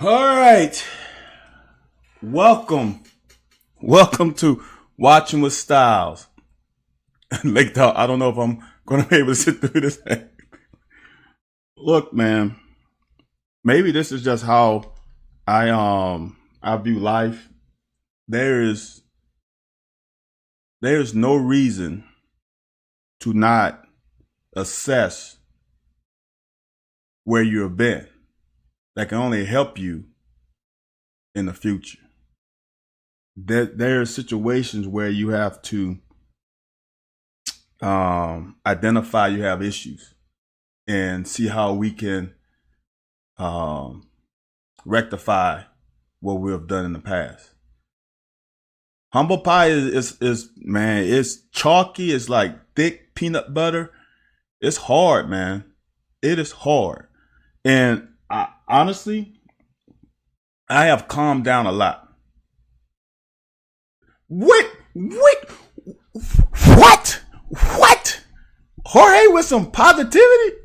All right. Welcome. Welcome to Watching with Styles. Lake Dog, I don't know if I'm going to be able to sit through this. Look, man, maybe this is just how I view life. There is there's no reason to not assess where you've been. That can only help you in the future. There are situations where you have to identify you have issues and see how we can um, rectify what we have done in the past. Humble pie is man, it's chalky. It's like thick peanut butter. It's hard, man. It is hard, and honestly, I have calmed down a lot. What? What? What? Jorge with some positivity?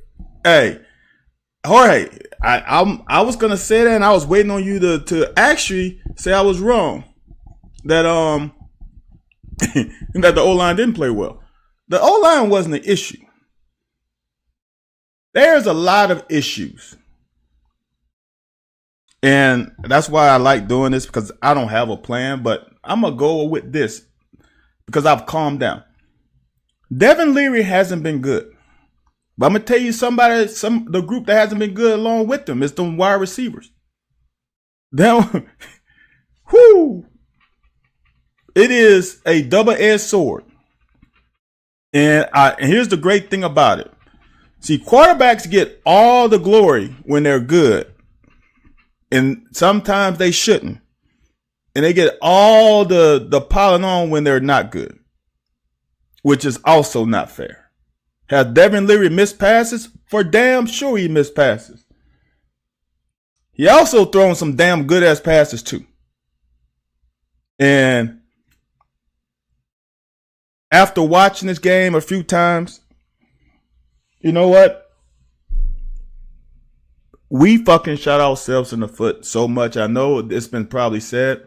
Hey, Jorge, I was gonna say that, and I was waiting on you to actually say I was wrong. That that the O line didn't play well. The O line wasn't an issue. There's a lot of issues. And that's why I like doing this, because I don't have a plan, but I'm going to go with this because I've calmed down. Devin Leary hasn't been good. But I'm going to tell you the group that hasn't been good along with them is the wide receivers. Them, whoo, it is a double-edged sword. And here's the great thing about it. See, quarterbacks get all the glory when they're good. And sometimes they shouldn't. And they get all the piling on when they're not good, which is also not fair. Has Devin Leary missed passes? For damn sure he missed passes. He also thrown some damn good ass passes too. And after watching this game a few times, you know what? We fucking shot ourselves in the foot so much. I know it's been probably said.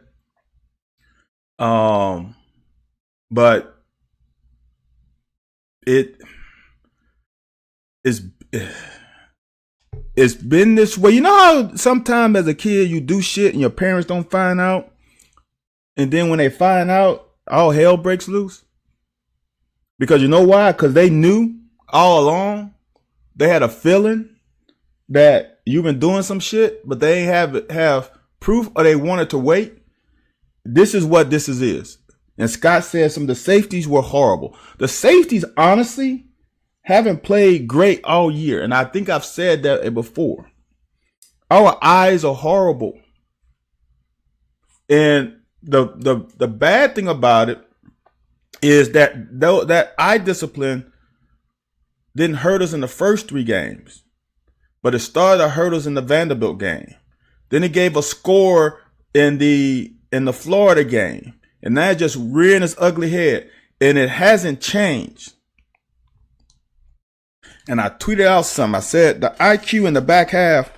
But it's been this way. You know how sometimes as a kid you do shit and your parents don't find out? And then when they find out, all hell breaks loose? Because you know why? Because they knew all along. They had a feeling that you've been doing some shit, but they ain't have proof, or they wanted to wait. This is what this is. And Scott said some of the safeties were horrible. The safeties, honestly, haven't played great all year. And I think I've said that before. Our eyes are horrible. And the bad thing about it is that eye discipline didn't hurt us in the first 3 games. But it started to hurt us in the Vanderbilt game. Then it gave a score in the Florida game. And now it's just rearing its ugly head. And it hasn't changed. And I tweeted out something. I said the IQ in the back half,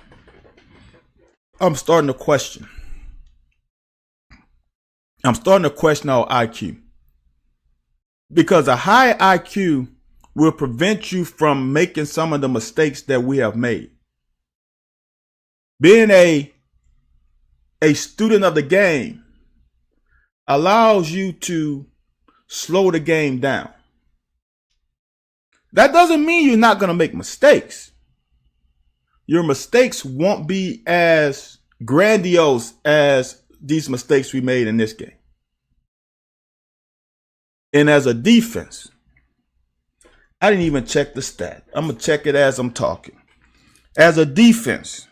I'm starting to question. I'm starting to question our IQ. Because a high IQ will prevent you from making some of the mistakes that we have made. Being a student of the game allows you to slow the game down. That doesn't mean you're not going to make mistakes. Your mistakes won't be as grandiose as these mistakes we made in this game. And as a defense, I didn't even check the stat. I'm going to check it as I'm talking. As a defense,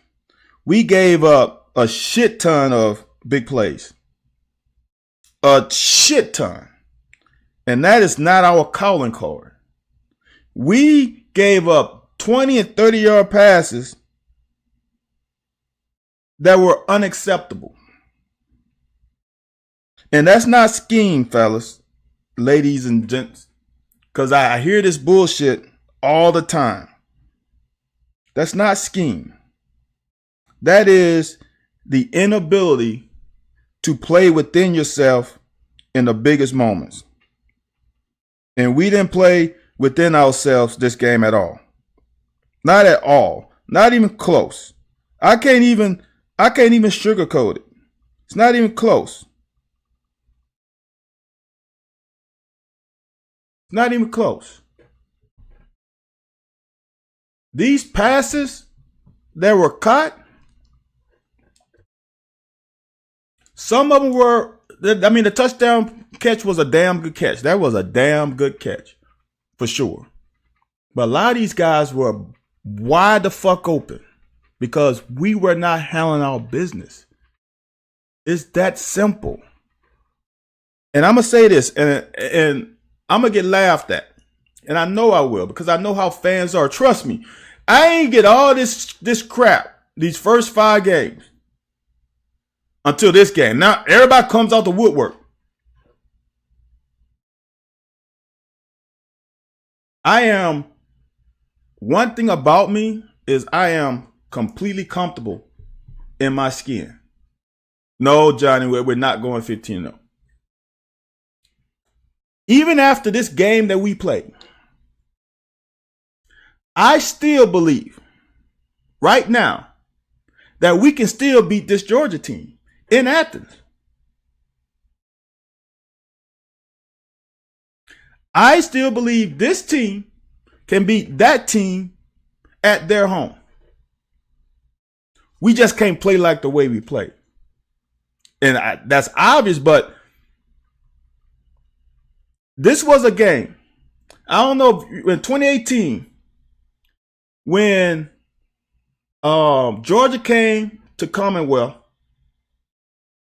we gave up a shit ton of big plays. A shit ton. And that is not our calling card. We gave up 20 and 30-yard passes that were unacceptable. And that's not scheme, fellas, ladies and gents. Because I hear this bullshit all the time. That's not scheme. That is the inability to play within yourself in the biggest moments. And we didn't play within ourselves this game at all. Not at all. Not even close. I can't even sugarcoat it. It's not even close. It's not even close. These passes that were caught, some of them were, the touchdown catch was a damn good catch. That was a damn good catch, for sure. But a lot of these guys were wide the fuck open because we were not handling our business. It's that simple. And I'm going to say this, and I'm going to get laughed at. And I know I will, because I know how fans are. Trust me, I ain't get all this crap these first 5 games until this game. Now, everybody comes out the woodwork. One thing about me is I am completely comfortable in my skin. No, Johnny, we're not going 15-0. Even after this game that we played, I still believe right now that we can still beat this Georgia team in Athens. I still believe this team can beat that team at their home. We just can't play like the way we play. And that's obvious, but this was a game. I don't know, in 2018, when Georgia came to Commonwealth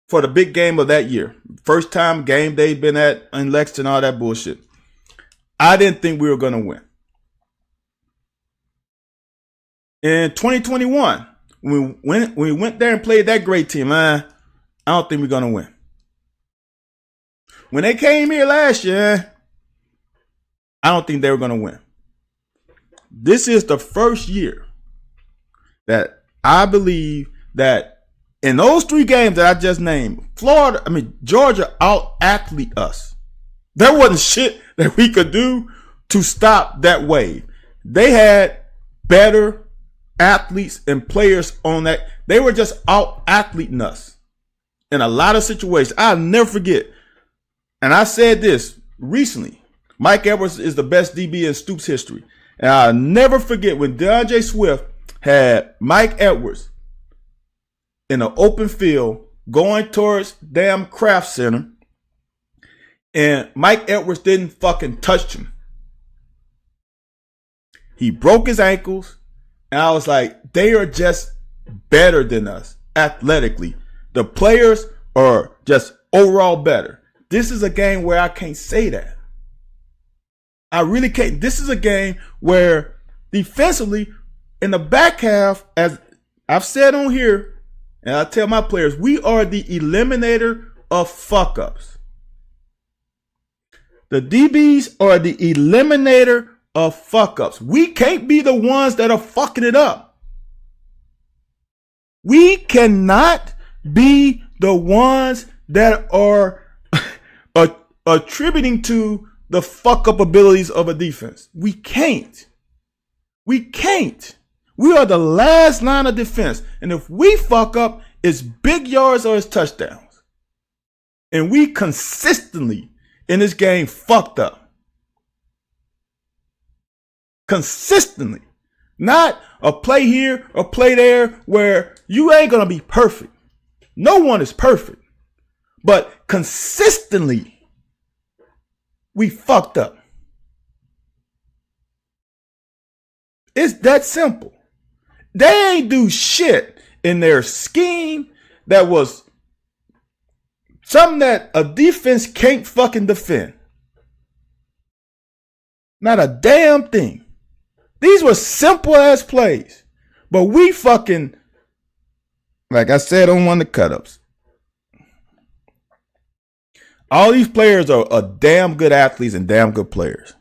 for the big game of that year, first time game they'd been at in Lexington, all that bullshit, I didn't think we were going to win. In 2021, when we went there and played that great team, I don't think we're going to win. When they came here last year, I don't think they were going to win. This is the first year that I believe that in those 3 games that I just named, Georgia out-athlete us. There wasn't shit that we could do to stop that wave. They had better athletes and players on that. They were just out-athleting us in a lot of situations. I'll never forget. And I said this recently. Mike Edwards is the best DB in Stoops history. And I'll never forget when DeAndre Swift had Mike Edwards in an open field going towards damn Kraft Center. And Mike Edwards didn't fucking touch him. He broke his ankles. And I was like, they are just better than us athletically. The players are just overall better. This is a game where I can't say that. I really can't. This is a game where defensively, in the back half, as I've said on here, and I tell my players, we are the eliminator of fuck-ups. The DBs are the eliminator of fuck-ups. We can't be the ones that are fucking it up. We cannot be the ones that are attributing to the fuck-up abilities of a defense. We can't. We can't. We are the last line of defense. And if we fuck up, it's big yards or it's touchdowns. And we consistently in this game fucked up. Consistently. Not a play here or play there where you ain't going to be perfect. No one is perfect. But consistently, we fucked up. It's that simple. They ain't do shit in their scheme that was something that a defense can't fucking defend. Not a damn thing. These were simple ass plays. But we fucking, like I said on one of the cut-ups, all these players are damn good athletes and damn good players.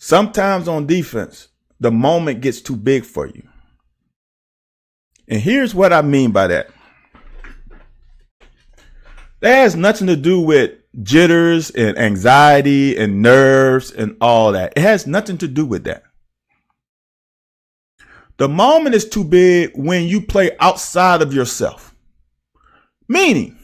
Sometimes on defense, the moment gets too big for you. And here's what I mean by that. That has nothing to do with jitters and anxiety and nerves and all that. It has nothing to do with that. The moment is too big when you play outside of yourself. Meaning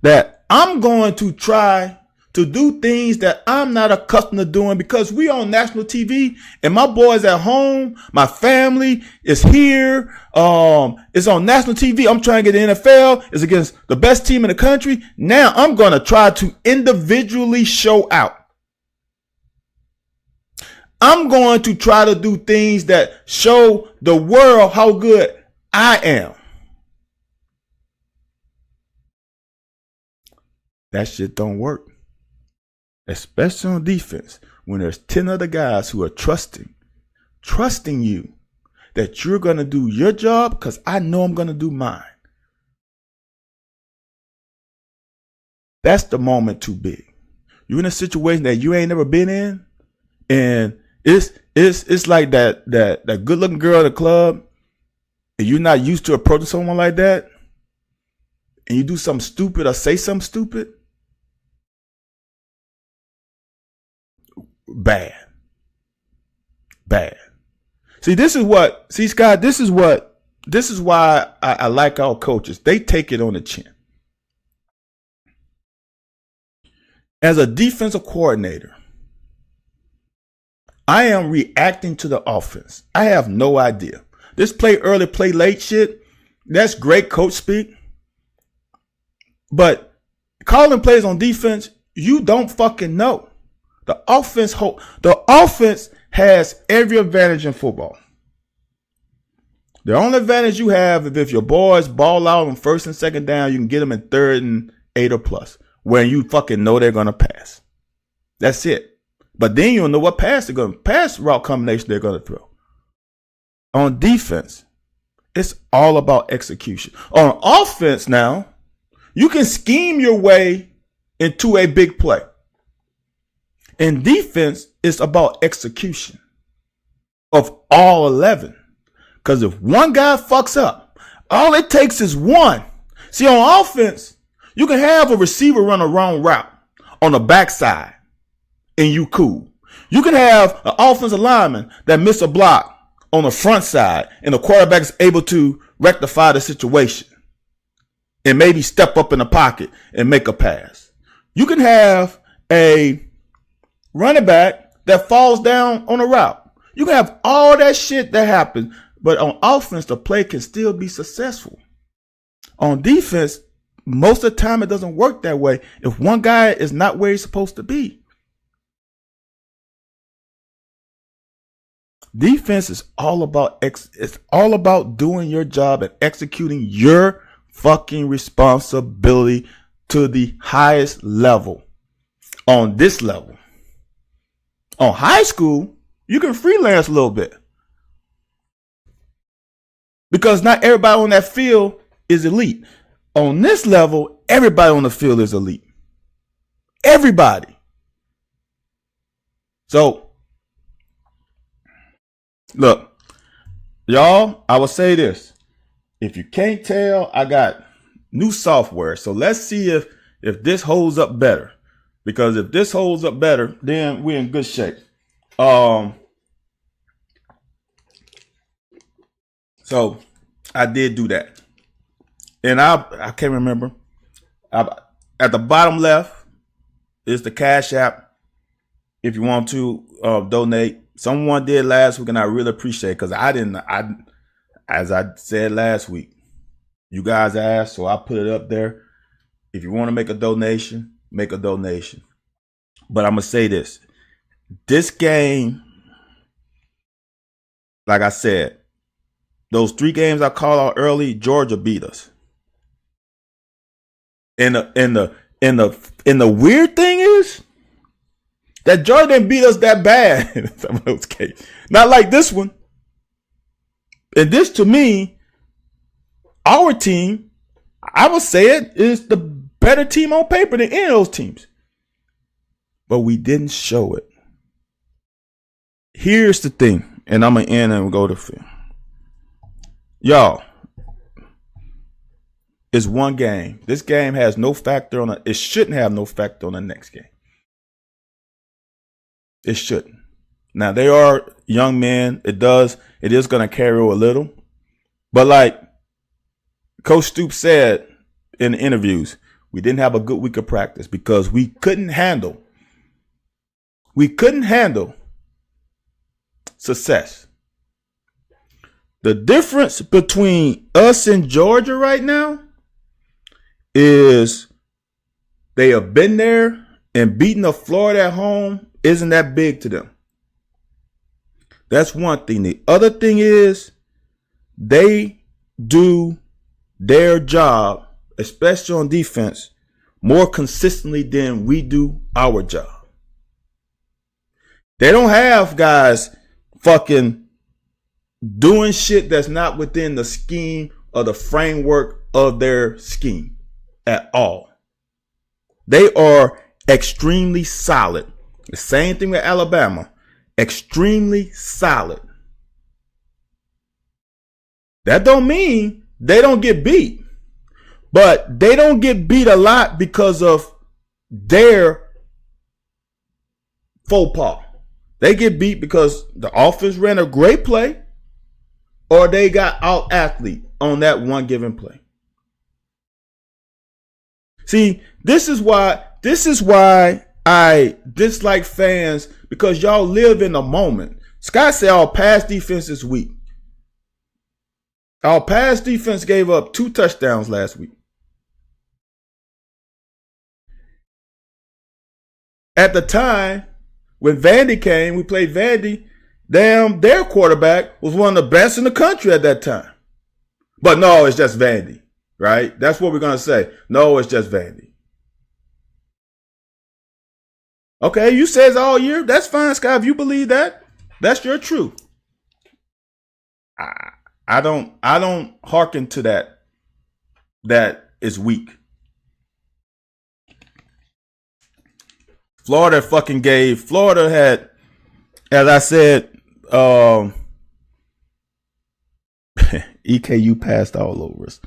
that I'm going to try to do things that I'm not accustomed to doing because we on national TV and my boys at home, my family is here. It's on national TV. I'm trying to get the NFL. It's against the best team in the country. Now I'm going to try to individually show out. I'm going to try to do things that show the world how good I am. That shit don't work. Especially on defense, when there's 10 other guys who are trusting you that you're going to do your job because I know I'm going to do mine. That's the moment too big. You're in a situation that you ain't never been in, and it's like that good looking girl at the club, and you're not used to approaching someone like that, and you do something stupid or say something stupid. Bad. Scott, this is why I like our coaches. They take it on the chin. As a defensive coordinator, I am reacting to the offense. I have no idea. This play early, play late shit, that's great coach speak. But calling plays on defense, you don't fucking know. The offense has every advantage in football. The only advantage you have is if your boys ball out on first and second down, you can get them in 3rd and 8 or plus, where you fucking know they're gonna pass. That's it. But then you don't know what pass route combination they're gonna throw. On defense, it's all about execution. On offense now, you can scheme your way into a big play. In defense, it's about execution of all 11. Because if one guy fucks up, all it takes is one. See, on offense, you can have a receiver run a wrong route on the backside, and you cool. You can have an offensive lineman that miss a block on the front side, and the quarterback is able to rectify the situation and maybe step up in the pocket and make a pass. You can have a running back that falls down on a route. You can have all that shit that happens, but on offense, the play can still be successful. On defense, most of the time it doesn't work that way if one guy is not where he's supposed to be. Defense is all about it's all about doing your job and executing your fucking responsibility to the highest level. On this level. On high school, you can freelance a little bit. Because not everybody on that field is elite. On this level, everybody on the field is elite. Everybody. So, look, y'all, I will say this. If you can't tell, I got new software. So let's see if this holds up better. Because if this holds up better, then we're in good shape. So I did do that. And I can't remember. At the bottom left is the Cash App. If you want to donate. Someone did last week and I really appreciate it because as I said last week, you guys asked, so I put it up there. If you want to make a donation, make a donation. But I'm going to say this. This game, like I said, those 3 games I called out early, Georgia beat us. And the weird thing is that Georgia didn't beat us that bad in some of those cases. Not like this one. And this, to me, our team, I would say it is the better team on paper than any of those teams. But we didn't show it. Here's the thing, and I'm going to end and go to film. Y'all, is one game. This game has no factor on it. It shouldn't have no factor on the next game. It shouldn't. Now, they are young men. It is going to carry a little. But like Coach Stoops said in the interviews, we didn't have a good week of practice because we couldn't handle success. The difference between us and Georgia right now is they have been there, and beating the Florida at home isn't that big to them. That's one thing. The other thing is they do their job, especially on defense, more consistently than we do our job. They don't have guys fucking doing shit that's not within the scheme or the framework of their scheme at all. They are extremely solid. The same thing with Alabama. Extremely solid. That don't mean they don't get beat. But they don't get beat a lot because of their faux pas. They get beat because the offense ran a great play or they got out athlete on that one given play. See, this is why I dislike fans, because y'all live in the moment. Scott said our pass defense is weak. Our pass defense gave up 2 touchdowns last week. At the time, when Vandy came, we played Vandy. Damn, their quarterback was one of the best in the country at that time. But no, it's just Vandy, right? That's what we're going to say. No, it's just Vandy. Okay, you says all year. That's fine, Scott. If you believe that, that's your truth. I don't hearken to that. That is weak. Florida had, as I said, EKU passed all over us.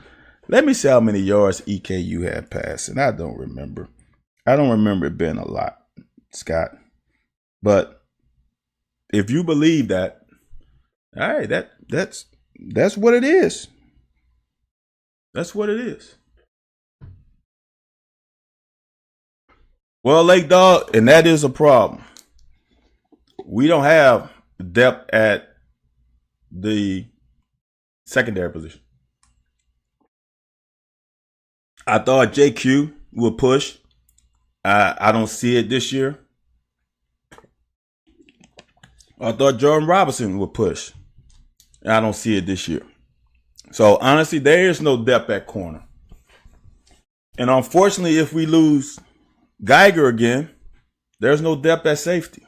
Let me see how many yards EKU had passed, and I don't remember. I don't remember it being a lot, Scott. But if you believe that, all right, that's what it is. That's what it is. Well, Lake Dog, and that is a problem. We don't have depth at the secondary position. I thought JQ would push. I don't see it this year. I thought Jordan Robinson would push. I don't see it this year. So, honestly, there is no depth at corner. And unfortunately, if we lose Geiger again, there's no depth at safety.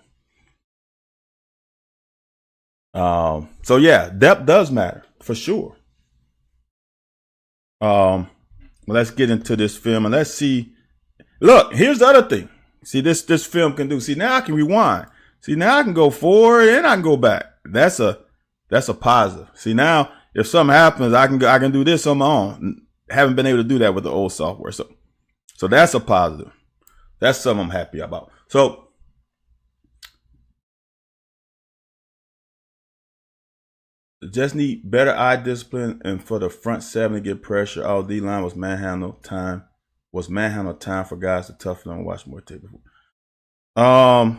So yeah, depth does matter for sure. Let's get into this film and let's see. Look, here's the other thing. See, this film can do. See, now I can rewind. See, now I can go forward and I can go back. That's a positive. See, now if something happens, I can do this on my own. Haven't been able to do that with the old software. So that's a positive. That's something I'm happy about. So, just need better eye discipline and for the front seven to get pressure. All D-line was manhandle time for guys to toughen and watch more tape. All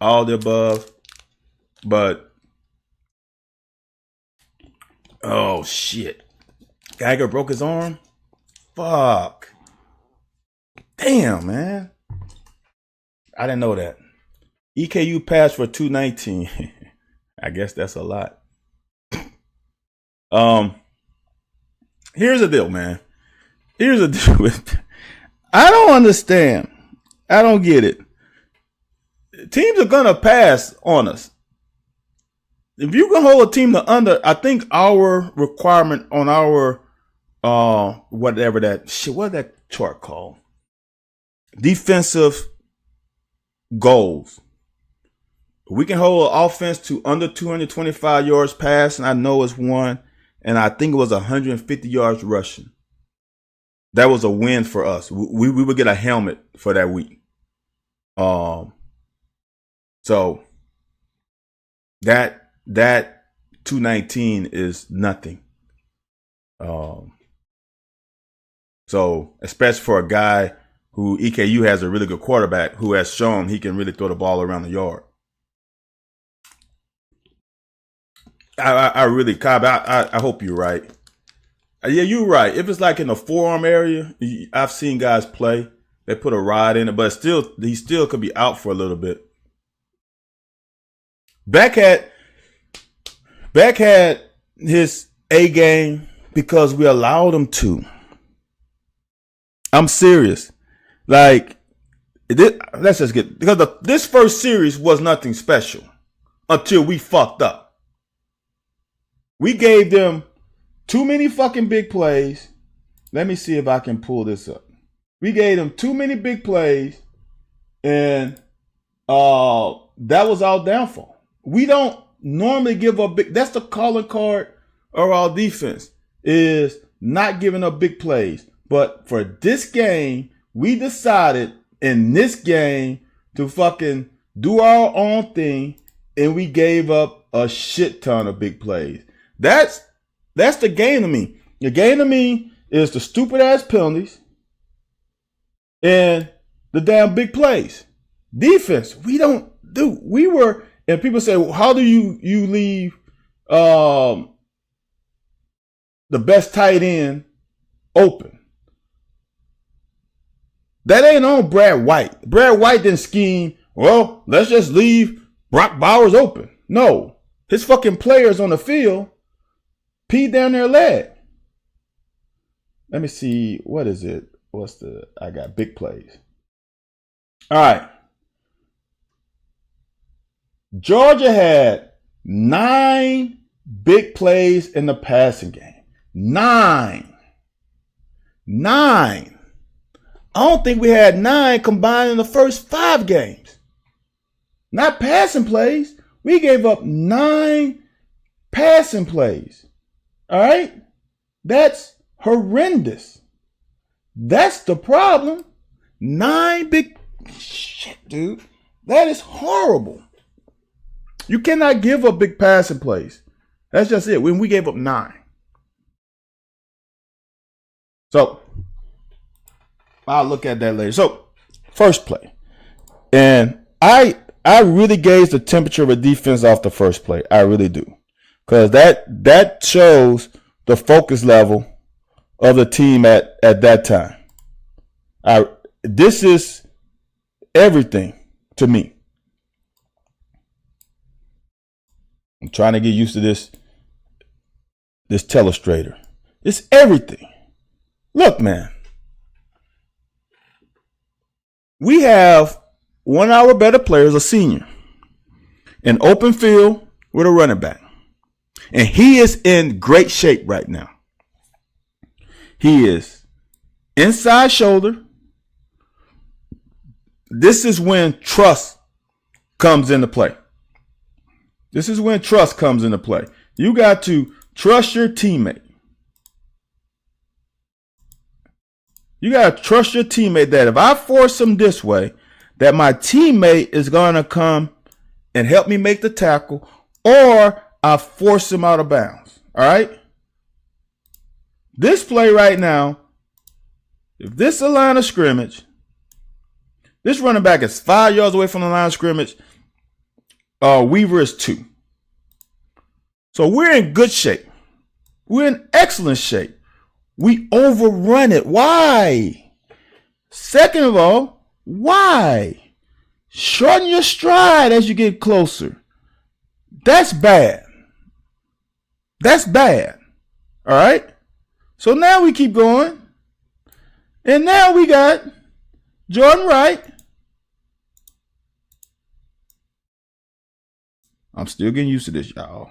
the above. But, oh, shit. Geiger broke his arm? Fuck. Damn, man. I didn't know that. EKU passed for 219. I guess that's a lot. Here's the deal, man. Here's the deal with I don't understand. I don't get it. Teams are gonna pass on us. If you can hold a team to under, I think our requirement on our whatever that shit, what's that chart called? Defensive goals. We can hold an offense to under 225 yards pass, and I know it's one. and I think it was 150 yards rushing. That was a win for us. We would get a helmet for that week. So that 219 is nothing. So especially for a guy who EKU has a really good quarterback who has shown he can really throw the ball around the yard. I really, Cobb, I hope you're right. Yeah, you're right. If it's like in the forearm area, I've seen guys play. They put a rod in it, but he still could be out for a little bit. Beck had his A game because we allowed him to. I'm serious. Like, let's just get, because this first series was nothing special until we fucked up. We gave them too many fucking big plays. Let me see if I can pull this up. We gave them too many big plays, and that was our downfall. We don't normally give up big. That's the calling card of our defense, is not giving up big plays. But for this game, we decided in this game to fucking do our own thing, and we gave up a shit ton of big plays. That's the game to me. The game to me is the stupid ass penalties and the damn big plays. Defense, we don't do. We were, and people say, well, how do you leave the best tight end open? That ain't on Brad White. Brad White didn't scheme, well, let's just leave Brock Bowers open. No. His fucking players on the field peed down their leg. Let me see. What is it? I got big plays. All right. Georgia had 9 big plays in the passing game. 9. I don't think we had 9 combined in the first 5 games. Not passing plays. We gave up 9 passing plays. All right? That's horrendous. That's the problem. 9 big shit, dude. That is horrible. You cannot give up big passing plays. That's just it. When we gave up 9. So I'll look at that later. So first play. And I really gauge the temperature of a defense off the first play. I really do. Because that shows the focus level of the team at that time. This is everything to me. I'm trying to get used to this telestrator. It's everything. Look, man. We have one of our better players, a senior, in open field with a running back. And he is in great shape right now. He is inside shoulder. This is when trust comes into play. You got to trust your teammate. That if I force him this way, that my teammate is going to come and help me make the tackle, or I force him out of bounds. All right? This play right now, if this is a line of scrimmage, this running back is 5 yards away from the line of scrimmage. Weaver is 2. So we're in good shape. We're in excellent shape. We overrun it. Why? Second of all, why? Shorten your stride as you get closer. That's bad. All right? So now we keep going. And now we got Jordan Wright. I'm still getting used to this, y'all.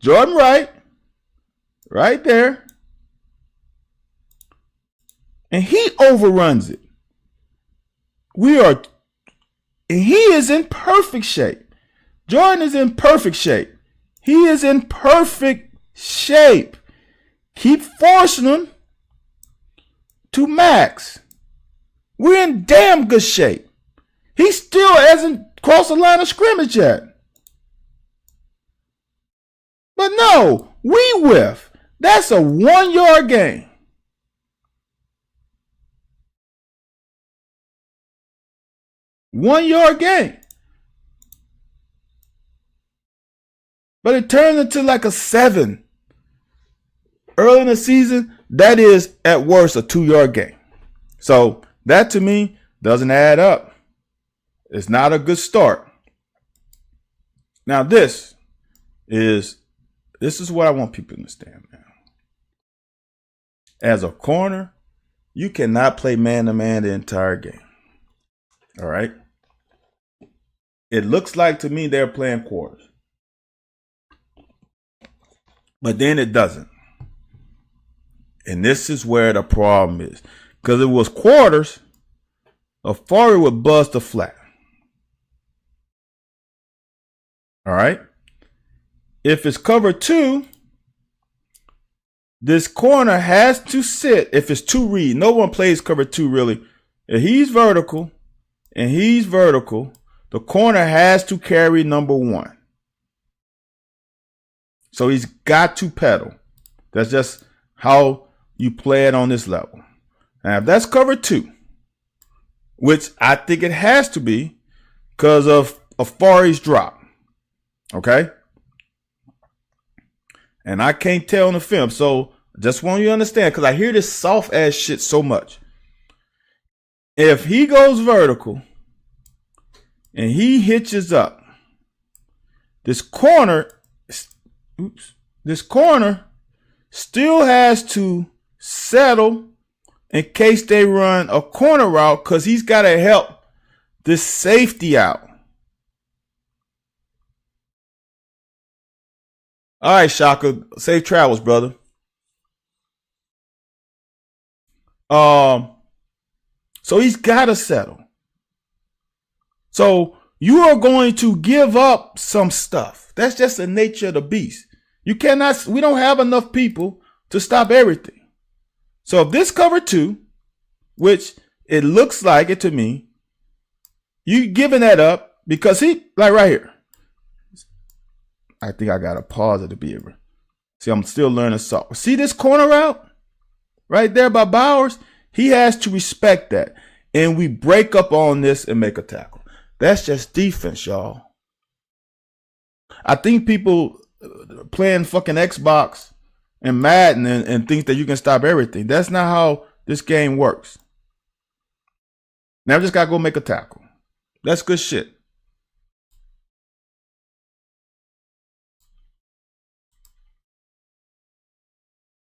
Jordan Wright. Right there. And he overruns it. And he is in perfect shape. Jordan is in perfect shape. He is in perfect shape. Keep forcing him to max. We're in damn good shape. He still hasn't crossed the line of scrimmage yet. But no, we whiff. That's a 1 yard gain. One-yard gain. But it turned into like a 7. Early in the season, that is at worst a 2-yard gain. So that to me doesn't add up. It's not a good start. Now this is what I want people to understand, man. As a corner, you cannot play man-to-man the entire game. All right? It looks like to me they're playing quarters. But then it doesn't. And this is where the problem is. Because it was quarters, Afari would bust a flat. All right? If it's cover 2, this corner has to sit. If it's 2 read, no one plays cover 2 really. If he's vertical and he's vertical, the corner has to carry number 1. So he's got to pedal. That's just how you play it on this level. Now, if that's cover 2, which I think it has to be because of Afari's drop. Okay? And I can't tell on the film. So I just want you to understand, because I hear this soft ass shit so much. If he goes vertical and he hitches up, this corner still has to settle in case they run a corner route, because he's got to help this safety out. All right, Shaka, safe travels, brother. So he's got to settle. So you are going to give up some stuff. That's just the nature of the beast. We don't have enough people to stop everything. So if this cover 2, which it looks like it to me, you giving that up because he, like right here. I think I got to pause it to be able. See, I'm still learning software. See this corner route right there by Bowers? He has to respect that. And we break up on this and make a tackle. That's just defense, y'all. I think people playing fucking Xbox and Madden and think that you can stop everything. That's not how this game works. Now I just got to go make a tackle. That's good shit.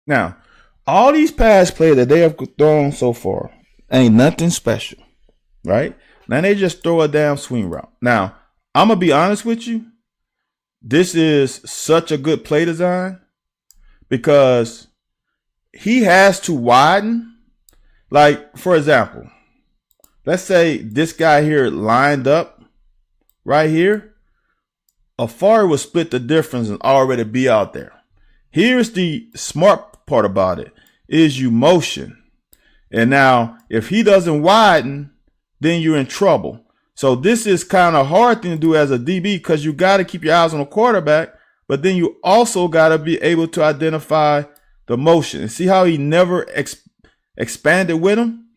Now, all these pass plays that they have thrown so far ain't nothing special, right? Now they just throw a damn swing route. Now, I'm going to be honest with you. This is such a good play design because he has to widen. Like, for example, let's say this guy here lined up right here. Afari will split the difference and already be out there. Here's the smart part about it, is you motion. And now, if he doesn't widen, then you're in trouble. So this is kind of hard thing to do as a DB because you got to keep your eyes on the quarterback, but then you also got to be able to identify the motion. And see how he never expanded with him?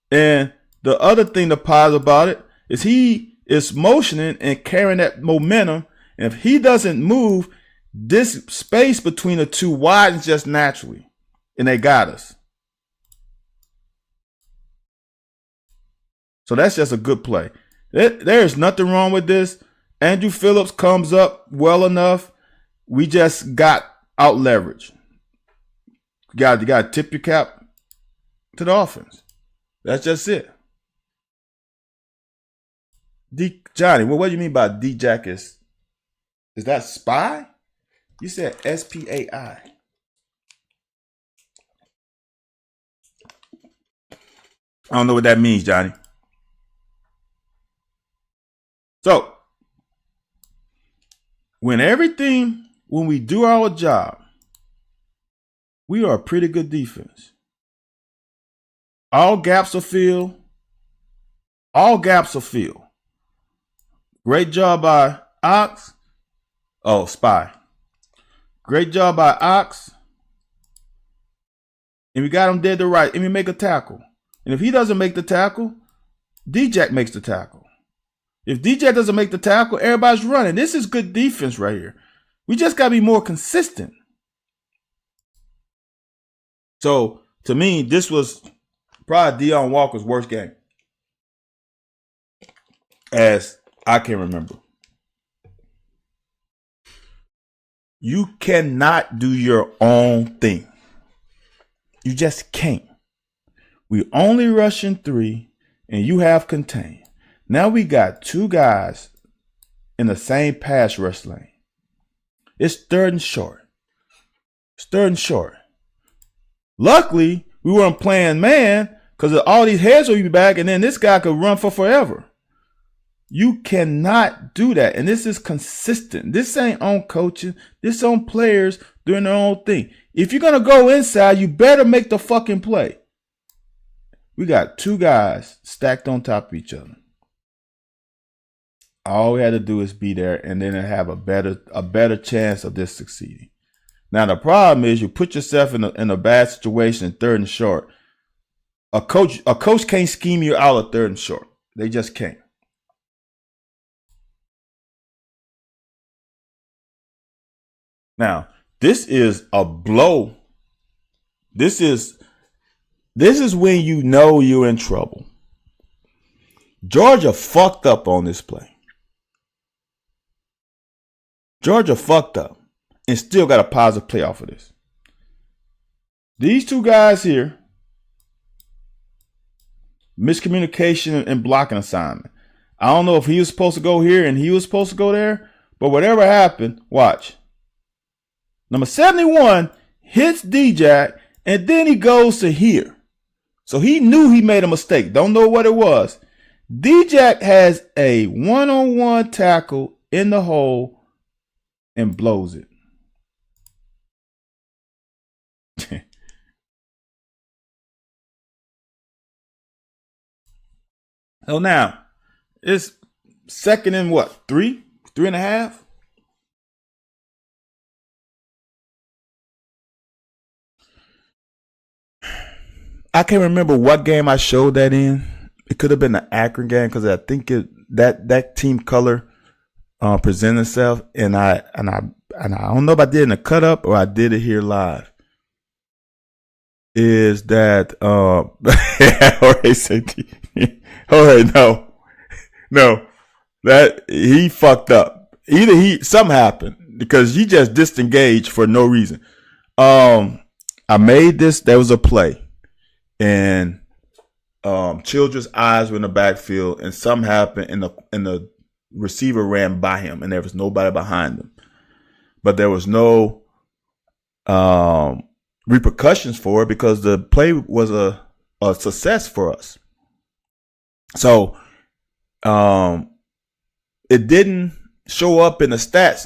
And the other thing to pause about it is he is motioning and carrying that momentum. And if he doesn't move, this space between the two widens just naturally. And they got us. So that's just a good play. There's nothing wrong with this. Andrew Phillips comes up well enough. We just got out leverage. You got to tip your cap to the offense. That's just it. Johnny, what do you mean by D-Jack is that spy? You said SPAI. I don't know what that means, Johnny. So, when everything when we do our job, we are a pretty good defense. All gaps are filled. All gaps are filled. Great job by Ox. Oh, Spy. Great job by Ox. And we got him dead to right. And we make a tackle. And if he doesn't make the tackle, D-Jack makes the tackle. If D-Jack doesn't make the tackle, everybody's running. This is good defense right here. We just got to be more consistent. So, to me, this was probably Deion Walker's worst game, as I can remember. You cannot do your own thing. You just can't. We only rushing 3, and you have contained. Now we got 2 guys in the same pass rush lane. It's 3rd and short. It's 3rd and short. Luckily, we weren't playing man because all these heads will be back, and then this guy could run for forever. You cannot do that, and this is consistent. This ain't on coaching. This on players doing their own thing. If you're going to go inside, you better make the fucking play. We got 2 guys stacked on top of each other. All we had to do is be there, and then have a better chance of this succeeding. Now the problem is you put yourself in a bad situation, 3rd and short. A coach can't scheme you out of 3rd and short. They just can't. Now this is a blow. This is when you know you're in trouble. Georgia fucked up on this play. Georgia fucked up and still got a positive play off of this. These 2 guys here, miscommunication and blocking assignment. I don't know if he was supposed to go here and he was supposed to go there, but whatever happened, watch. Number 71 hits D-Jack, and then he goes to here. So he knew he made a mistake. Don't know what it was. D-Jack has a one-on-one tackle in the hole and blows it. So now it's 2nd and what? 3? 3.5? I can't remember what game I showed that in. It could have been the Akron game because I think that team color presented itself, and I don't know if I did it in the cut up or I did it here live. Is that Jorge said, Jorge, no, that he fucked up. Either something happened because he just disengaged for no reason. I made this. There was a play, and Childress' eyes were in the backfield, and something happened, and the receiver ran by him, and there was nobody behind him. But there was no repercussions for it because the play was a success for us. So it didn't show up in the stats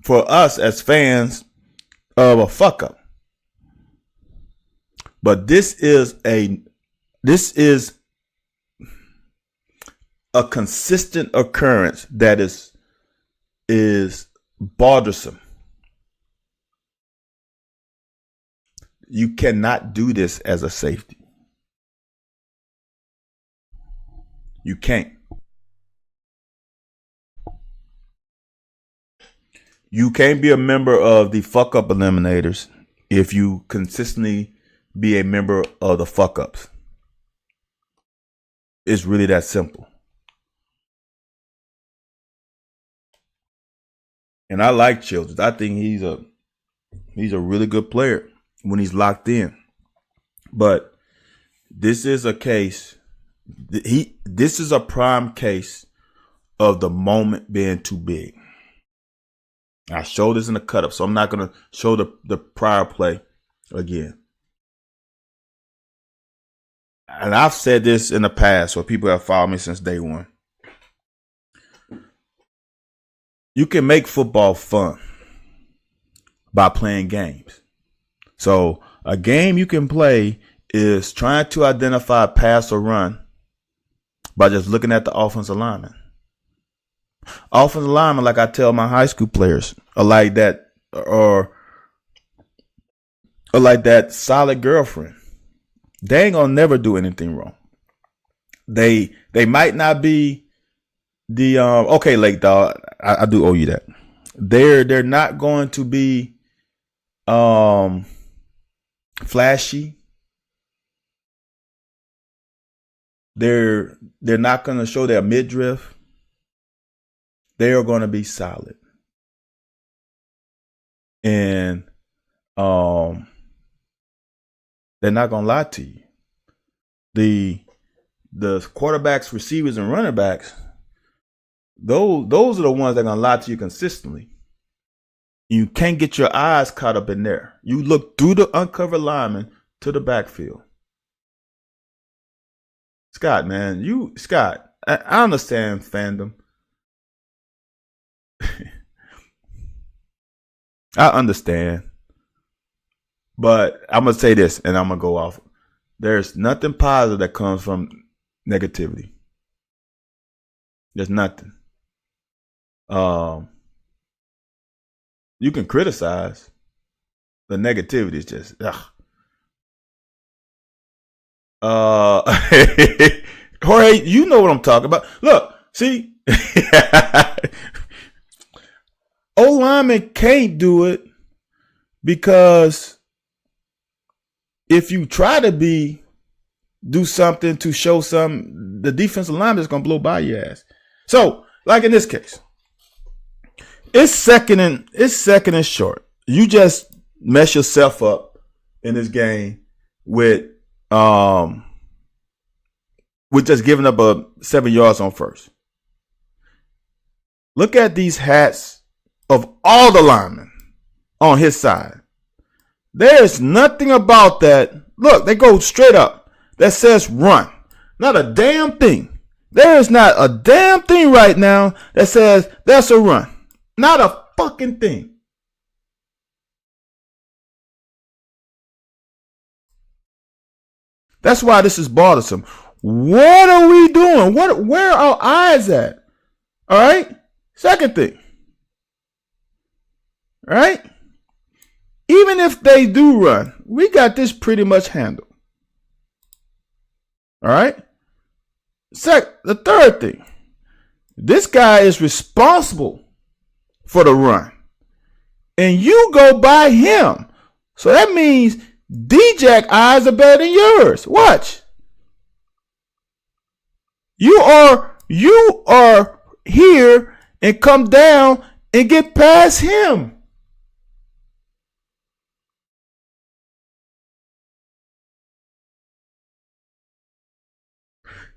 for us as fans of a fuck up. But this is a consistent occurrence that is bothersome. You cannot do this as a safety. You can't. You can't be a member of the fuck up eliminators if you consistently be a member of the fuck ups. It's really that simple. And I like Childress. I think he's a really good player when he's locked in. But this is a case. This is a prime case of the moment being too big. I showed this in the cut up, so I'm not going to show the prior play again. And I've said this in the past, so people have followed me since day one. You can make football fun. by playing games. So a game you can play is trying to identify pass or run by just looking at the offensive lineman. Offensive linemen, like I tell my high school players, are like that, or like that solid girlfriend. They ain't gonna never do anything wrong. They might not be the okay, Lake Dog. I do owe you that. They're not going to be flashy. They're not going to show their midriff. They are going to be solid. And they're not going to lie to you. The quarterbacks, receivers, and running backs, those are the ones that are going to lie to you consistently. You can't get your eyes caught up in there. You look through the uncovered lineman to the backfield. Scott, man, Scott, I understand fandom. I understand. But I'm going to say this, and I'm going to go off. There's nothing positive that comes from negativity. There's nothing. You can criticize. The negativity is just, Jorge, you know what I'm talking about. Look, see, O-lineman can't do it because if you try to do something to show something, the defensive lineman is going to blow by your ass. So, like in this case, it's second and short. You just mess yourself up in this game with just giving up 7 yards on first. Look at these hats of all the linemen on his side. There's nothing about that. Look, they go straight up. That says run. Not a damn thing. There is not a damn thing right now that says that's a run. Not a fucking thing. That's why this is bothersome. What are we doing? Where are our eyes at? All right. Second thing. All right. Even if they do run, we got this pretty much handled. All right. The third thing. This guy is responsible for the run. And you go by him. So that means D-Jack eyes are better than yours. Watch. You are here and come down and get past him.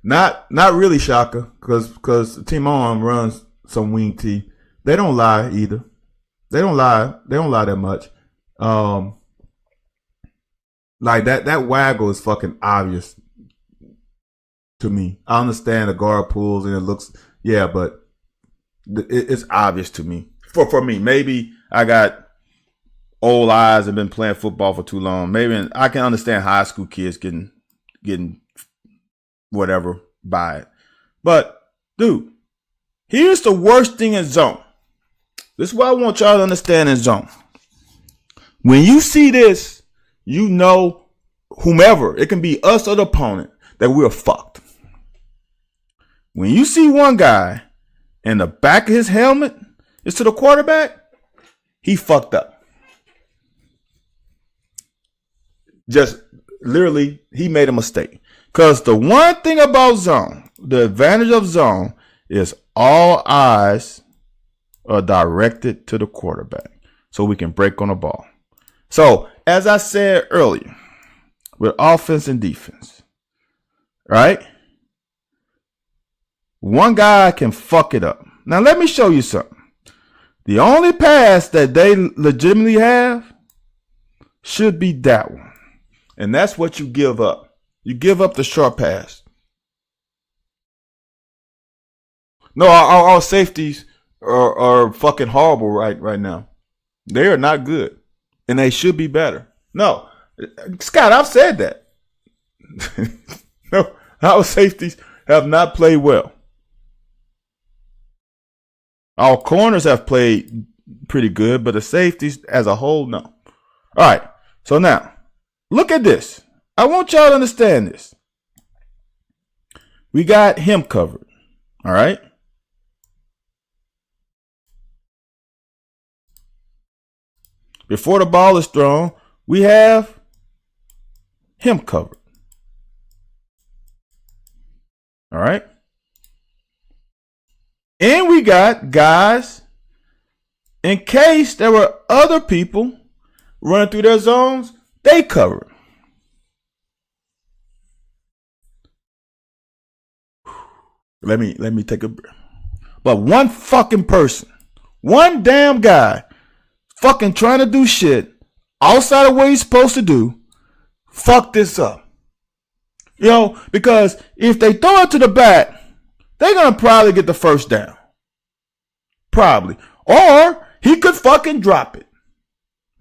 Not really, Shaka, because Team On runs some wing T. They don't lie either. They don't lie that much. Like that waggle is fucking obvious to me. I understand the guard pulls and it looks, yeah, but it's obvious to me. For me, maybe I got old eyes and been playing football for too long. Maybe I can understand high school kids getting whatever by it. But dude, here's the worst thing in zone. This is what I want y'all to understand in zone. When you see this, you know, whomever, it can be us or the opponent, that we're fucked. When you see one guy and the back of his helmet is to the quarterback, he fucked up. Just literally, he made a mistake. Because the one thing about zone, the advantage of zone, is all eyes are directed to the quarterback so we can break on the ball. So, as I said earlier, with offense and defense, right? One guy can fuck it up. Now, let me show you something. The only pass that they legitimately have should be that one. And that's what you give up. You give up the short pass. No, our safeties are fucking horrible right now. They are not good. and they should be better. No, Scott, I've said that. No, our safeties have not played well. Our corners have played pretty good, but the safeties as a whole, no. All right, so now, look at this. I want y'all to understand this. We got him covered, all right? Before the ball is thrown, we have him covered. All right. And we got guys, in case there were other people running through their zones, they covered. Let me take a breath. But one fucking person, one damn guy, fucking trying to do shit outside of what he's supposed to do, fuck this up. You know, because if they throw it to the back, they're going to probably get the first down. Probably. Or he could fucking drop it.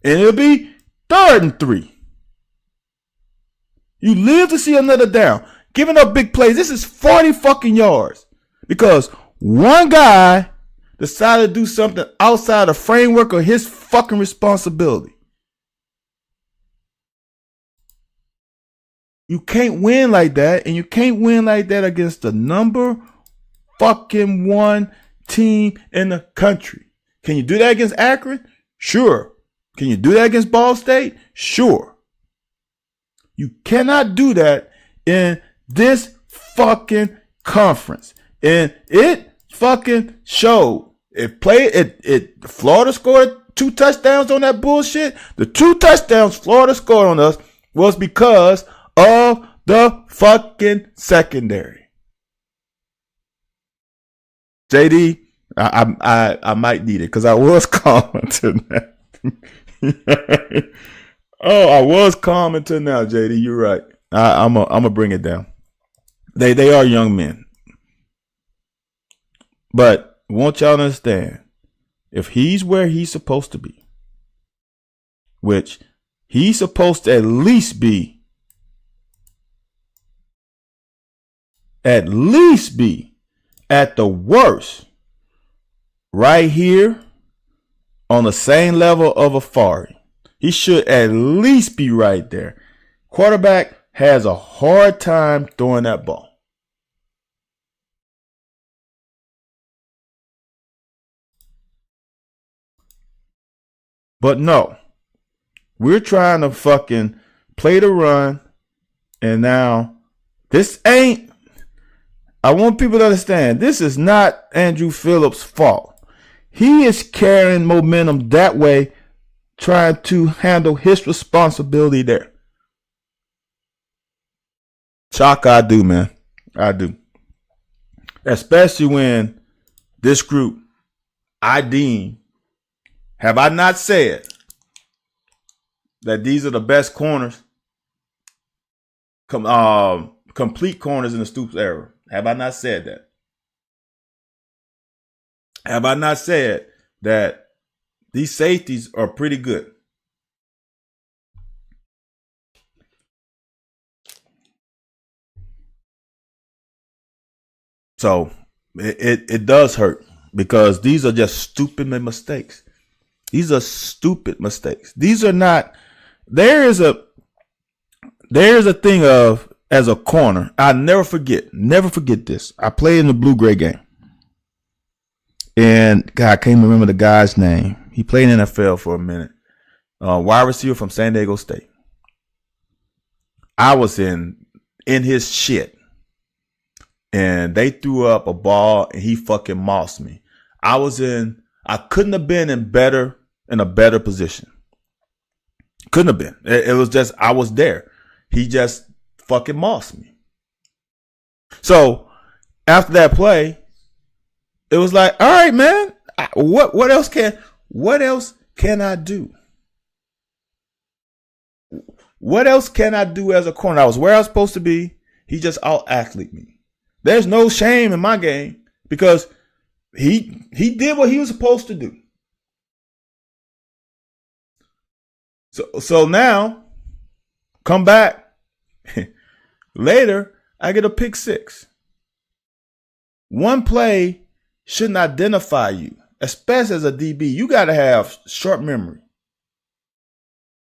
And it'll be 3rd and 3. You live to see another down. Giving up big plays. This is 40 fucking yards. Because one guy decided to do something outside the framework of his fucking responsibility. You can't win like that, and you can't win like that against the number fucking 1 team in the country. Can you do that against Akron? Sure. Can you do that against Ball State? Sure. You cannot do that in this fucking conference. And it fucking showed. Florida scored 2 touchdowns on that bullshit. The 2 touchdowns Florida scored on us was because of the fucking secondary. JD, I might need it because I was commenting that. Oh, I was commenting now, JD. You're right. I'm gonna bring it down. They are young men, but I want y'all to understand, if he's where he's supposed to be, which he's supposed to at least be at the worst right here on the same level of Afari. He should at least be right there. Quarterback has a hard time throwing that ball. But no, we're trying to fucking play the run, and now this ain't. I want people to understand, this is not Andrew Phillips' fault. He is carrying momentum that way, trying to handle his responsibility there. Chalk, I do, man. I do. Especially when this group, I deem, have I not said that these are the best corners, complete corners in the Stoops era? Have I not said that? Have I not said that these safeties are pretty good? So it does hurt because these are just stupid mistakes. These are stupid mistakes. These are not. There is a thing of, as a corner, I'll never forget this. I played in the blue-gray game. And God, I can't remember the guy's name. He played in the NFL for a minute. Wide receiver from San Diego State. I was in his shit. And they threw up a ball and he fucking mossed me. I couldn't have been in a better position. Couldn't have been. It was just, I was there. He just fucking mossed me. So after that play, it was like, all right, man, what else can I do? What else can I do as a corner? I was where I was supposed to be. He just out-athleted me. There's no shame in my game because he did what he was supposed to do. So now, come back later, I get a pick six. One play shouldn't identify you, especially as a DB. You got to have short memory.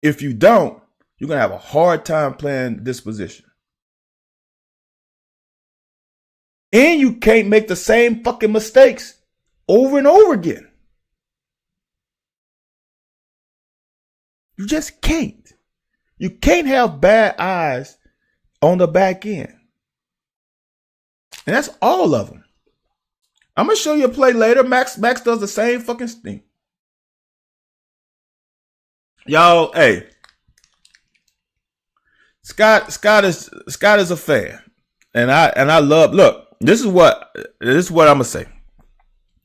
If you don't, you're going to have a hard time playing this position. And you can't make the same fucking mistakes over and over again. You just can't. You can't have bad eyes on the back end. And that's all of them. I'm going to show you a play later. Max does the same fucking thing. Y'all, hey. Scott is a fan. And I love, look, this is what I'm going to say.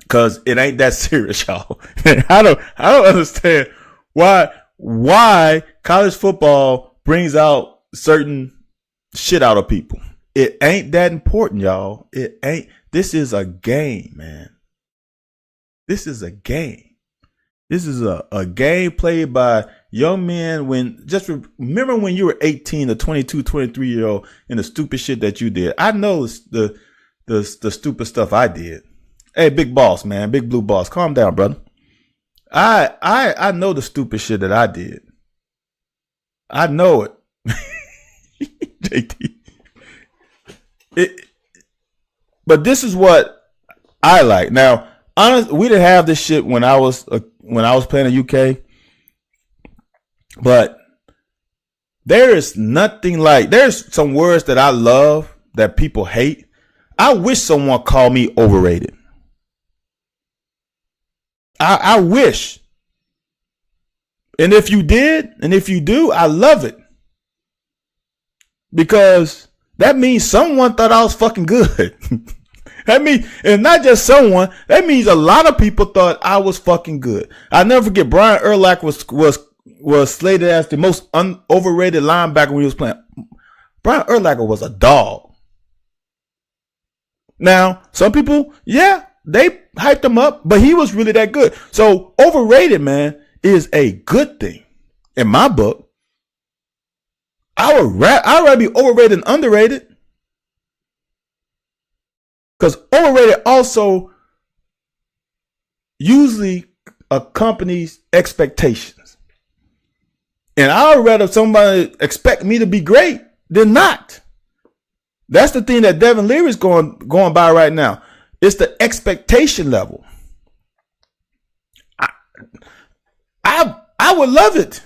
Cause it ain't that serious, y'all. I don't understand why college football brings out certain shit out of people. It ain't that important, y'all. It ain't. This is a game, man. This is a game. This is a game played by young men. Just remember when you were 18 or 22, 23-year-old and the stupid shit that you did. I know the stupid stuff I did. Hey, big boss, man. Big blue boss. Calm down, brother. I know the stupid shit that I did. I know it. JT. But this is what I like. Now, honestly, we didn't have this shit when I was playing in UK. But there's some words that I love that people hate. I wish someone called me overrated. I wish. And if you did, and if you do, I love it. Because that means someone thought I was fucking good. That means, and not just someone, that means a lot of people thought I was fucking good. I'll never forget Brian Urlacher was slated as the most overrated linebacker when he was playing. Brian Urlacher was a dog. Now, some people, yeah, they hyped him up, but he was really that good. So overrated, man, is a good thing in my book. I'd rather be overrated than underrated. Because overrated also usually accompanies expectations. And I'd rather somebody expect me to be great than not. That's the thing that Devin Leary is going by right now. It's the expectation level. I would love it.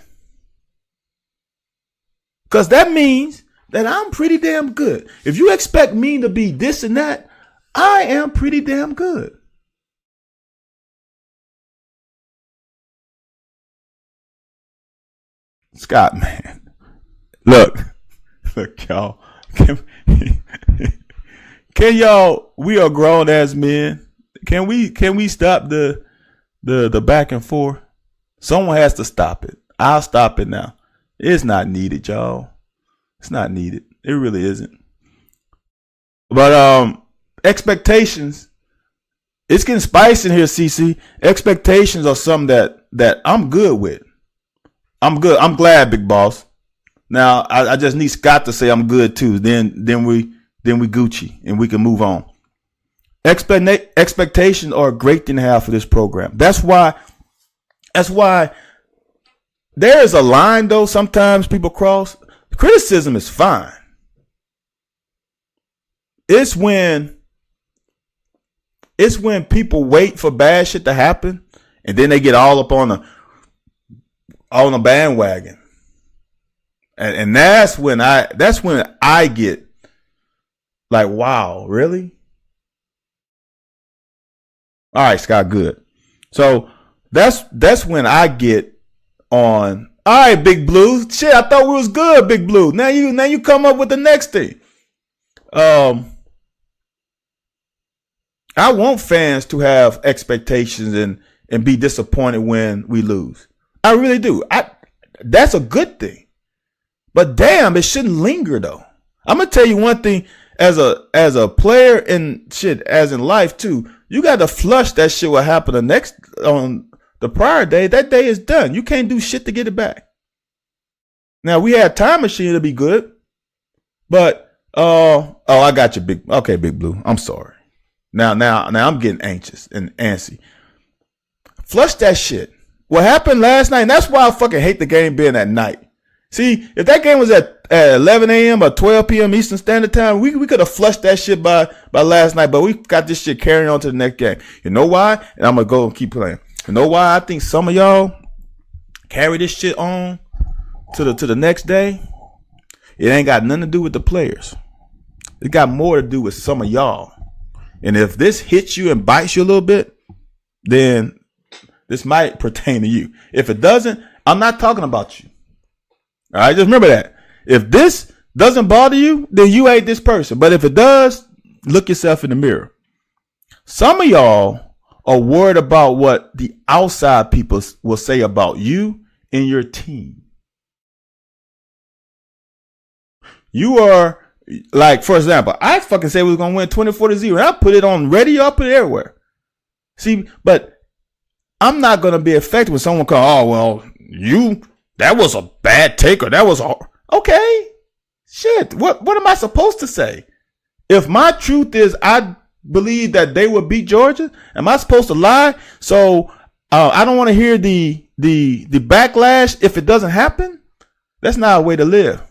Because that means that I'm pretty damn good. If you expect me to be this and that, I am pretty damn good. Scott, man. Look, y'all. Can y'all, we are grown as men. Can we stop the back and forth? Someone has to stop it. I'll stop it now. It's not needed, y'all. It's not needed. It really isn't. But expectations, it's getting spicy in here, CC. Expectations are something that I'm good with. I'm good. I'm glad, big boss. Now I just need Scott to say I'm good too. Then we Gucci and we can move on. Expectations are a great thing to have for this program. That's why there is a line though sometimes people cross. Criticism is fine. It's when people wait for bad shit to happen and then they get all up on the bandwagon. And that's when I get like, wow, really? All right, Scott, good. So that's when I get on. All right, Big Blue. Shit, I thought we was good, Big Blue. Now you come up with the next thing. I want fans to have expectations and be disappointed when we lose. I really do. That's a good thing. But damn, it shouldn't linger though. I'm gonna tell you one thing as a player and shit, as in life too. You got to flush that shit. What happened on the prior day? That day is done. You can't do shit to get it back. Now we had Time Machine to be good, but I got you, Big Blue. I'm sorry. Now I'm getting anxious and antsy. Flush that shit. What happened last night? And that's why I fucking hate the game being at night. See, if that game was at 11 a.m. or 12 p.m. Eastern Standard Time, we could have flushed that shit by last night, but we got this shit carrying on to the next game. You know why? And I'm going to go and keep playing. You know why I think some of y'all carry this shit on to the next day? It ain't got nothing to do with the players. It got more to do with some of y'all. And if this hits you and bites you a little bit, then this might pertain to you. If it doesn't, I'm not talking about you. All right, just remember that. If this doesn't bother you, then you ain't this person. But if it does, look yourself in the mirror. Some of y'all are worried about what the outside people will say about you and your team. You are, like, for example, I fucking said we was going to win 24-0. I put it on radio, I put it everywhere. See, but I'm not going to be affected when someone comes, oh, well, that was a bad take, or that was okay. Shit. What am I supposed to say? If my truth is I believe that they would beat Georgia, am I supposed to lie? So I don't want to hear the backlash if it doesn't happen. That's not a way to live.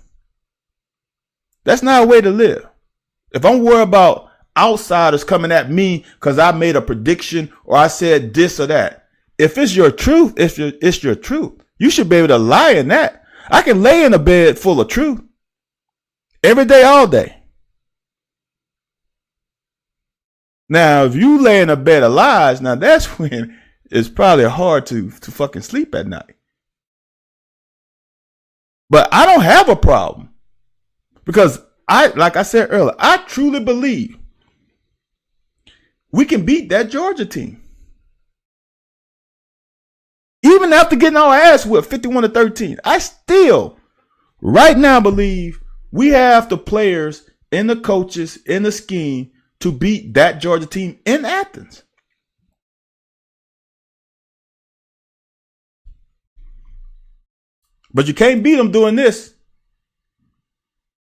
That's not a way to live. If I'm worried about outsiders coming at me because I made a prediction or I said this or that, if it's your truth, it's your truth. You should be able to lie in that. I can lay in a bed full of truth every day, all day. Now, if you lay in a bed of lies, now that's when it's probably hard to fucking sleep at night. But I don't have a problem because like I said earlier, I truly believe we can beat that Georgia team. Even after getting our ass whipped 51-13, I still right now believe we have the players and the coaches in the scheme to beat that Georgia team in Athens. But you can't beat them doing this.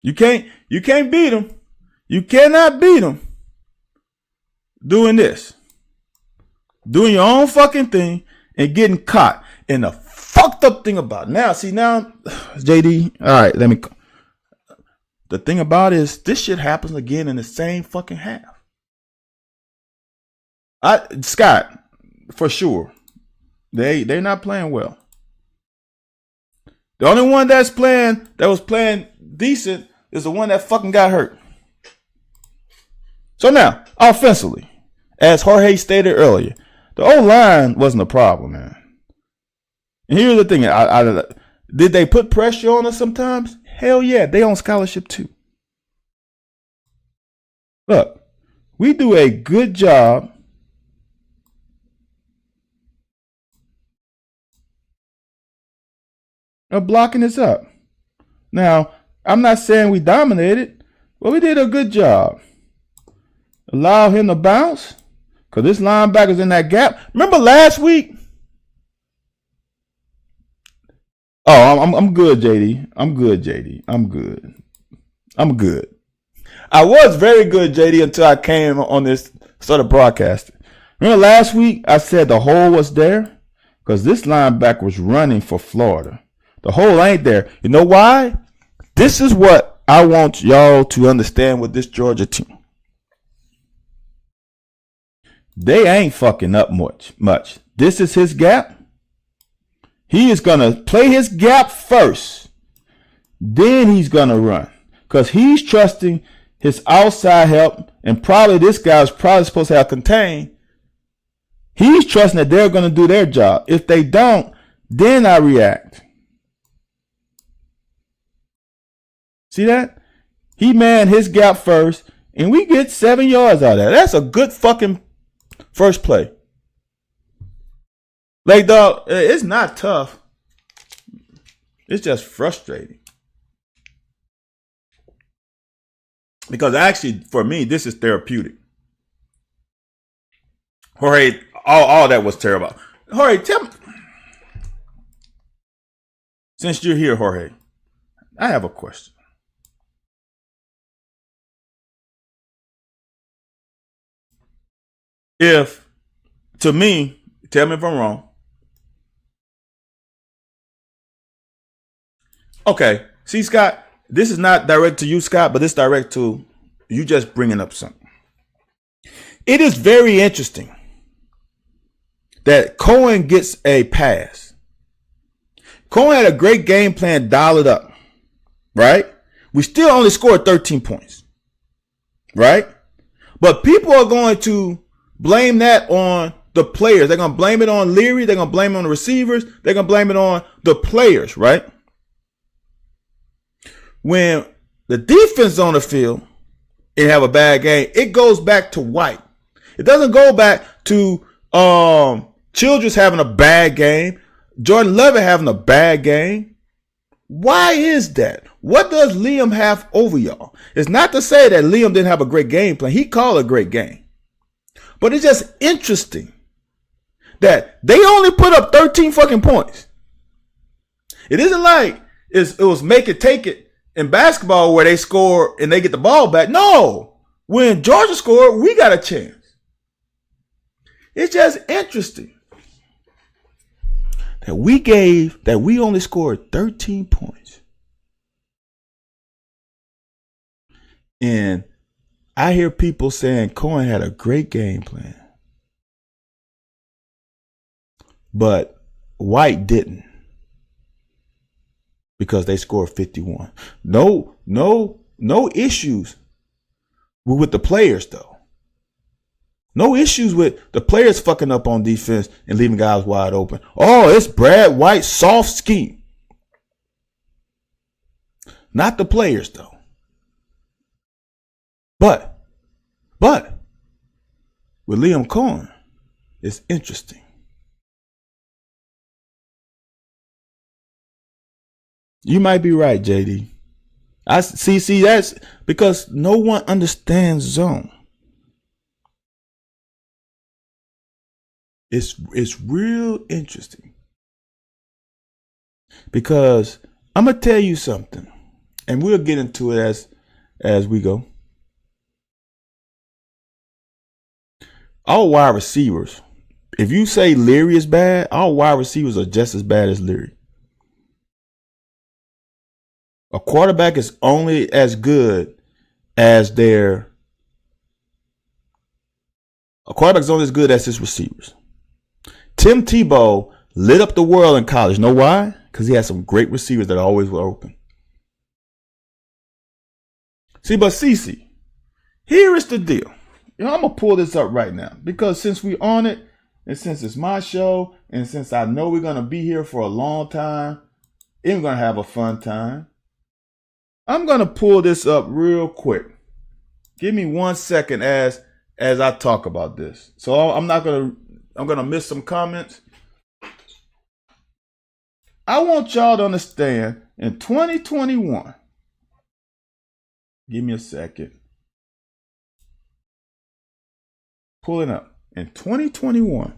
You can't beat them. You cannot beat them doing this. Doing your own fucking thing and getting caught. And the fucked up thing about it. Now, JD, all right, let me. The thing about it is this shit happens again in the same fucking half. Scott, for sure, they're not playing well. The only one that was playing decent is the one that fucking got hurt. So now, offensively, as Jorge stated earlier, the O-line wasn't a problem, man. And here's the thing. Did they put pressure on us sometimes? Hell yeah. They on scholarship too. Look, we do a good job of blocking this up. Now, I'm not saying we dominated, but we did a good job. Allow him to bounce. Because this linebacker's in that gap. Remember last week? Oh, I'm good, JD. I'm good, JD. I'm good. I was very good, JD, until I came on this sort of broadcast. Remember last week I said the hole was there? Because this linebacker was running for Florida. The hole ain't there. You know why? This is what I want y'all to understand with this Georgia team. They ain't fucking up much. This is his gap. He is going to play his gap first. Then he's going to run. Because he's trusting his outside help. And probably this guy's probably supposed to have contained. He's trusting that they're going to do their job. If they don't, then I react. See that? He manned his gap first. And we get 7 yards out of that. That's a good fucking first play. Like, dog, it's not tough. It's just frustrating. Because actually, for me, this is therapeutic. Jorge, all that was terrible. Jorge, tell me. Since you're here, Jorge, I have a question. If, to me, tell me if I'm wrong. Okay, see, Scott, this is not direct to you, Scott, but this is direct to you just bringing up something. It is very interesting that Cohen gets a pass. Cohen had a great game plan dialed up, right? We still only scored 13 points, right? But people are going to blame that on the players. They're going to blame it on Leary. They're going to blame it on the receivers. They're going to blame it on the players, right? When the defense is on the field and have a bad game, it goes back to White. It doesn't go back to Childress having a bad game, Jordan Levitt having a bad game. Why is that? What does Liam have over y'all? It's not to say that Liam didn't have a great game plan. He called a great game. But it's just interesting that they only put up 13 fucking points. It isn't like it was make it take it in basketball where they score and they get the ball back. No. When Georgia scored, we got a chance. It's just interesting that we only scored 13 points. And I hear people saying Cohen had a great game plan. But White didn't. Because they scored 51. No issues with the players though. No issues with the players fucking up on defense and leaving guys wide open. Oh, it's Brad White's soft scheme. Not the players, though. But with Liam Cohen, it's interesting. You might be right, JD. I see that's because no one understands zone. It's real interesting because I'm gonna tell you something, and we'll get into it as we go. Our wide receivers, if you say Leary is bad, our wide receivers are just as bad as Leary. A quarterback is only as good as a quarterback's only as good as his receivers. Tim Tebow lit up the world in college. Know why? Because he had some great receivers that always were open. See, but CC, here is the deal. I'm going to pull this up right now because since we on it and since it's my show and since I know we're going to be here for a long time and we're going to have a fun time, I'm going to pull this up real quick. Give me 1 second as I talk about this. So I'm going to miss some comments. I want y'all to understand in 2021, give me a second. Pulling up in 2021.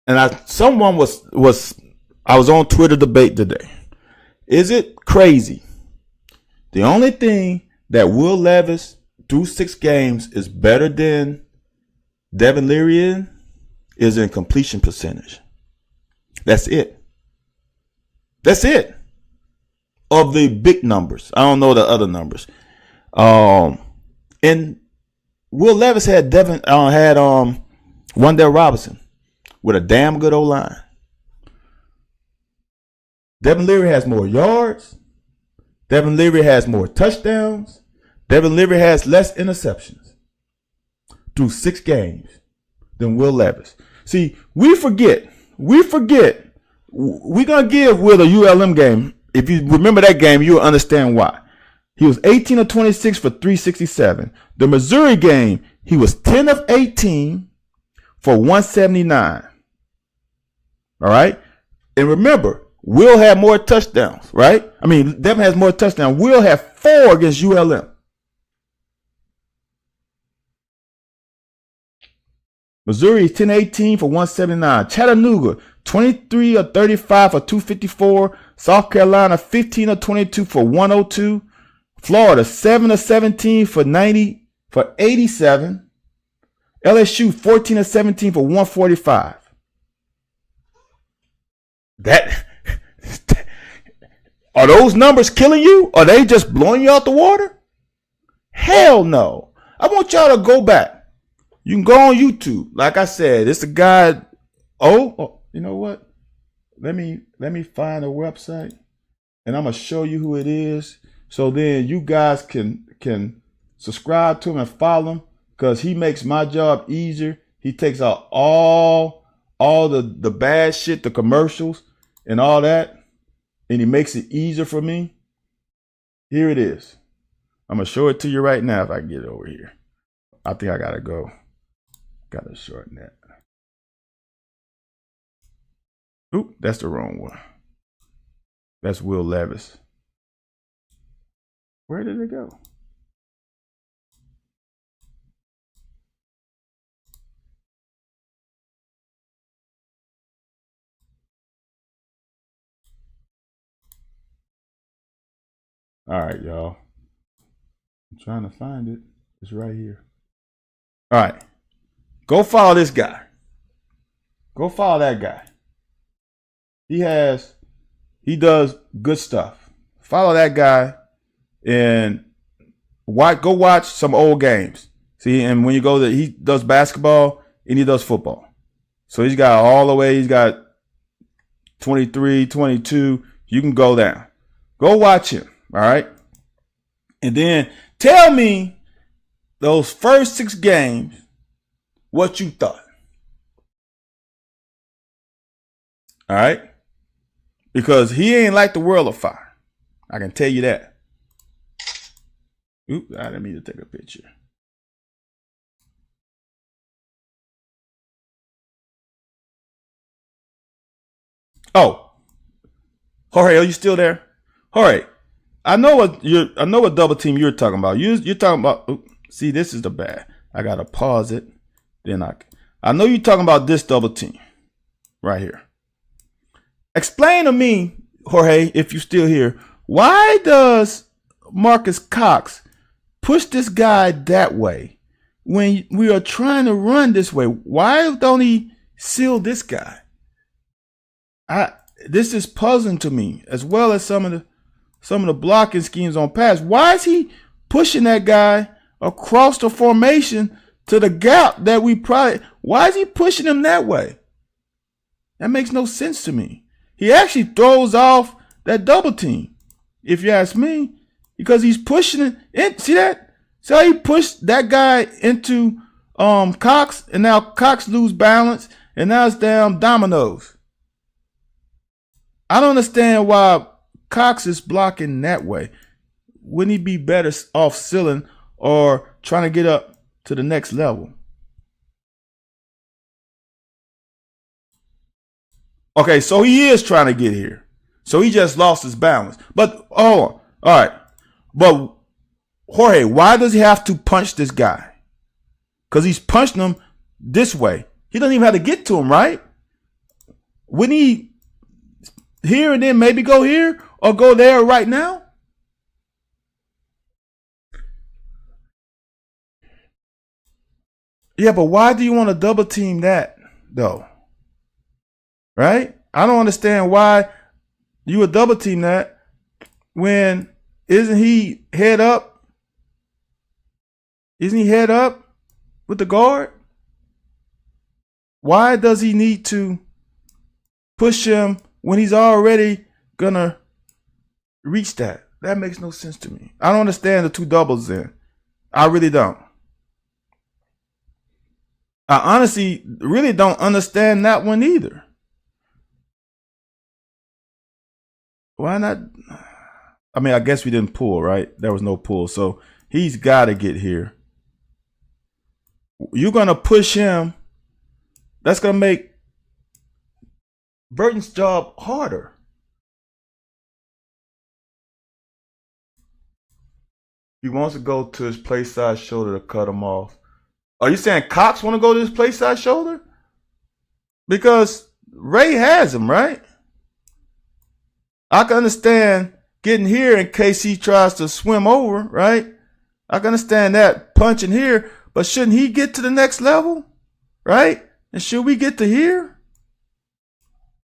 And I was on Twitter debate today. Is it crazy? The only thing that Will Levis through 6 games is better than Devin Leary is in completion percentage. That's it. That's it. Of the big numbers. I don't know the other numbers. And Will Levis had Wandale Robinson with a damn good O-line. Devin Leary has more yards. Devin Leary has more touchdowns. Devin Leary has less interceptions through 6 games than Will Levis. See, we forget. We're going to give Will a ULM game. If you remember that game, you'll understand why. He was 18 of 26 for 367. The Missouri game, he was 10 of 18 for 179. All right? And remember, Will had more touchdowns, right? I mean, Devin has more touchdowns. Will had 4 against ULM. Missouri 10-18 for 179. Chattanooga 23 of 35 for 254. South Carolina 15 of 22 for 102. Florida 7 of 17 for 87. LSU 14 of 17 for 145. That are those numbers killing you? Are they just blowing you out the water? Hell no. I want y'all to go back. You can go on YouTube. Like I said, it's a guy. Oh, you know what? Let me find a website, and I'm gonna show you who it is. So then you guys can subscribe to him and follow him, because he makes my job easier. He takes out all the bad shit, the commercials and all that, and he makes it easier for me. Here it is. I'm gonna show it to you right now if I can get it over here. I think I gotta go. Gotta shorten that. Oop, that's the wrong one. That's Will Levis. Where did it go? All right, y'all. I'm trying to find it. It's right here. All right. Go follow this guy. Go follow that guy. He does good stuff. Follow that guy and go watch some old games. See, and when you go there, he does basketball and he does football. So he's got all the way, he's got 23, 22. You can go down. Go watch him. All right. And then tell me those first 6 games, what you thought. All right. Because he ain't like the world of fire. I can tell you that. Oop, I didn't mean to take a picture. Oh, Jorge, are you still there? Jorge, I know what double team you're talking about. You're talking about. See, this is the bad. I gotta pause it. Then I know you're talking about this double team right here. Explain to me, Jorge, if you're still here, why does Marcus Cox push this guy that way when we are trying to run this way? Why don't he seal this guy? This is puzzling to me, as well as some of the blocking schemes on pass. Why is he pushing that guy across the formation to the gap that we probably? Why is he pushing him that way? That makes no sense to me. He actually throws off that double team, if you ask me, because he's pushing it. See that? See how he pushed that guy into Cox, and now Cox lose balance, and now it's down dominoes. I don't understand why Cox is blocking that way. Wouldn't he be better off sealing or trying to get up to the next level? Okay, so he is trying to get here. So he just lost his balance. But, all right. But, Jorge, why does he have to punch this guy? Because he's punching him this way. He doesn't even have to get to him, right? Wouldn't he here and then maybe go here or go there right now? Yeah, but why do you want to double team that, though? Right? I don't understand why you would double team that when isn't he head up? Isn't he head up with the guard? Why does he need to push him when he's already gonna reach that? That makes no sense to me. I don't understand the two doubles then. I really don't. I honestly really don't understand that one either. Why not? I mean, I guess we didn't pull, right? There was no pull. So he's got to get here. You're going to push him. That's going to make Burton's job harder. He wants to go to his play side shoulder to cut him off. Are you saying Cox want to go to this play side shoulder? Because Ray has him, right? I can understand getting here in case he tries to swim over, right? I can understand that punching here, but shouldn't he get to the next level, right? And should we get to here?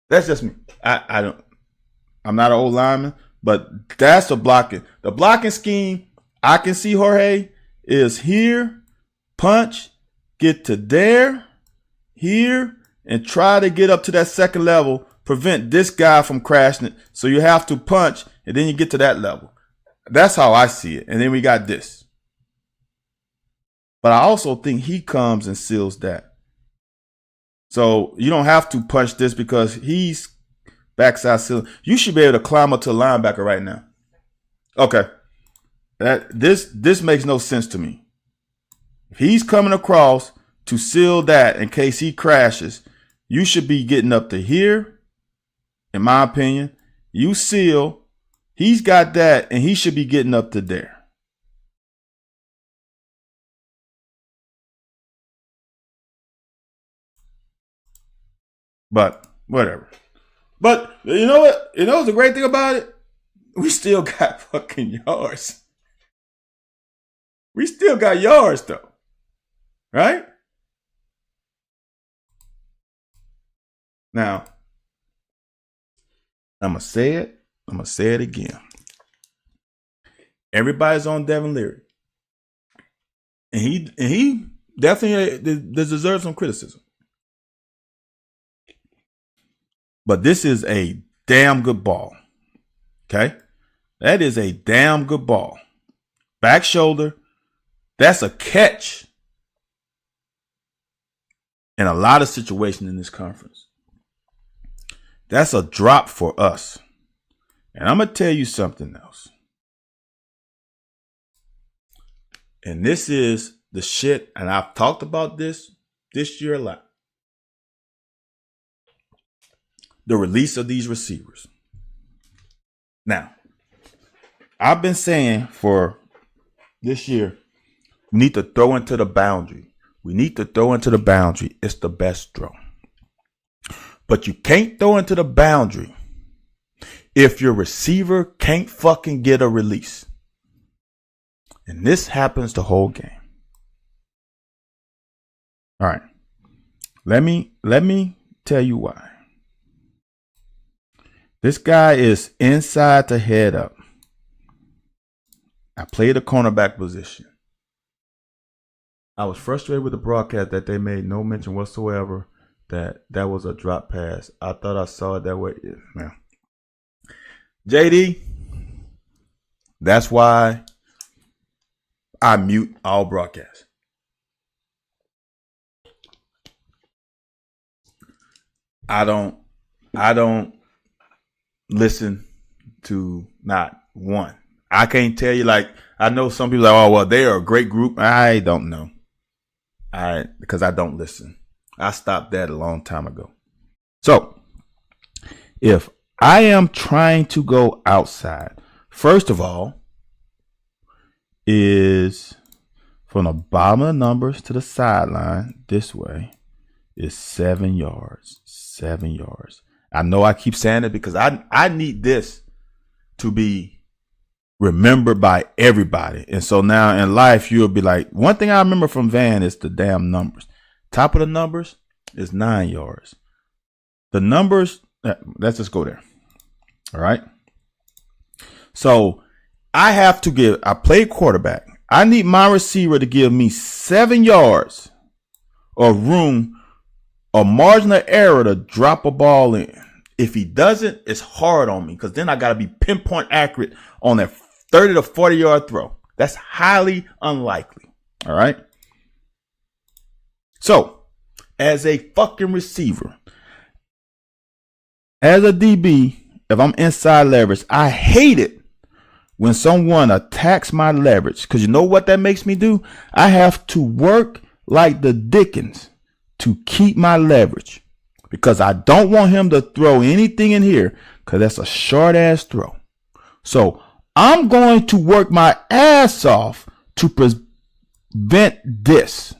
That's just me. I'm not an old lineman, but that's the blocking. The blocking scheme I can see, Jorge, is here, punch, get to there, here, and try to get up to that second level, prevent this guy from crashing it. So you have to punch, and then you get to that level. That's how I see it. And then we got this. But I also think he comes and seals that. So you don't have to punch this because he's backside sealing. You should be able to climb up to a linebacker right now. Okay. This makes no sense to me. If he's coming across to seal that in case he crashes, you should be getting up to here, in my opinion. You seal. He's got that, and he should be getting up to there. But whatever. But you know what? You know what's the great thing about it? We still got fucking yards. We still got yards though. Right? Now, I'm going to say it. I'm going to say it again. Everybody's on Devin Leary. And he definitely deserves some criticism. But this is a damn good ball. Okay? That is a damn good ball. Back shoulder. That's a catch in a lot of situations in this conference. That's a drop for us. And I'm going to tell you something else. And this is the shit, and I've talked about this year a lot. The release of these receivers. Now, I've been saying for this year, we need to throw into the boundary. We need to throw into the boundary. It's the best throw. But you can't throw into the boundary if your receiver can't fucking get a release. And this happens the whole game. All right. Let me tell you why. This guy is inside to head up. I played a cornerback position. I was frustrated with the broadcast that they made no mention whatsoever that was a drop pass. I thought I saw it that way. Man. JD, that's why I mute all broadcasts. I don't listen to not one. I can't tell you, like, I know some people are like, oh, well, they are a great group. I don't know. Because I don't listen. I stopped that a long time ago. So, if I am trying to go outside, first of all, is from the bottom of the numbers to the sideline this way is 7 yards. 7 yards. I know I keep saying it because I need this to be remembered by everybody. And so now in life, you'll be like, one thing I remember from Van is the damn numbers. Top of the numbers is 9 yards. The numbers, let's just go there. All right. So I play quarterback. I need my receiver to give me 7 yards of room, a margin of error to drop a ball in. If he doesn't, it's hard on me because then I got to be pinpoint accurate on that 30 to 40 yard throw. That's highly unlikely. All right. So as a fucking receiver, as a DB, if I'm inside leverage, I hate it when someone attacks my leverage because you know what that makes me do? I have to work like the Dickens to keep my leverage because I don't want him to throw anything in here because that's a short ass throw. So I'm going to work my ass off to prevent this.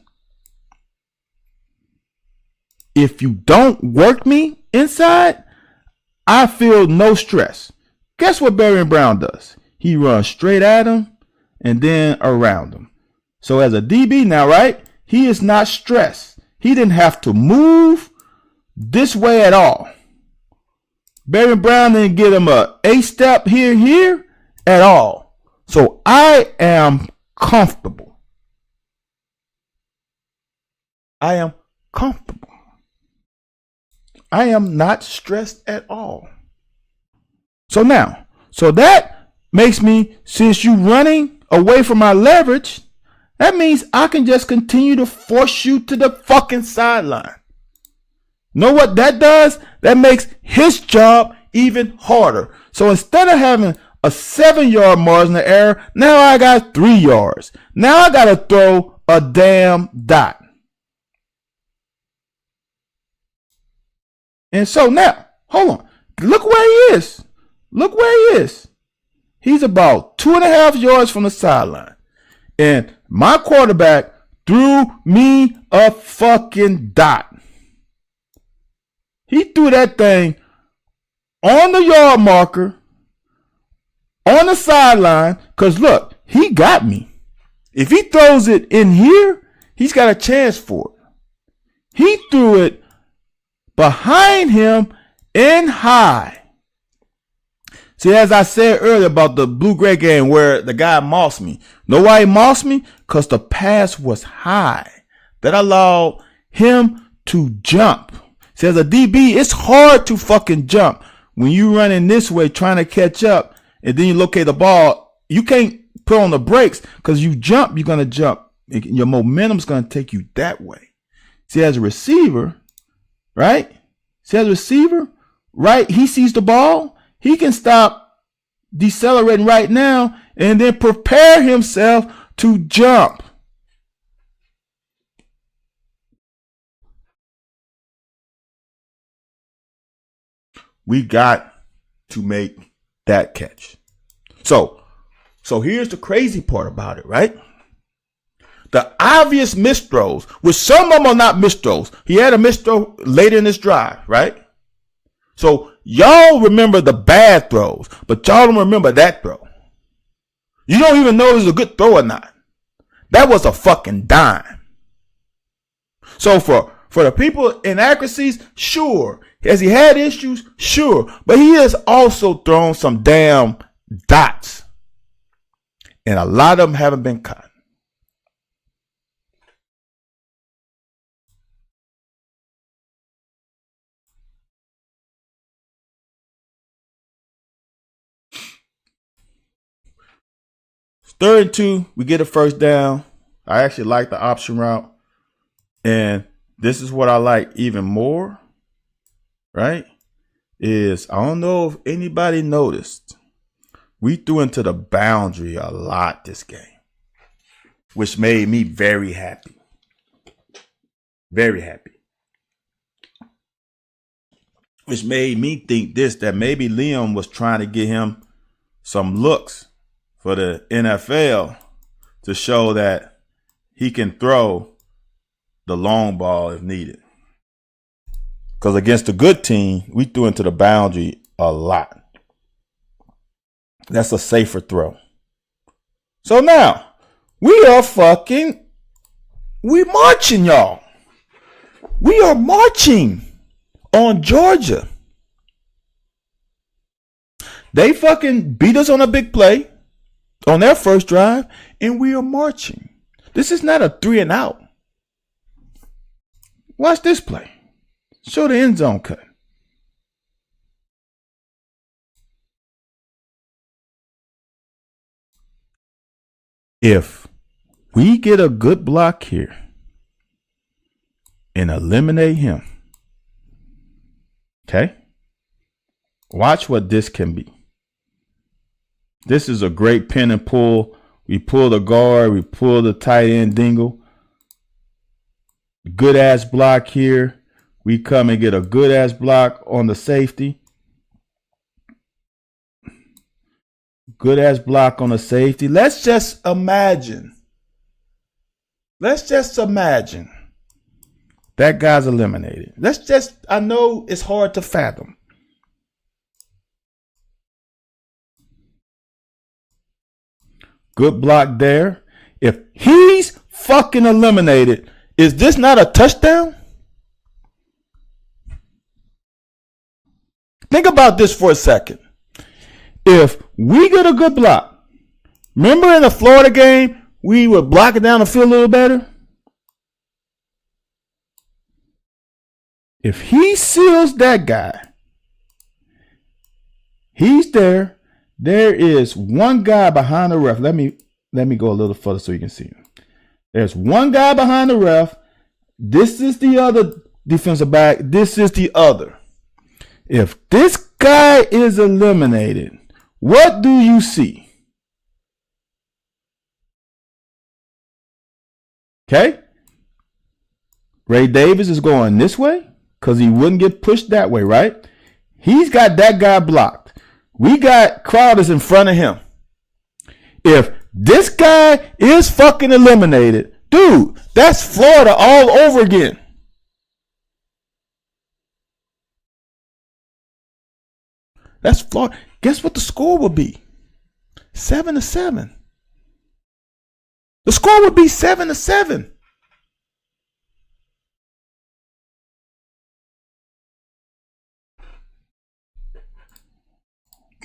if you don't work me inside, I feel no stress. Guess what Barry Brown does? He runs straight at him and then around him. So as a DB now, right? He is not stressed. He didn't have to move this way at all. Barry Brown didn't get him a step here at all. So I am comfortable. I am comfortable. I am not stressed at all. So that makes me, since you running away from my leverage, that means I can just continue to force you to the fucking sideline. Know what that does? That makes his job even harder. So instead of having a 7-yard margin of error, now I got 3 yards. Now I got to throw a damn dot. And so now, hold on. Look where he is. Look where he is. He's about 2.5 yards from the sideline. And my quarterback threw me a fucking dot. He threw that thing on the yard marker, on the sideline, because look, he got me. If he throws it in here, he's got a chance for it. He threw it behind him and high. See, as I said earlier about the blue-gray game where the guy mossed me. Know why he mossed me? Because the pass was high. That allowed him to jump. See, as a DB, it's hard to fucking jump. When you running this way trying to catch up and then you locate the ball, you can't put on the brakes because you jump, you're going to jump. Your momentum's going to take you that way. See, as a receiver, right? He sees the ball. He can stop decelerating right now and then prepare himself to jump. We got to make that catch. So here's the crazy part about it, right? The obvious misthrows, which some of them are not misthrows. He had a misthrow later in this drive, right? So y'all remember the bad throws, but y'all don't remember that throw. You don't even know if it was a good throw or not. That was a fucking dime. So for the people inaccuracies, sure. Has he had issues? Sure. But he has also thrown some damn dots. And a lot of them haven't been caught. Third and 2, we get a first down. I actually like the option route. And this is what I like even more, right? Is I don't know if anybody noticed. We threw into the boundary a lot this game, which made me very happy. Very happy. Which made me think that maybe Liam was trying to get him some looks for the NFL to show that he can throw the long ball if needed. Because against a good team, we threw into the boundary a lot. That's a safer throw. So now, we're marching, y'all. We are marching on Georgia. They fucking beat us on a big play on their first drive, and we are marching. This is not a 3 and out. Watch this play. Show the end zone cut. If we get a good block here and eliminate him, okay? Watch what this can be. This is a great pin and pull. We pull the guard. We pull the tight end dingle. Good ass block here. We come and get a good ass block on the safety. Good ass block on the safety. Let's just imagine that That guy's eliminated. I know it's hard to fathom. Good block there. If he's fucking eliminated, is this not a touchdown? Think about this for a second. If we get a good block, remember in the Florida game, we were blocking down the field a little better? If he seals that guy, he's there. There is one guy behind the ref. Let me go a little further so you can see him. There's one guy behind the ref. This is the other defensive back. This is the other. If this guy is eliminated, what do you see? Okay. Ray Davis is going this way because he wouldn't get pushed that way, right? He's got that guy blocked. We got Crowder's in front of him. If this guy is fucking eliminated, dude, that's Florida all over again. That's Florida. Guess what the score would be? 7-7. The score would be 7-7.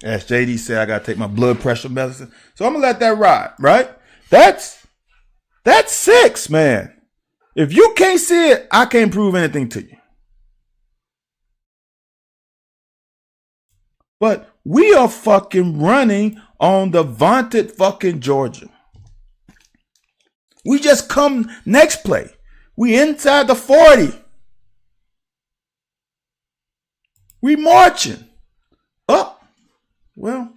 As JD said, I gotta take my blood pressure medicine. So I'm gonna let that ride, right? That's 6, man. If you can't see it, I can't prove anything to you. But we are fucking running on the vaunted fucking Georgia. We just come next play. We inside the 40. We marching up. Well,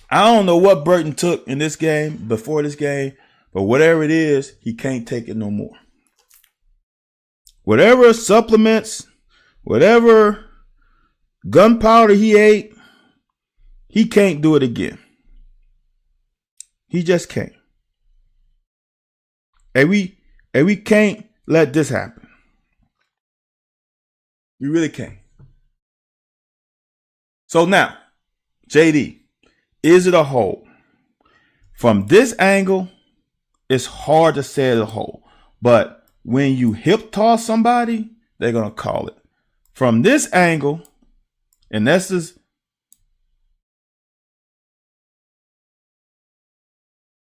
I don't know what Burton took in this game, before this game, but whatever it is, he can't take it no more. Whatever supplements, whatever gunpowder he ate, he can't do it again. He just can't. And we can't let this happen. We really can't. So now, JD, is it a hold? From this angle, it's hard to say it's a hold. But when you hip toss somebody, they're going to call it. From this angle, and this is,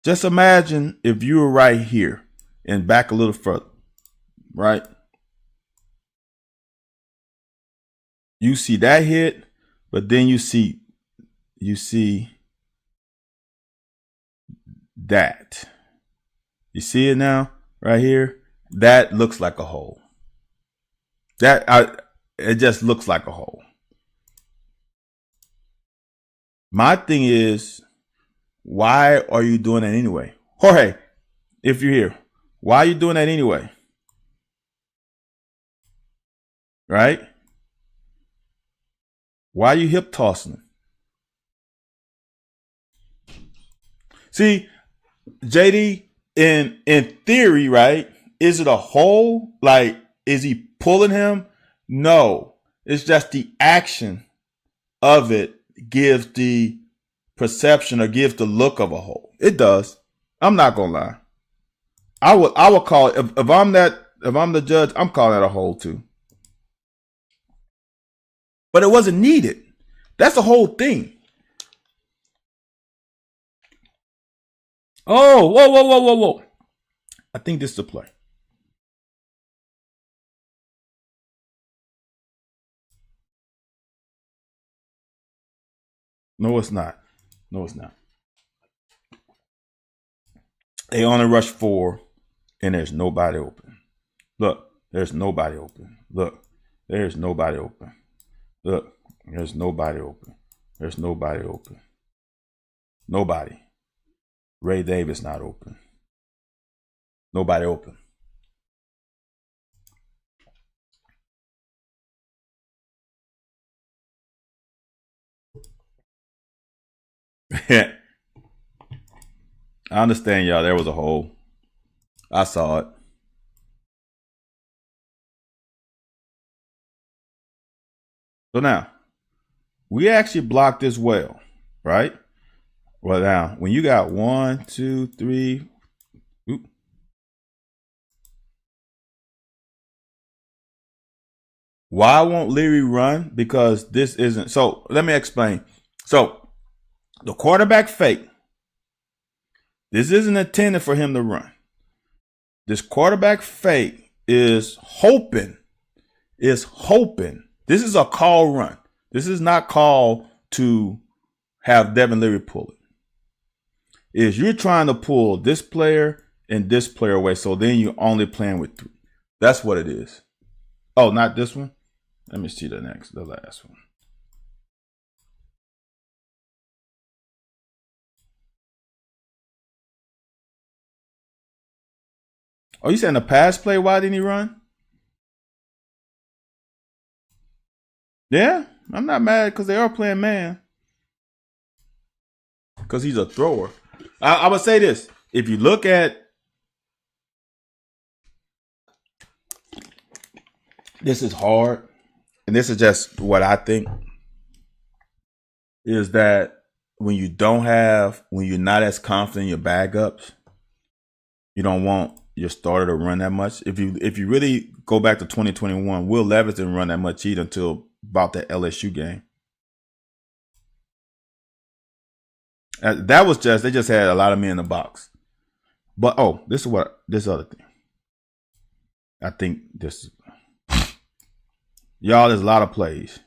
just imagine if you were right here and back a little further, right? You see that hit, but then you see that. You see it now, right here? That looks like a hole. It just looks like a hole. My thing is, why are you doing that anyway? Jorge, if you're here, why are you doing that anyway? Right? Why are you hip tossing him? See, JD, in theory, right? Is it a hole? Like, is he pulling him? No. It's just the action of it gives the perception or gives the look of a hole. It does. I'm not gonna lie. I would call it, if I'm the judge, I'm calling that a hole too. But it wasn't needed. That's the whole thing. Oh, whoa. I think this is the play. No, it's not. They on a rush 4, and there's nobody open. Look, there's nobody open. Look, there's nobody open. Look, there's nobody open. There's nobody open. Nobody. Ray Davis not open. Nobody open. I understand, y'all. There was a hole. I saw it. So now, we actually blocked this well, right? Well, now, when you got 1, 2, 3, oop. Why won't Leary run? Because this isn't. So let me explain. So the quarterback fake, this isn't intended for him to run. This quarterback fake is hoping. This is a call run. This is not called to have Devin Leary pull it. Is you're trying to pull this player and this player away, so then you're only playing with 3. That's what it is. Oh, not this one? Let me see the last one. Oh, you saying the pass play, why didn't he run? Yeah, I'm not mad because they are playing man. Because he's a thrower. I would say this. If you look at this is hard, and this is just what I think, is that when you're not as confident in your backups, you don't want your starter to run that much. If you really go back to 2021, Will Levis didn't run that much either until about the LSU game. That was they just had a lot of men in the box. But this other thing. I think this y'all, there's a lot of plays.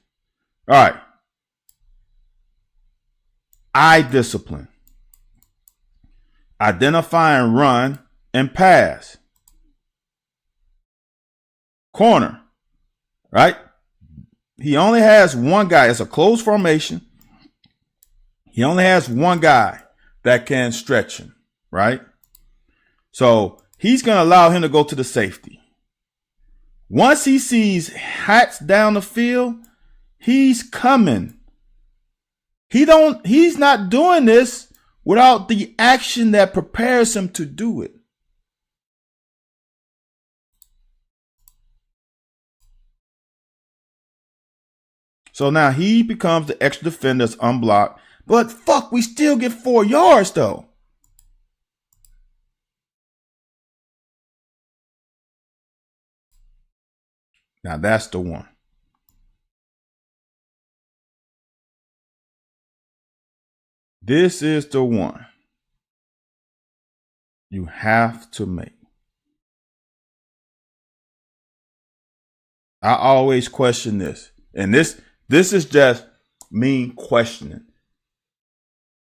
All right. Eye discipline. Identify and run and pass. Corner. Right? He only has one guy. It's a closed formation. He only has one guy that can stretch him. Right? So he's going to allow him to go to the safety. Once he sees hats down the field, he's coming. He's not doing this without the action that prepares him to do it. So now he becomes the extra defender that's unblocked. But fuck, we still get 4 yards though. Now that's the one. This is the one you have to make. I always question this. And this is just me questioning.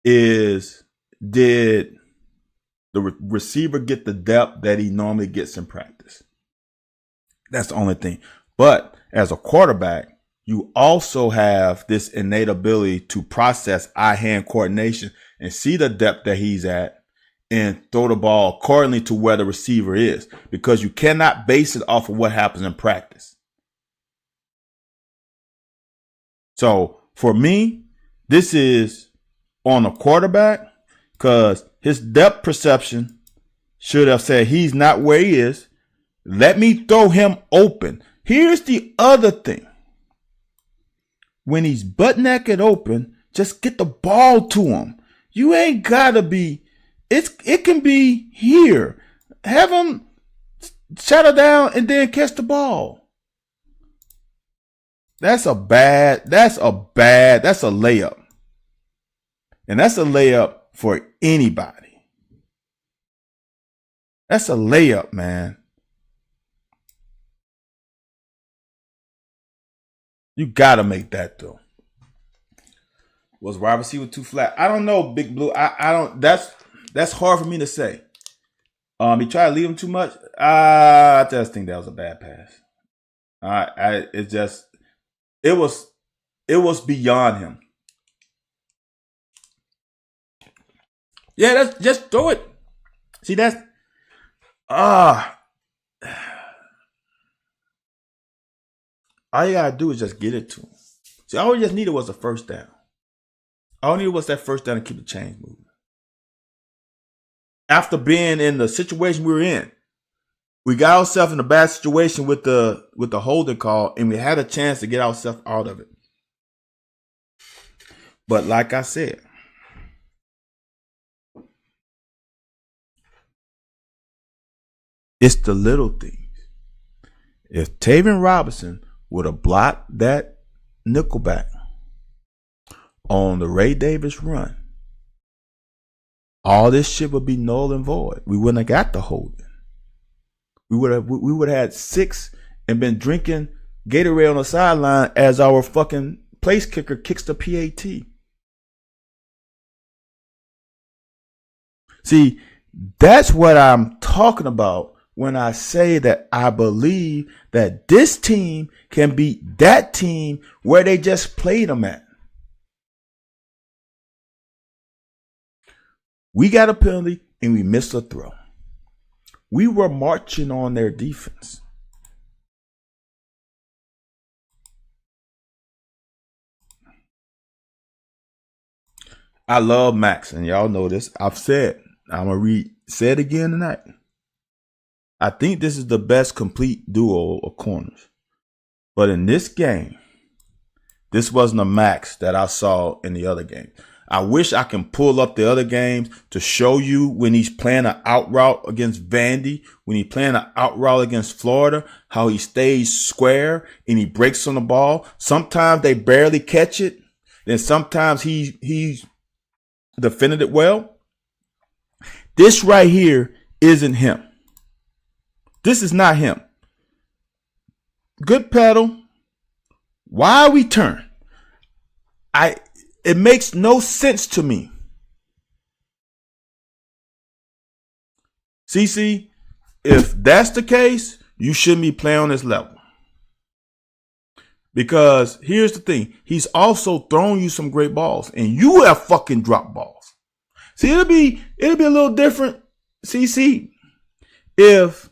Did the receiver get the depth that he normally gets in practice? That's the only thing. But as a quarterback, you also have this innate ability to process eye-hand coordination and see the depth that he's at and throw the ball accordingly to where the receiver is, because you cannot base it off of what happens in practice. So for me, this is on a quarterback because his depth perception should have said he's not where he is. Let me throw him open. Here's the other thing. When he's butt naked open, just get the ball to him. You ain't gotta be. It can be here. Have him shadow down and then catch the ball. That's a layup. And that's a layup for anybody. That's a layup, man. You gotta make that though. Was wide receiver too flat? I don't know, Big Blue. I don't. That's hard for me to say. He tried to leave him too much. I just think that was a bad pass. It was beyond him. Yeah, that's just throw it. See, that's all you gotta do is just get it to him. See, all we just needed was a first down. All I needed was that first down to keep the chains moving. after being in the situation we were in. We got ourselves in a bad situation with the holding call, and we had a chance to get ourselves out of it. But like I said, it's the little things. If Taven Robinson would have blocked that nickelback on the Ray Davis run, all this shit would be null and void. We wouldn't have got the holding. We would have had 6 and been drinking Gatorade on the sideline as our fucking place kicker kicks the PAT. See, that's what I'm talking about when I say that I believe that this team can beat that team where they just played them at. We got a penalty and we missed a throw. We were marching on their defense. I love Max, and y'all know this. I've said, I'm going to say it again tonight. I think this is the best complete duo of corners. But in this game, this wasn't a Max that I saw in the other game. I wish I can pull up the other games to show you when he's playing an out route against Vandy, when he's playing an out route against Florida, how he stays square and he breaks on the ball. Sometimes they barely catch it. Then sometimes he's defended it well. This right here isn't him. This is not him. Good pedal. Why we turn? It makes no sense to me. CC, if that's the case, you shouldn't be playing on this level. Because here's the thing. He's also thrown you some great balls, and you have fucking dropped balls. See, it'll be a little different, CC, if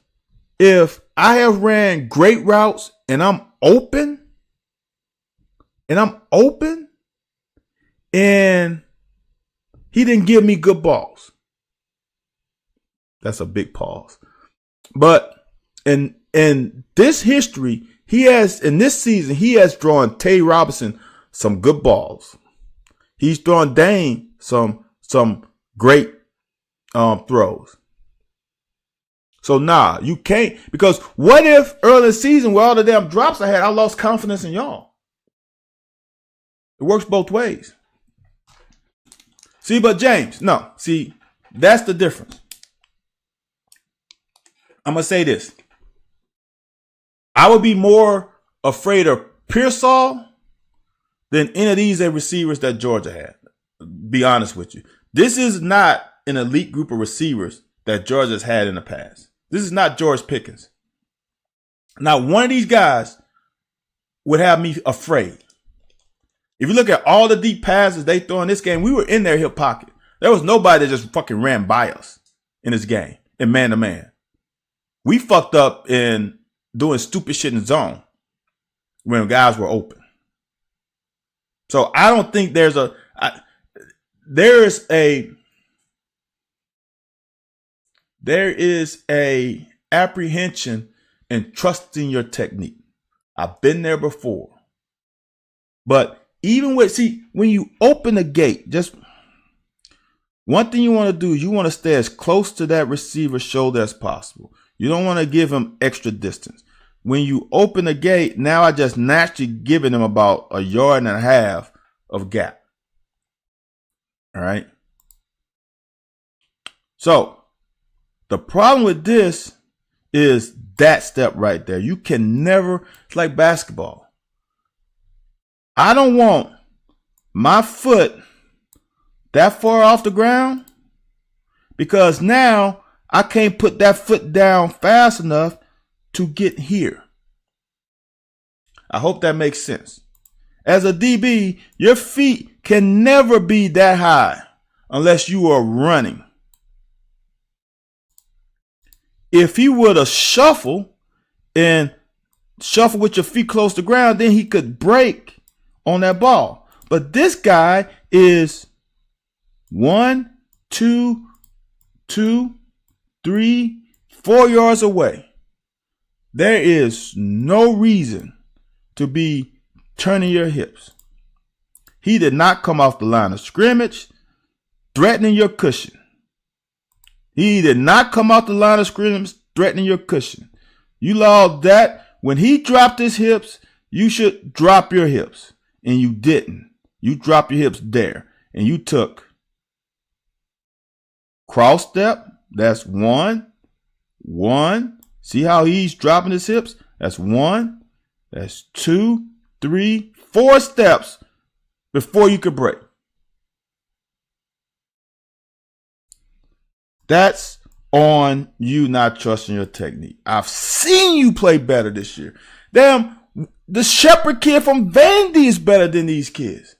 I have ran great routes and I'm open, and he didn't give me good balls. That's a big pause. But in this history, in this season, he has drawn Tay Robinson some good balls. He's drawn Dane some great throws. So you can't, because what if early in the season with all the damn drops I had, I lost confidence in y'all? It works both ways. See, but James, no. See, that's the difference. I'm going to say this. I would be more afraid of Pearsall than any of these receivers that Georgia had. Be honest with you. This is not an elite group of receivers that Georgia's had in the past. This is not George Pickens. Now, one of these guys would have me afraid. If you look at all the deep passes they throw in this game, we were in their hip pocket. There was nobody that just fucking ran by us in this game, in man-to-man. We fucked up in doing stupid shit in zone when guys were open. So I don't think there is a apprehension in trusting your technique. I've been there before. But even when you open the gate, just one thing you want to do is you want to stay as close to that receiver's shoulder as possible. You don't want to give him extra distance. When you open the gate, now I just naturally giving him about 1.5 yards of gap. All right. So the problem with this is that step right there. You can never, it's like basketball. I don't want my foot that far off the ground because now I can't put that foot down fast enough to get here. I hope that makes sense. As a DB, your feet can never be that high unless you are running. If he would have shuffled with your feet close to the ground, then he could break on that ball. But this guy is 1, 2, 2, 3, 4 yards away. There is no reason to be turning your hips. He did not come off the line of scrimmage threatening your cushion. He did not come off the line of scrimmage threatening your cushion. You allowed that. When he dropped his hips, you should drop your hips. And you didn't. You dropped your hips there. And you took cross step. That's 1. 1. See how he's dropping his hips? That's 1. That's 2, 3, 4 steps before you could break. That's on you not trusting your technique. I've seen you play better this year. Damn, the Shepherd kid from Vandy is better than these kids.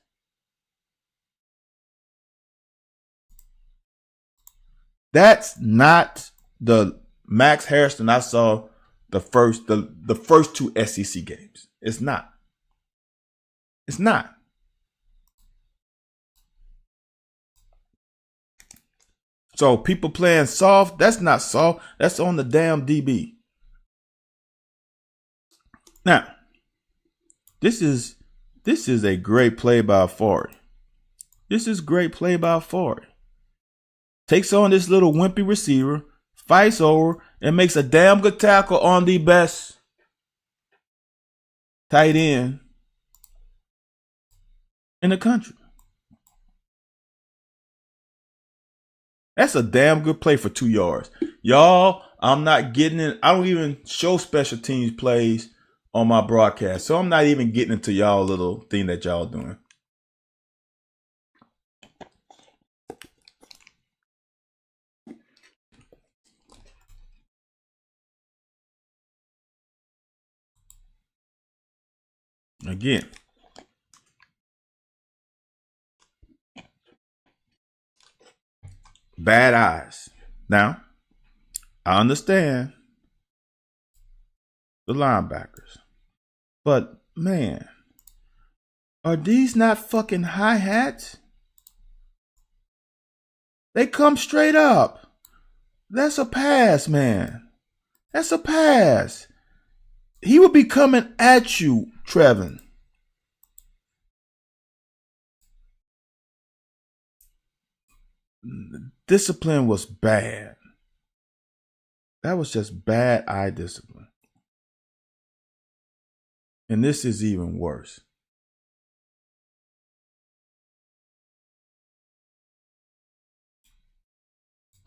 That's not the Max Harrison I saw the first 2 SEC games. It's not. It's not. So people playing soft, that's not soft. That's on the damn DB. Now, this is a great play by Fari. This is great play by Fari. Takes on this little wimpy receiver, fights over, and makes a damn good tackle on the best tight end in the country. That's a damn good play for 2 yards. Y'all, I'm not getting in. I don't even show special teams plays on my broadcast. So I'm not even getting into y'all little thing that y'all doing. Again. Bad eyes. Now, I understand the linebackers. But, man, are these not fucking hi-hats? They come straight up. That's a pass, man. That's a pass. He would be coming at you, Trevin. Discipline was bad. That was just bad eye discipline. And this is even worse.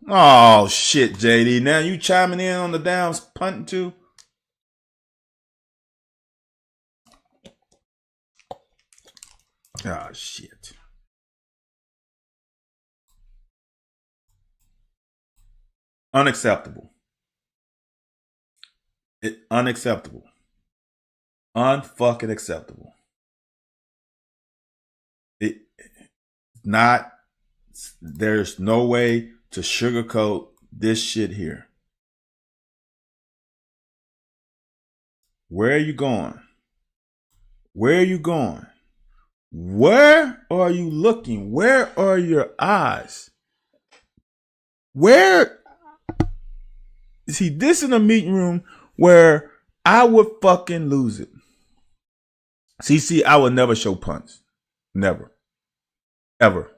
Oh, shit, JD. Now you chiming in on the downs punting too? Oh, shit. Unacceptable. Unacceptable. Unfucking acceptable. There's no way to sugarcoat this shit here. Where are you going? Where are you going? Where are you looking? Where are your eyes? Where? See, this in a meeting room where I would fucking lose it. See, I would never show punts. Never. Ever.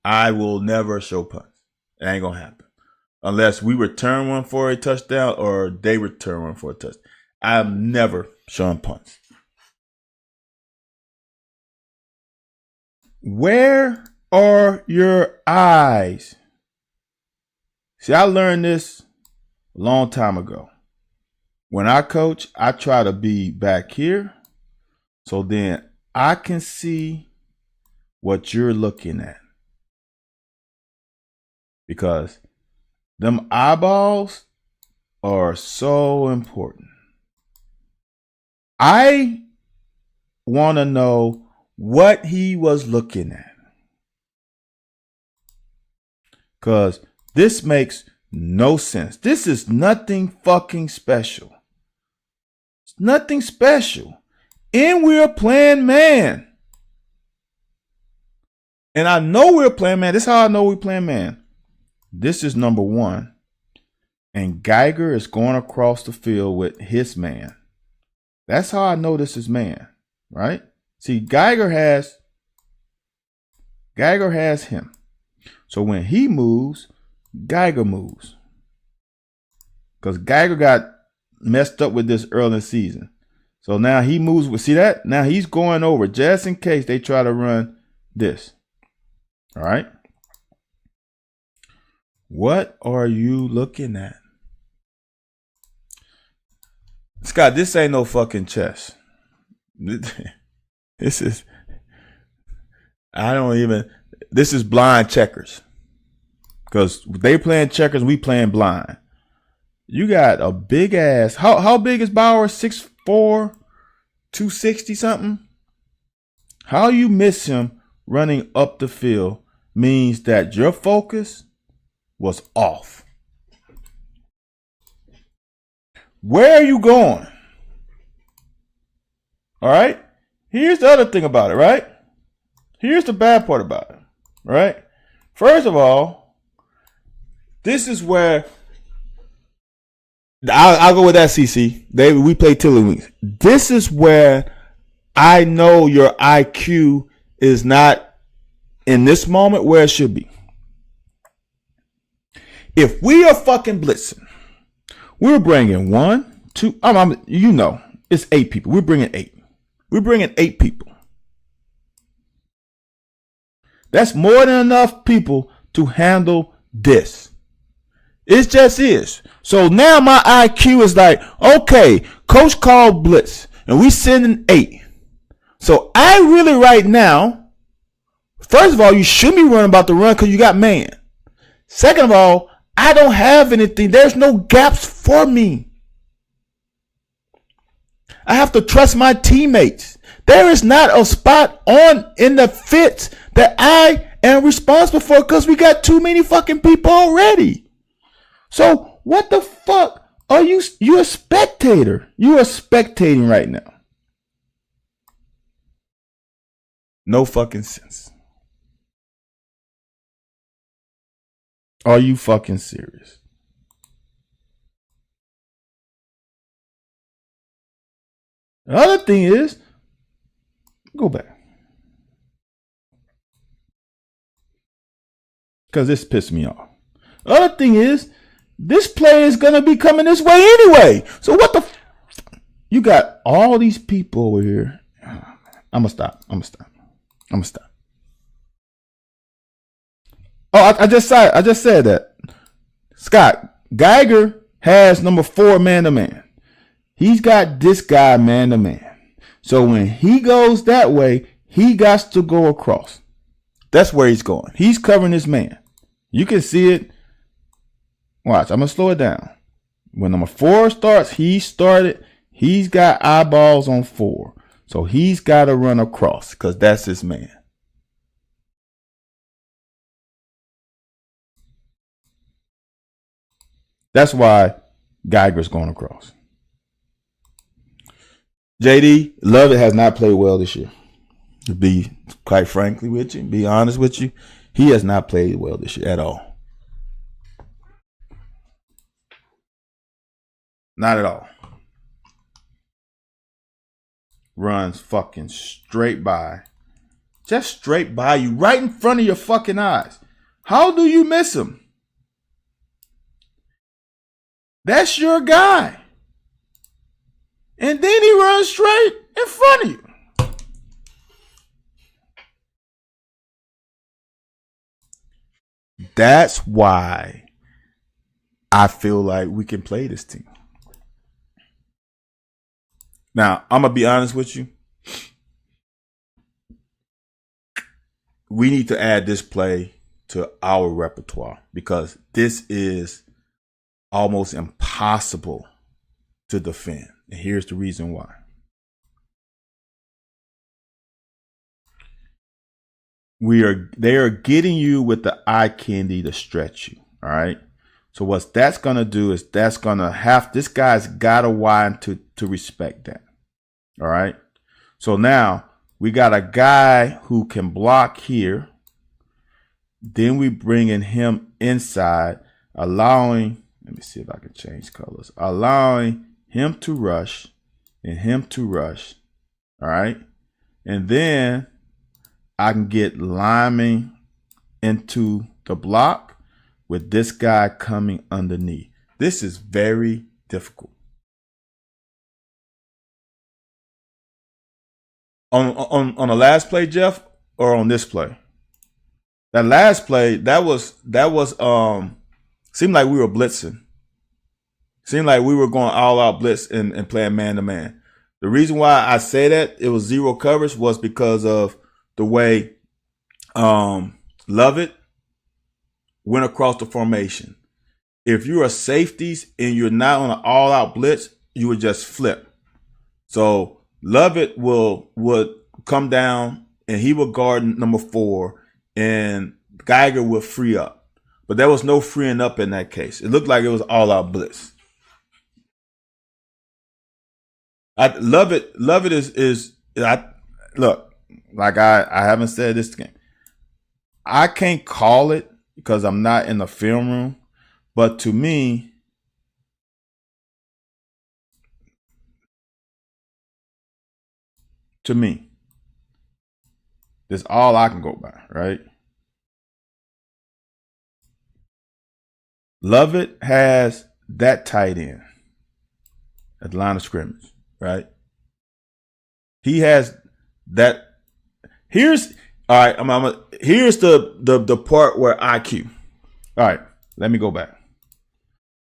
I will never show punts. It ain't gonna happen. Unless we return one for a touchdown or they return one for a touchdown. I'm never showing punts. Where are your eyes? See, I learned this a long time ago. When I coach, I try to be back here so then I can see what you're looking at. Because them eyeballs are so important. I want to know what he was looking at. Because this makes no sense. This is nothing fucking special. It's nothing special. And we're playing man. And I know we're playing man. This is how I know we're playing man. This is number one. And Geiger is going across the field with his man. That's how I know this is man, right? See, Geiger has him. So when he moves, Geiger moves. Because Geiger got messed up with this early in the season. So now he moves. See that? Now he's going over just in case they try to run this. All right. What are you looking at? Scott, this ain't no fucking chess. This is blind checkers. Because they playing checkers, we playing blind. You got a big ass. How big is Bauer? 6'4", 260 something? How you miss him running up the field means that your focus was off. Where are you going? All right. Here's the other thing about it, right? Here's the bad part about it, right? First of all, this is where I'll go with that, CC. We play Tiddlywinks. This is where I know your IQ is not in this moment where it should be. If we are fucking blitzing, we're bringing 1, 2, it's 8 people. We're bringing 8. We're bringing 8 people. That's more than enough people to handle this. It just is. So now my IQ is like, okay, coach called blitz and we sending 8. So I really right now, first of all, you shouldn't be running about the run because you got man. Second of all, I don't have anything. There's no gaps for me. I have to trust my teammates. There is not a spot in the fits that I am responsible for because we got too many fucking people already. So what the fuck are you? You're a spectator. You are spectating right now. No fucking sense. Are you fucking serious? The other thing is, go back. Because this pissed me off. The other thing is, this play is going to be coming this way anyway. So what the you got all these people over here. I'm going to stop. Oh, I just said that. Scott, Geiger has number 4 man-to-man. He's got this guy man-to-man. So when he goes that way, he got to go across. That's where he's going. He's covering his man. You can see it. Watch, I'm going to slow it down. When number 4 starts, he's got eyeballs on 4. So he's got to run across because that's his man. That's why Geiger's going across. JD, Lovett has not played well this year. To be quite frankly with you, be honest with you, he has not played well this year at all. Not at all. Runs fucking straight by. Just straight by you, right in front of your fucking eyes. How do you miss him? That's your guy. And then he runs straight in front of you. That's why I feel like we can play this team. Now, I'm going to be honest with you. We need to add this play to our repertoire because this is almost impossible to defend. And here's the reason why. They are getting you with the eye candy to stretch you. All right. So what that's going to do is this guy's got to whine to respect that. All right. So now we got a guy who can block here. Then we bringing him inside, allowing, let me see if I can change colors, allowing him to rush and him to rush. All right. And then I can get liming into the block with this guy coming underneath. This is very difficult. On the last play, Jeff, or on this play? That last play, that was seemed like we were blitzing. Seemed like we were going all out blitz and playing man to man. The reason why I say that it was zero coverage was because of the way Lovett went across the formation. If you're a safeties and you're not on an all out blitz, you would just flip. So Lovett would come down and he would guard number 4 and Geiger would free up. But there was no freeing up in that case. It looked like it was all out blitz. Lovett look, like I haven't said this game. I can't call it because I'm not in the film room, but to me, that's all I can go by, right? Lovett has that tight end at the line of scrimmage, right? He has that. Here's all right. Here's the part where IQ. All right, let me go back.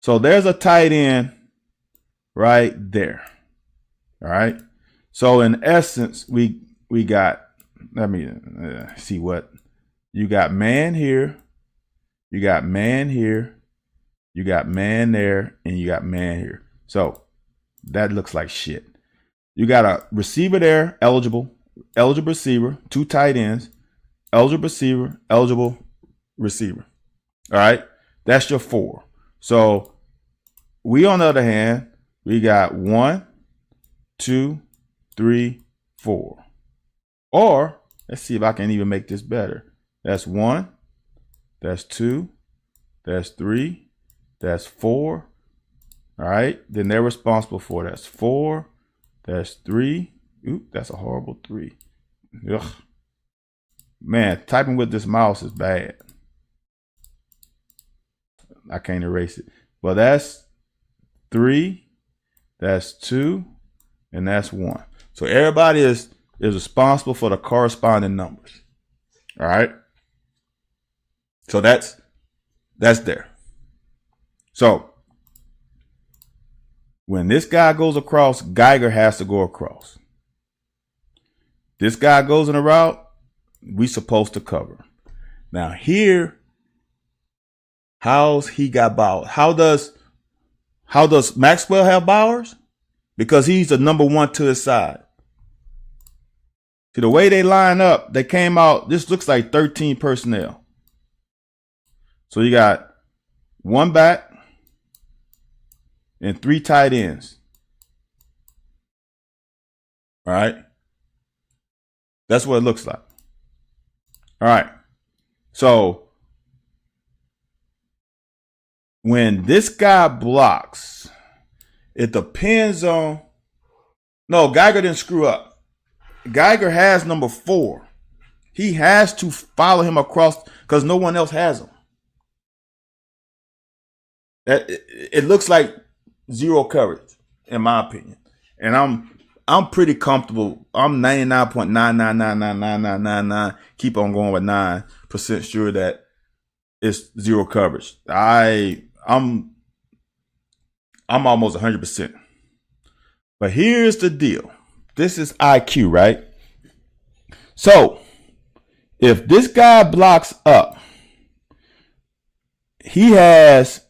So there's a tight end right there. All right. So in essence, we got. Let me see what you got. Man here, you got man here, you got man there, and you got man here. So that looks like shit. You got a receiver there, eligible receiver, 2 tight ends, eligible receiver. All right, that's your 4. So we, on the other hand, we got 1, 2, 3, 4. Or let's see if I can even make this better. That's 1, that's 2, that's 3, that's 4. All right, then they're responsible for that's 4, that's 3. Oop, that's a horrible 3. Ugh. Man, typing with this mouse is bad. I can't erase it. But that's 3, that's 2, and that's 1. So everybody is responsible for the corresponding numbers. All right. So that's there. So when this guy goes across, Geiger has to go across. This guy goes in a route, we supposed to cover. Now here, how's he got Bowers? How does Maxwell have Bowers? Because he's the number 1 to his side. See, the way they line up, they came out, this looks like 13 personnel. So you got 1 back and 3 tight ends. All right. That's what it looks like. All right. So when this guy blocks, it depends on, no, Geiger didn't screw up. Geiger has number 4. He has to follow him across because no one else has him. It looks like zero coverage, in my opinion. And I'm pretty comfortable. I'm 99.9999999. Keep on going with 9% sure that it's zero coverage. I'm almost 100%. But here's the deal. This is IQ, right? So if this guy blocks up, he has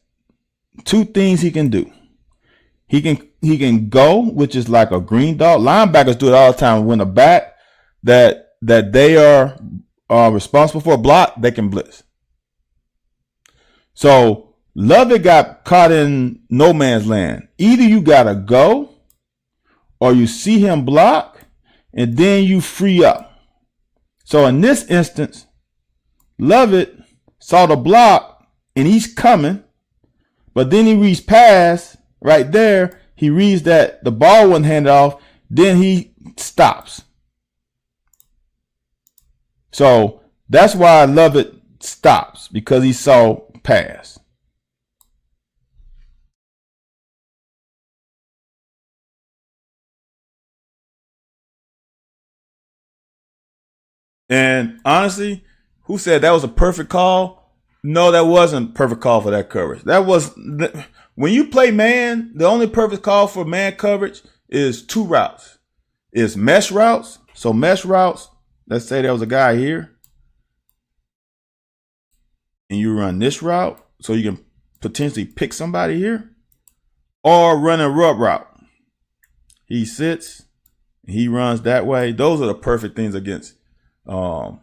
2 things he can do. He can go, which is like a green dot. Linebackers do it all the time. When a back that they are responsible for a block, they can blitz. So Lovett got caught in no man's land. Either you gotta go, or you see him block, and then you free up. So in this instance, Lovett saw the block and he's coming, but then he reads pass right there. He reads that the ball wasn't handed off. Then he stops. So that's why I love it. Stops because he saw pass. And honestly, who said that was a perfect call? No, that wasn't perfect call for that coverage. That was when you play man, the only perfect call for man coverage is two routes. It's mesh routes. So mesh routes, let's say there was a guy here and you run this route so you can potentially pick somebody here, or run a rub route. He sits, he runs that way. Those are the perfect things against you.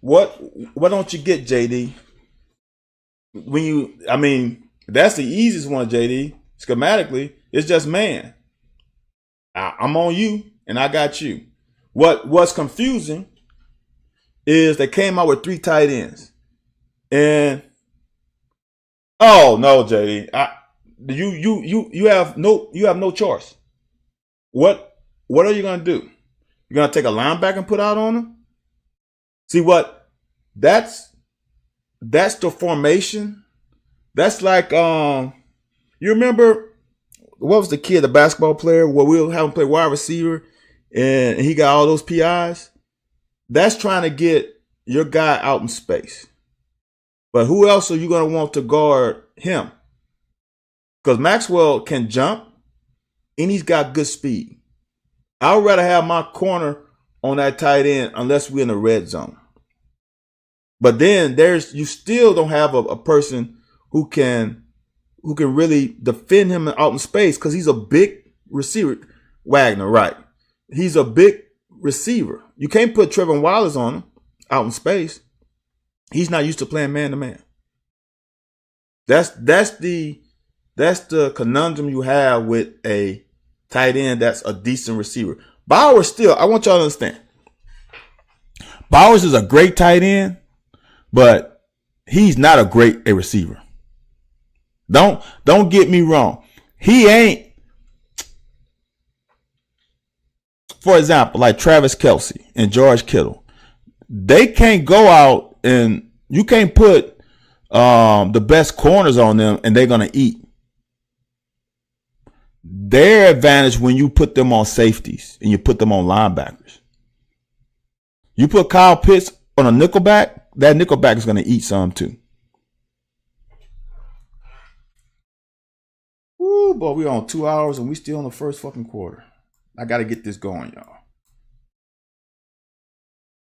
What don't you get, JD? When you, I mean, that's the easiest one, JD. Schematically, it's just man. I'm on you and I got you. What's confusing is they came out with 3 tight ends. And oh no, JD. You have no choice. What are you gonna do? You're gonna take a linebacker and put out on him? See what? That's the formation. That's like you remember what was the kid, the basketball player, where we'll have him play wide receiver and he got all those PIs? That's trying to get your guy out in space. But who else are you going to want to guard him? Because Maxwell can jump and he's got good speed. I would rather have my corner on that tight end unless we're in the red zone. But then you still don't have a person who can really defend him out in space because he's a big receiver. Wagner, right? He's a big receiver. You can't put Trevor Wallace on him out in space. He's not used to playing man to man. That's the conundrum you have with a tight end that's a decent receiver. Bowers still, I want y'all to understand. Bowers is a great tight end, but he's not a great receiver. Don't get me wrong. He ain't, for example, like Travis Kelce and George Kittle. They can't go out and you can't put the best corners on them and they're going to eat. Their advantage when you put them on safeties and you put them on linebackers. You put Kyle Pitts on a nickelback, that nickelback is going to eat some too. Woo, boy, we're on 2 hours and we still in the first fucking quarter. I got to get this going, y'all.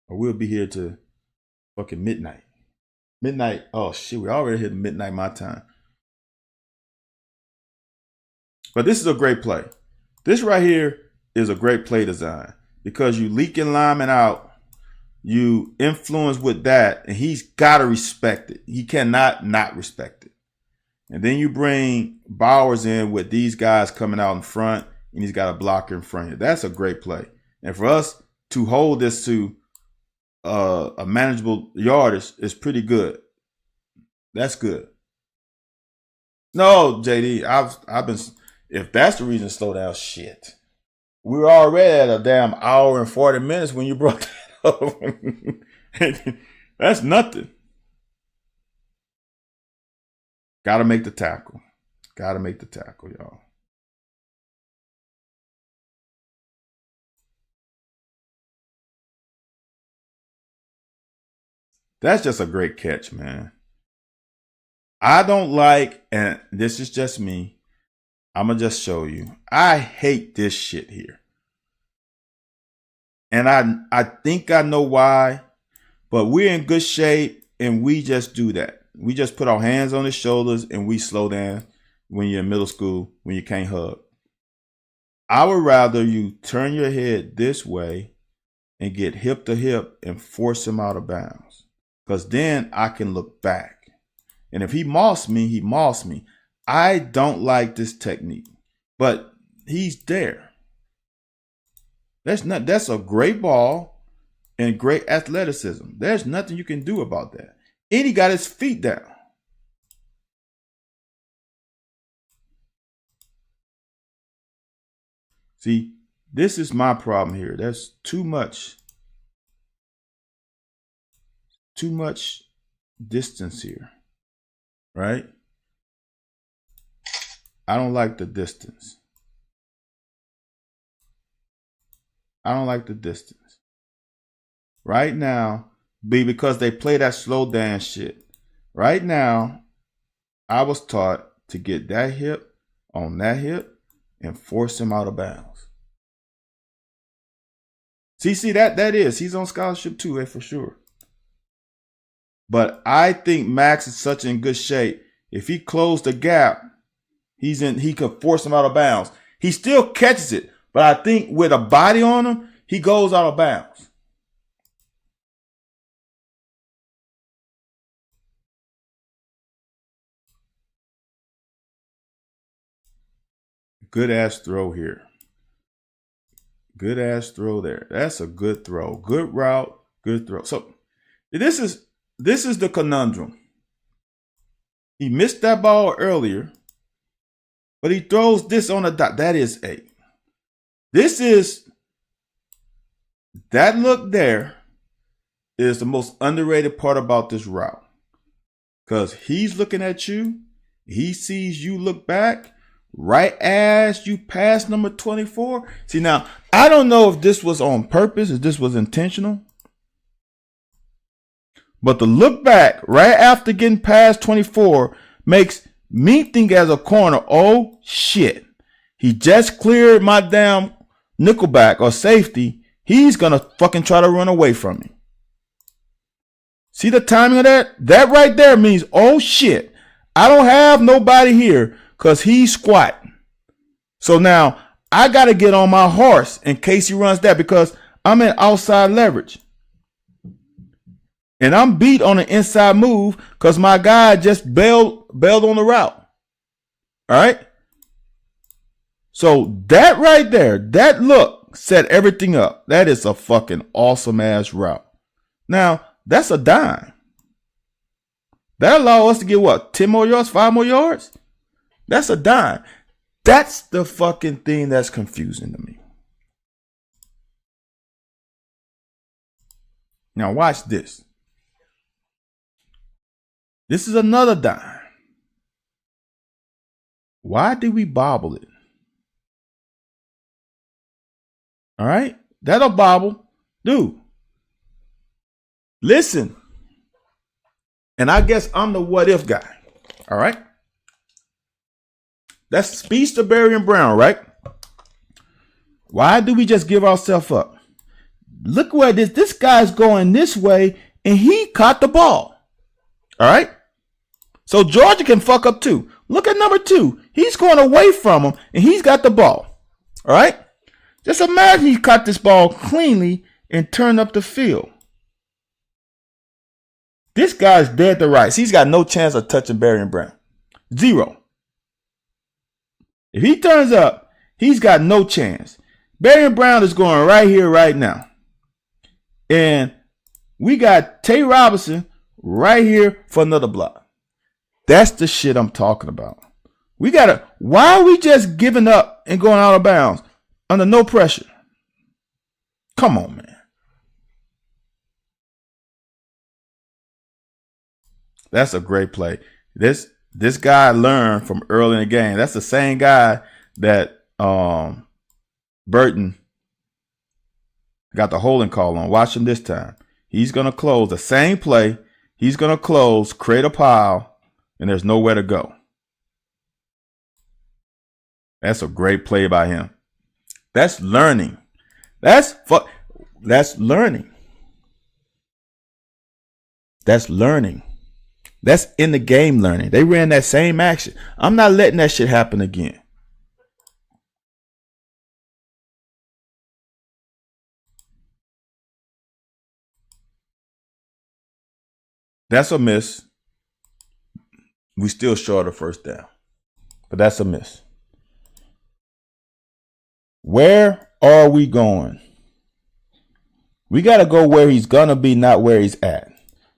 Or we'll be here to fucking midnight. Midnight, oh shit, we already hit midnight my time. But this is a great play. This right here is a great play design because you leaking lineman out, you influence with that, and he's got to respect it. He cannot not respect it. And then you bring Bowers in with these guys coming out in front, and he's got a blocker in front here. That's a great play. And for us to hold this to a manageable yardage is pretty good. That's good. No, JD, I've been. If that's the reason to slow down, shit. We were already at a damn hour and 40 minutes when you brought that up. That's nothing. Gotta make the tackle. Gotta make the tackle, y'all. That's just a great catch, man. I don't like, and this is just me, I'm going to just show you. I hate this shit here. And I think I know why, but we're in good shape and we just do that. We just put our hands on the shoulders and we slow down when you're in middle school, when you can't hug. I would rather you turn your head this way and get hip to hip and force him out of bounds. Because then I can look back. And if he mossed me, he mossed me. I don't like this technique, but he's there. That's a great ball. and great athleticism. There's nothing you can do about that. And he got his feet down. See, this is my problem here. There's too much distance here, right? I don't like the distance. I don't like the distance. Right now, because they play that slow dance shit. Right now, I was taught to get that hip on that hip and force him out of bounds. See, that is. He's on scholarship too, for sure. But I think Max is such in good shape. If he closed the gap, he could force him out of bounds. He still catches it, but I think with a body on him, he goes out of bounds. Good ass throw here. Good ass throw there. That's a good throw. Good route. Good throw. So this is the conundrum. He missed that ball earlier, but he throws this on a dot. That is that look there is the most underrated part about this route. Because he's looking at you. He sees you look back right as you pass number 24. See, now, I don't know if this was on purpose, if this was intentional. But the look back right after getting past 24 makes me think as a corner, oh shit, he just cleared my damn nickelback or safety. He's going to fucking try to run away from me. See the timing of that? That right there means, oh shit, I don't have nobody here because he's squatting. So now I got to get on my horse in case he runs that because I'm in outside leverage. And I'm beat on an inside move because my guy just bailed on the route. All right. So that right there, that look set everything up. That is a fucking awesome ass route. Now, that's a dime. That allow us to get what? 10 more yards, 5 more yards? That's a dime. That's the fucking thing that's confusing to me. Now watch this. This is another dime. Why did we bobble it? All right? That'll bobble. Dude. Listen. And I guess I'm the what if guy. All right? That's speech to Barry and Brown, right? Why do we just give ourselves up? Look where this guy's going this way and he caught the ball. All right? So Georgia can fuck up too. Look at number 2. He's going away from him and he's got the ball. All right? Just imagine he caught this ball cleanly and turned up the field. This guy's dead to rights. He's got no chance of touching Barry and Brown. 0. If he turns up, he's got no chance. Barry and Brown is going right here, right now. And we got Tay Robinson right here for another block. That's the shit I'm talking about. Why are we just giving up and going out of bounds under no pressure? Come on, man. That's a great play. This guy learned from early in the game. That's the same guy that Burton got the holding call on. Watch him this time. He's going to close the same play. He's going to close, create a pile, and there's nowhere to go. That's a great play by him. That's learning. That's learning. That's learning. That's in the game learning. They ran that same action. I'm not letting that shit happen again. That's a miss. We still short of first down. But that's a miss. Where are we going? We got to go where he's going to be, not where he's at.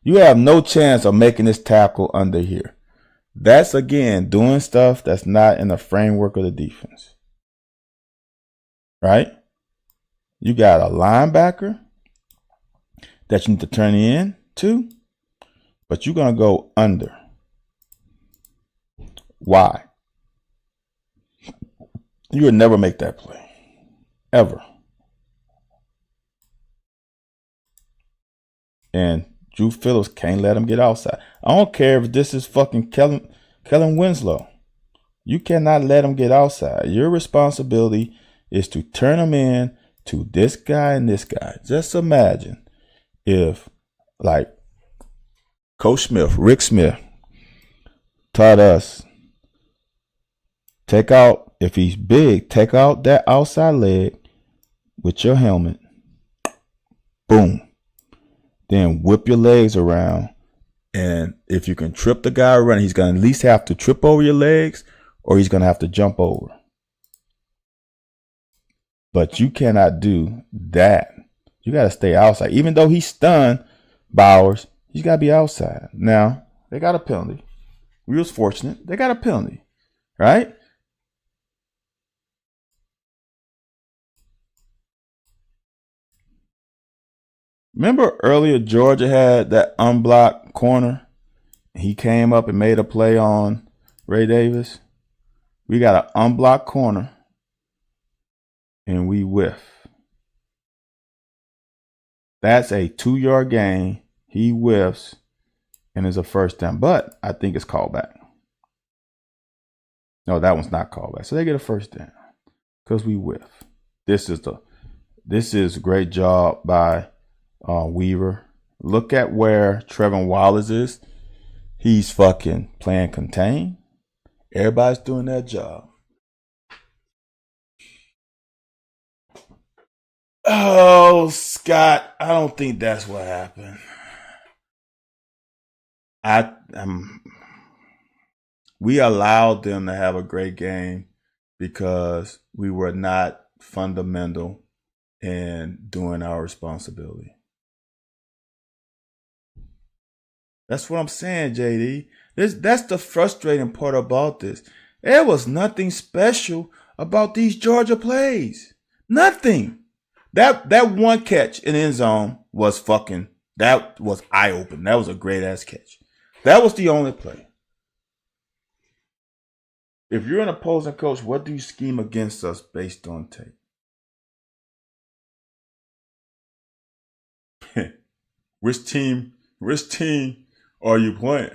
You have no chance of making this tackle under here. That's, again, doing stuff that's not in the framework of the defense. Right? You got a linebacker that you need to turn in to, but you're going to go under. Why? You would never make that play. Ever. And Drew Phillips can't let him get outside. I don't care if this is fucking Kellen Winslow. You cannot let him get outside. Your responsibility is to turn him in to this guy and this guy. Just imagine if, like, Coach Smith, Rick Smith, taught us, take out, if he's big, take out that outside leg with your helmet. Boom. Then whip your legs around. And if you can trip the guy running, he's going to at least have to trip over your legs or he's going to have to jump over. But you cannot do that. You got to stay outside. Even though he's stunned, Bowers, he's got to be outside. Now, they got a penalty. We was fortunate. They got a penalty. Right? Remember earlier Georgia had that unblocked corner? He came up and made a play on Ray Davis. We got an unblocked corner and we whiff. That's a 2-yard gain. He whiffs and it's a first down. But I think it's called back. No, that one's not called back. So they get a first down because we whiff. This is a great job by Weaver. Look at where Trevin Wallace is. He's fucking playing contain. Everybody's doing their job. Oh, Scott, I don't think that's what happened. We allowed them to have a great game because we were not fundamental in doing our responsibility. That's what I'm saying, JD. That's the frustrating part about this. There was nothing special about these Georgia plays. Nothing. That one catch in the end zone was that was eye-opening. That was a great-ass catch. That was the only play. If you're an opposing coach, what do you scheme against us based on tape? Which team are you playing?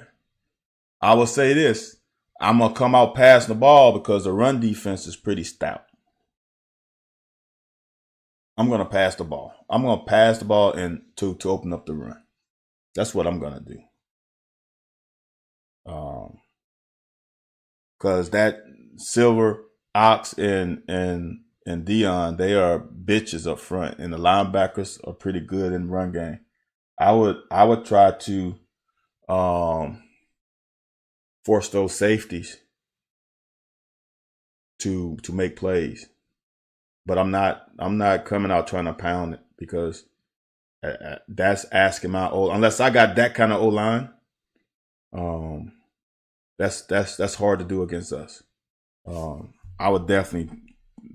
I will say this. I'm going to come out passing the ball because the run defense is pretty stout. I'm going to pass the ball. I'm going to pass the ball in to open up the run. That's what I'm going to do. Because that Silver, Ox, and Dion, they are bitches up front, and the linebackers are pretty good in run game. I would try to force those safeties to make plays, but I'm not coming out trying to pound it because that's asking my O. Unless I got that kind of O line, that's hard to do against us. I would definitely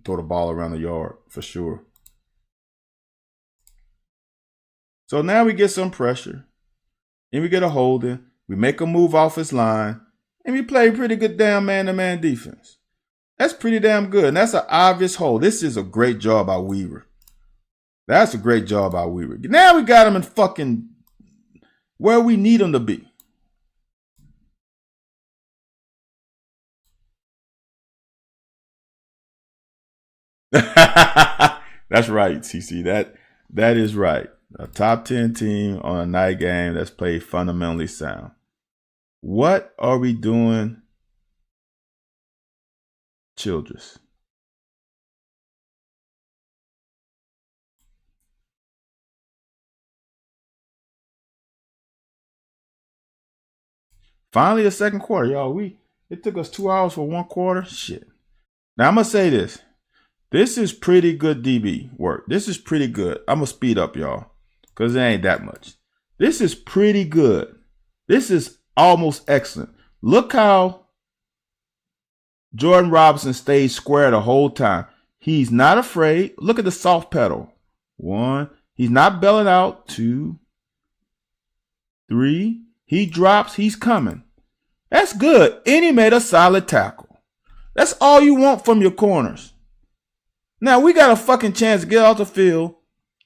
throw the ball around the yard for sure. So now we get some pressure, and we get a holding. We make a move off his line, and we play pretty good damn man-to-man defense. That's pretty damn good, and that's an obvious hold. This is a great job by Weaver. That's a great job by Weaver. Now we got him in fucking where we need him to be. That's right, CC. That is right. A top 10 team on a night game that's played fundamentally sound. What are we doing, Childress? Finally, the second quarter, y'all. It took us 2 hours for one quarter. Shit. Now I'm gonna say this. This is pretty good DB work. This is pretty good. I'm gonna speed up, y'all. because it ain't that much. This is pretty good. This is almost excellent. Look how Jordan Robinson stayed square the whole time. He's not afraid. Look at the soft pedal. 1. He's not belling out. 2, 3. He drops. He's coming. That's good. And he made a solid tackle. That's all you want from your corners. Now we got a fucking chance to get off the field,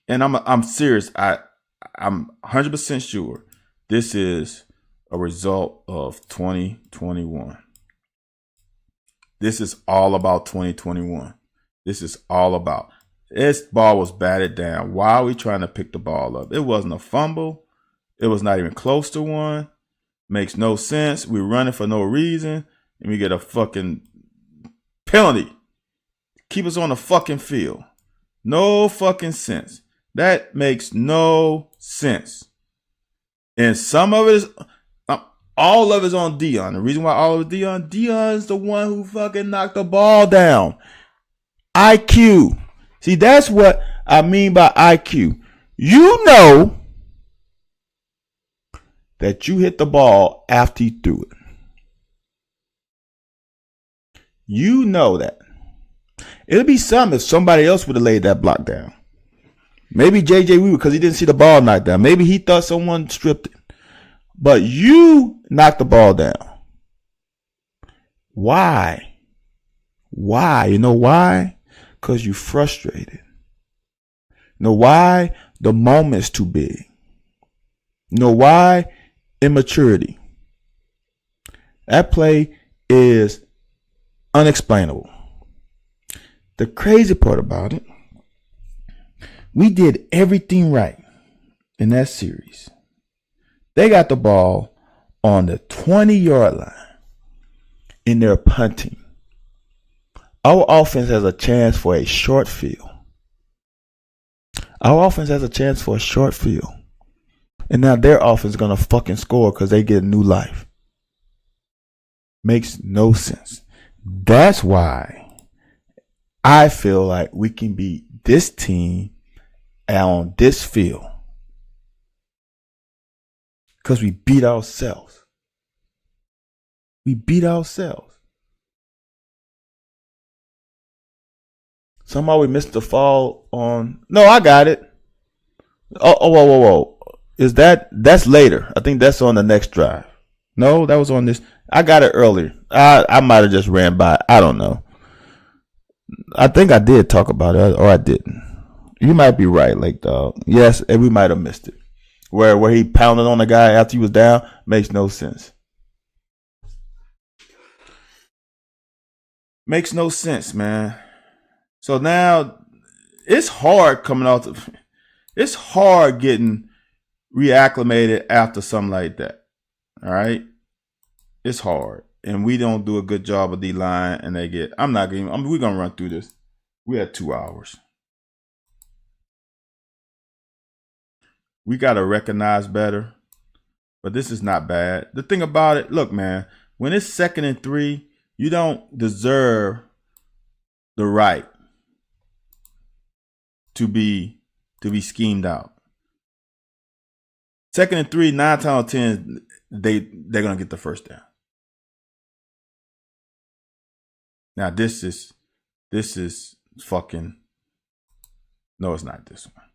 and I'm serious. I'm 100% sure this is a result of 2021. This is all about 2021. This is all about. This ball was batted down. Why are we trying to pick the ball up? It wasn't a fumble. It was not even close to one. Makes no sense. We're running for no reason, and we get a fucking penalty. Keep us on the fucking field. No fucking sense. That makes no sense. And some of it is, all of it is on Dion. The reason why all of it is Dion is the one who fucking knocked the ball down. IQ. See, that's what I mean by IQ. You know that you hit the ball after you threw it. You know that. It'll be something if somebody else would have laid that block down. Maybe J.J. Weaver, because he didn't see the ball knocked down. Maybe he thought someone stripped it. But you knocked the ball down. Why? Why? You know why? Because you're frustrated. You know why? The moment's too big. You know why? Immaturity. That play is unexplainable. The crazy part about it, we did everything right in that series. They got the ball on the 20-yard line and they're punting. Our offense has a chance for a short field. Our offense has a chance for a short field. And now their offense is going to fucking score because they get a new life. Makes no sense. That's why I feel like we can beat this team on this field. Because we beat ourselves. We beat ourselves. Somehow we missed the fall on. No, I got it. Whoa. That's later. I think that's on the next drive. No, that was on this. I got it earlier. I might have just ran by. I don't know. I think I did talk about it, or I didn't. You might be right, Lake Dog. Yes, and we might have missed it. Where he pounded on the guy after he was down makes no sense. Makes no sense, man. So now it's hard coming out. It's hard getting reacclimated after something like that. All right, it's hard, and we don't do a good job of D-line, and they get. We're gonna run through this. We had 2 hours. We gotta recognize better, but this is not bad. The thing about it, look, man, when it's 2nd and 3, you don't deserve the right to be schemed out. 2nd and 3, 9 times out of 10, they're gonna get the first down. Now this is fucking. No, it's not this one.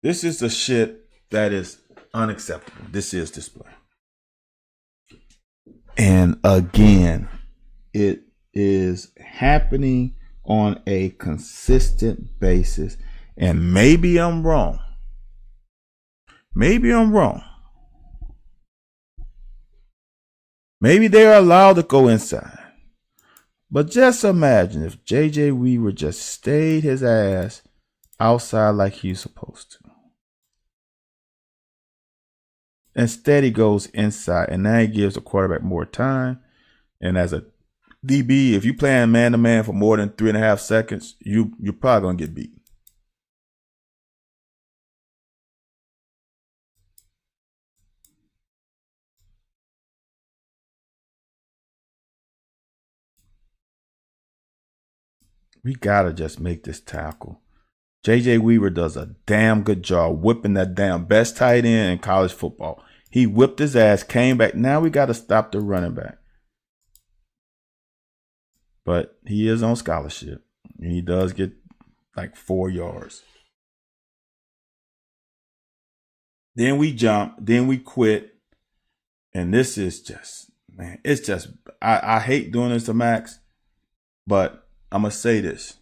This is the shit that is unacceptable. This is display. And again, it is happening on a consistent basis. And maybe I'm wrong. Maybe they're allowed to go inside. But just imagine if J.J. Weaver just stayed his ass outside like he's supposed to. Instead, he goes inside, and now he gives the quarterback more time. And as a DB, if you're playing man-to-man for more than 3.5 seconds, you're probably going to get beat. We gotta just make this tackle. JJ Weaver does a damn good job whipping that damn best tight end in college football. He whipped his ass, came back. Now we gotta stop the running back. But he is on scholarship. And he does get like 4 yards. Then we jump. Then we quit. And this is just, man, it's just, I hate doing this to Max. But I'm going to say this.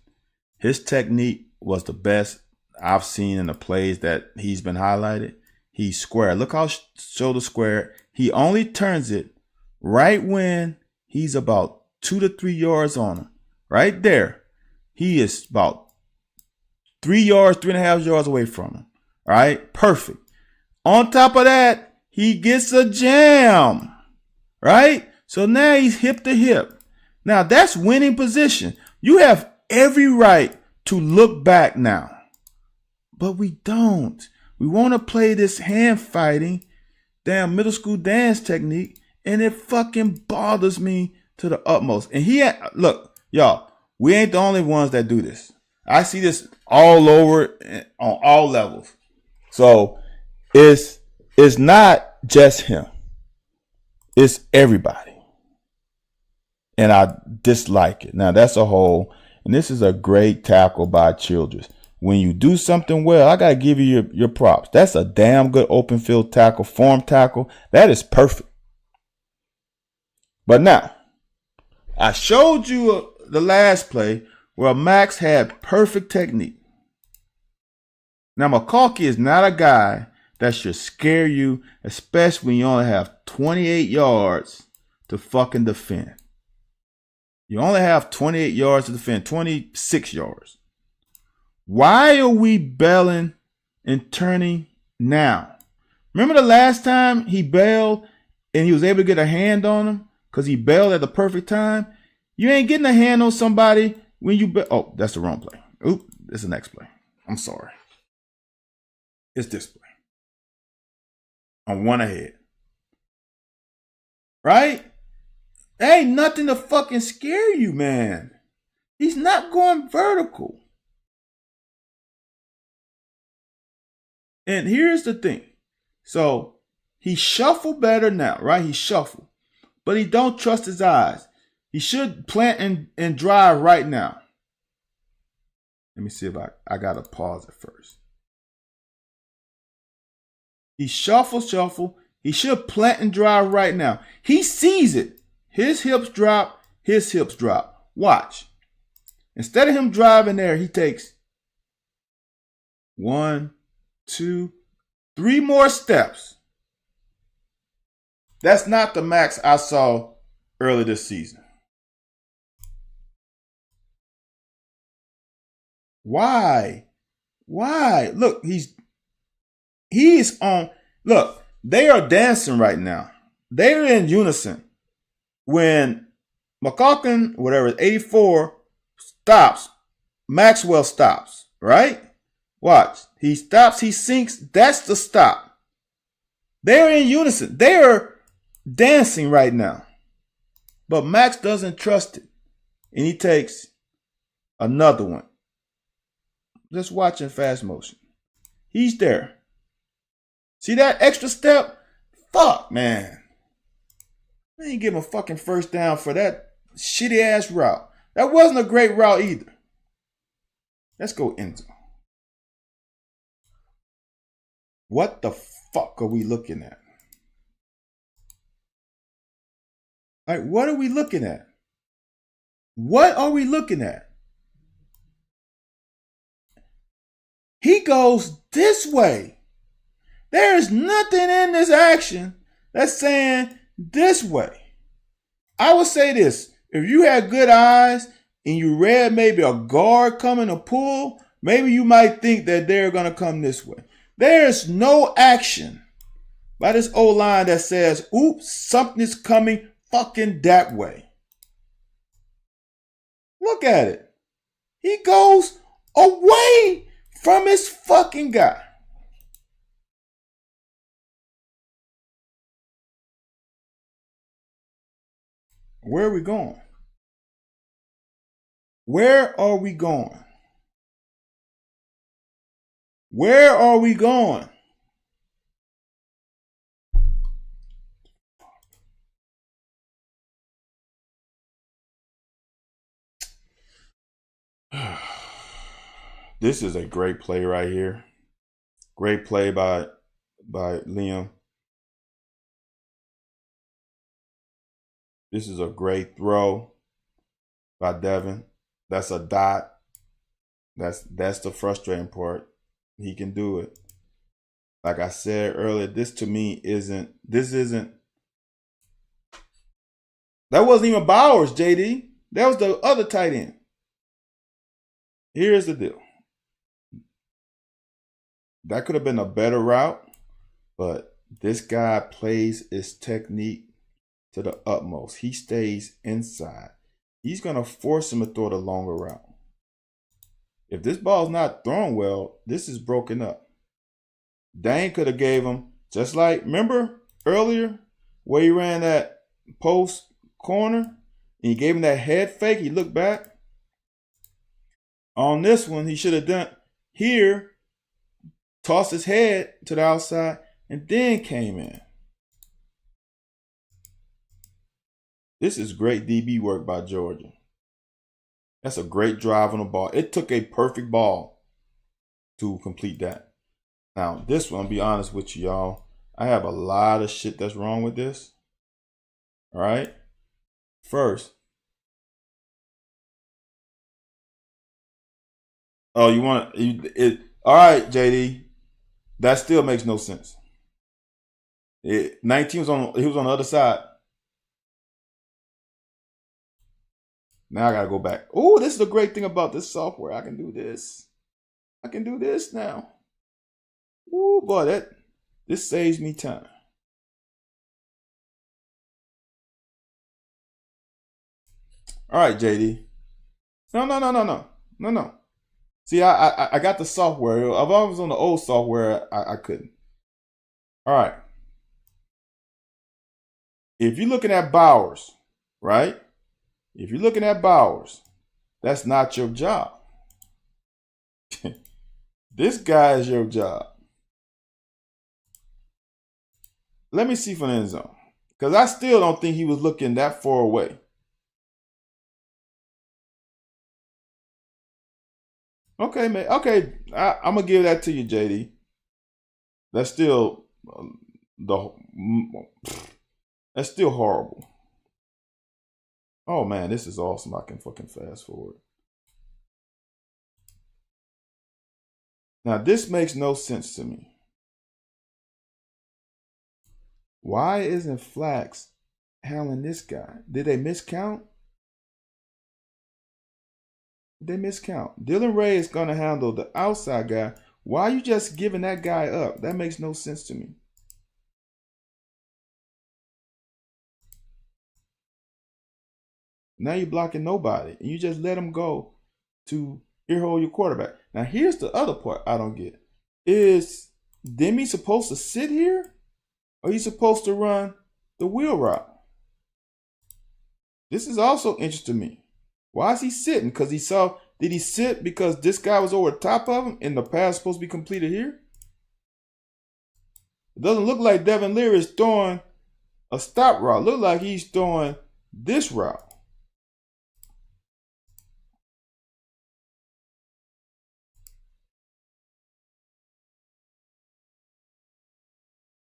His technique was the best I've seen in the plays that he's been highlighted. He's square. Look how shoulder square. He only turns it right when he's about 2 to 3 yards on him. Right there. He is about 3 yards, 3.5 yards away from him. All right? Perfect. On top of that, he gets a jam. Right? So now he's hip to hip. Now that's winning position. You have every right to look back now. But we don't. We want to play this hand fighting, damn middle school dance technique, and it fucking bothers me to the utmost. And look, y'all, we ain't the only ones that do this. I see this all over on all levels. So it's not just him. It's everybody. And I dislike it. Now that's a whole, and this is a great tackle by Childress. When you do something well, I got to give you your props. That's a damn good open field tackle, form tackle. That is perfect. But now, I showed you the last play where Max had perfect technique. Now, McConkey is not a guy that should scare you, especially when you only have 28 yards to fucking defend. You only have 28 yards to defend, 26 yards. Why are we bailing and turning now? Remember the last time he bailed and he was able to get a hand on him because he bailed at the perfect time? You ain't getting a hand on somebody when you bail. Oh, that's the wrong play. Oop, this is the next play. I'm sorry. It's this play. I'm one ahead. Right? There ain't nothing to fucking scare you, man. He's not going vertical. And here's the thing. So he shuffled better now, right? He shuffled. But he don't trust his eyes. He should plant and drive right now. Let me see if I got to pause it first. He shuffle. He should plant and drive right now. He sees it. His hips drop. Watch. Instead of him driving there, he takes 1, 2, 3 more steps. That's not the Max I saw early this season. Why? Look, he's on. Look, they are dancing right now. They're in unison. When McConkey, whatever, 84, stops, Maxwell stops, right? Watch. He stops, he sinks. That's the stop. They're in unison. They are dancing right now. But Max doesn't trust it. And he takes another one. Just watch in fast motion. He's there. See that extra step? Fuck, man. They ain't give him a fucking first down for that shitty ass route. That wasn't a great route either. Let's go into. What the fuck are we looking at? Like, what are we looking at? What are we looking at? He goes this way. There is nothing in this action that's saying this way. I would say this. If you had good eyes and you read maybe a guard coming to pull, maybe you might think that they're going to come this way. There's no action by this O-line that says, oops, something's coming fucking that way. Look at it. He goes away from his fucking guy. Where are we going? Where are we going? Where are we going? This is a great play right here. Great play by Liam. This is a great throw by Devin. That's a dot. That's the frustrating part. He can do it. Like I said earlier, this to me isn't. That wasn't even Bowers, JD. That was the other tight end. Here's the deal. That could have been a better route, but this guy plays his technique to the utmost. He stays inside. He's going to force him to throw the longer route. If this ball's not thrown well, this is broken up. Dane could have gave him, just like, remember earlier where he ran that post corner and he gave him that head fake, he looked back. On this one, he should have done here, tossed his head to the outside, and then came in. This is great DB work by Georgia. That's a great drive on the ball. It took a perfect ball to complete that. Now, this one, I'll be honest with you, y'all. I have a lot of shit that's wrong with this. All right? First. Oh, you want it? All right, JD. That still makes no sense. 19 was on. He was on the other side. Now I gotta go back. Oh, this is the great thing about this software. I can do this. I can do this now. Oh boy, this saves me time. All right, JD. No. See, I got the software. If I was on the old software, I couldn't. All right. If you're looking at Bowers, right? If you're looking at Bowers, that's not your job. This guy is your job. Let me see from the end zone. Because I still don't think he was looking that far away. Okay, man. Okay, I'm gonna give that to you, JD. That's still that's still horrible. Oh man, this is awesome. I can fucking fast forward. Now this makes no sense to me. Why isn't Flax handling this guy? Did they miscount? They miscount. Dylan Ray is going to handle the outside guy. Why are you just giving that guy up? That makes no sense to me. Now you're blocking nobody. And you just let him go to earhole your quarterback. Now here's the other part I don't get. Is Demi supposed to sit here? Or he supposed to run the wheel route? This is also interesting to me. Why is he sitting? Because he saw, did he sit because this guy was over the top of him and the pass supposed to be completed here? It doesn't look like Devin Leary is throwing a stop route. It looks like he's throwing this route.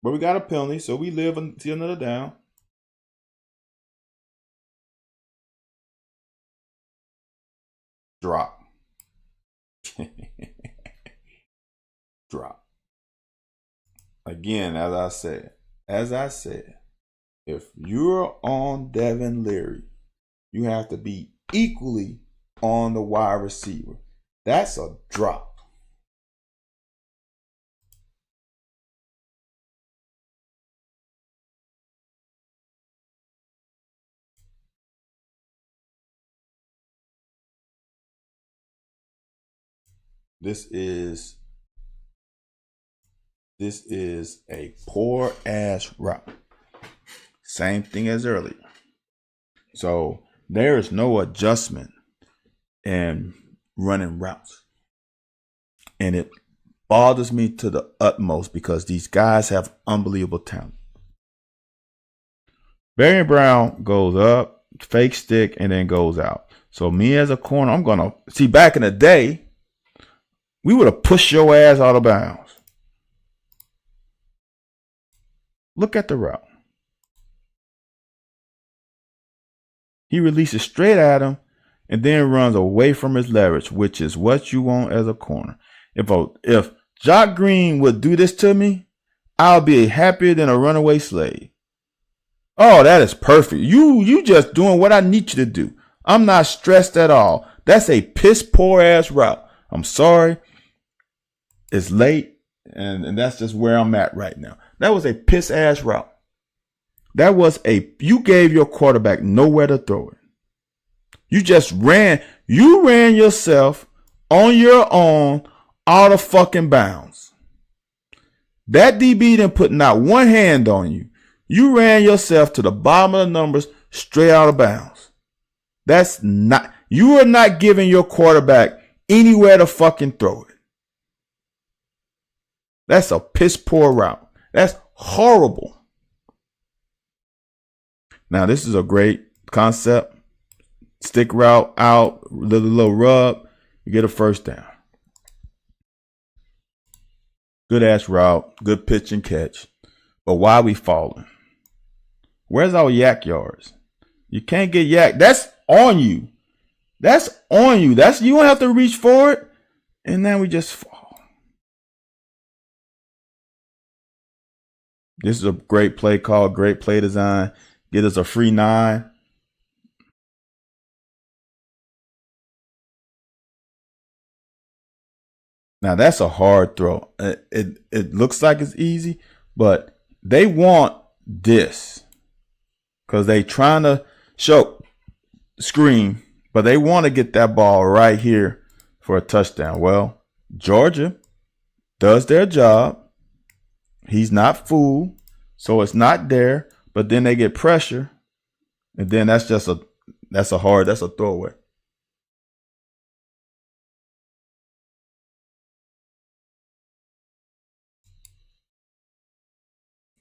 But we got a penalty, so we live until another down. Drop. Drop. Again, as I said, if you're on Devin Leary, you have to be equally on the wide receiver. That's a drop. This is a poor ass route. Same thing as earlier. So there is no adjustment and running routes. And it bothers me to the utmost because these guys have unbelievable talent. Barry Brown goes up, fake stick, and then goes out. So me as a corner, I'm going to see back in the day, we would have pushed your ass out of bounds. Look at the route. He releases straight at him and then runs away from his leverage, which is what you want as a corner. If Jock Green would do this to me, I'll be happier than a runaway slave. Oh, that is perfect. You just doing what I need you to do. I'm not stressed at all. That's a piss poor ass route. I'm sorry. It's late, and that's just where I'm at right now. That was a piss ass route. You gave your quarterback nowhere to throw it. You ran yourself on your own out of fucking bounds. That DB didn't put not one hand on you. You ran yourself to the bottom of the numbers straight out of bounds. You are not giving your quarterback anywhere to fucking throw it. That's a piss poor route. That's horrible. Now, this is a great concept. Stick route out, little rub, you get a first down. Good ass route, good pitch and catch. But why are we falling? Where's our yak yards? You can't get yak. That's on you. That's on you. You don't have to reach for it. And then we just fall. This is a great play call, great play design. Get us a free 9. Now that's a hard throw. It looks like it's easy, but they want this because they trying to screen, but they want to get that ball right here for a touchdown. Well, Georgia does their job. He's not fooled, so it's not there. But then they get pressure, and then that's a throwaway.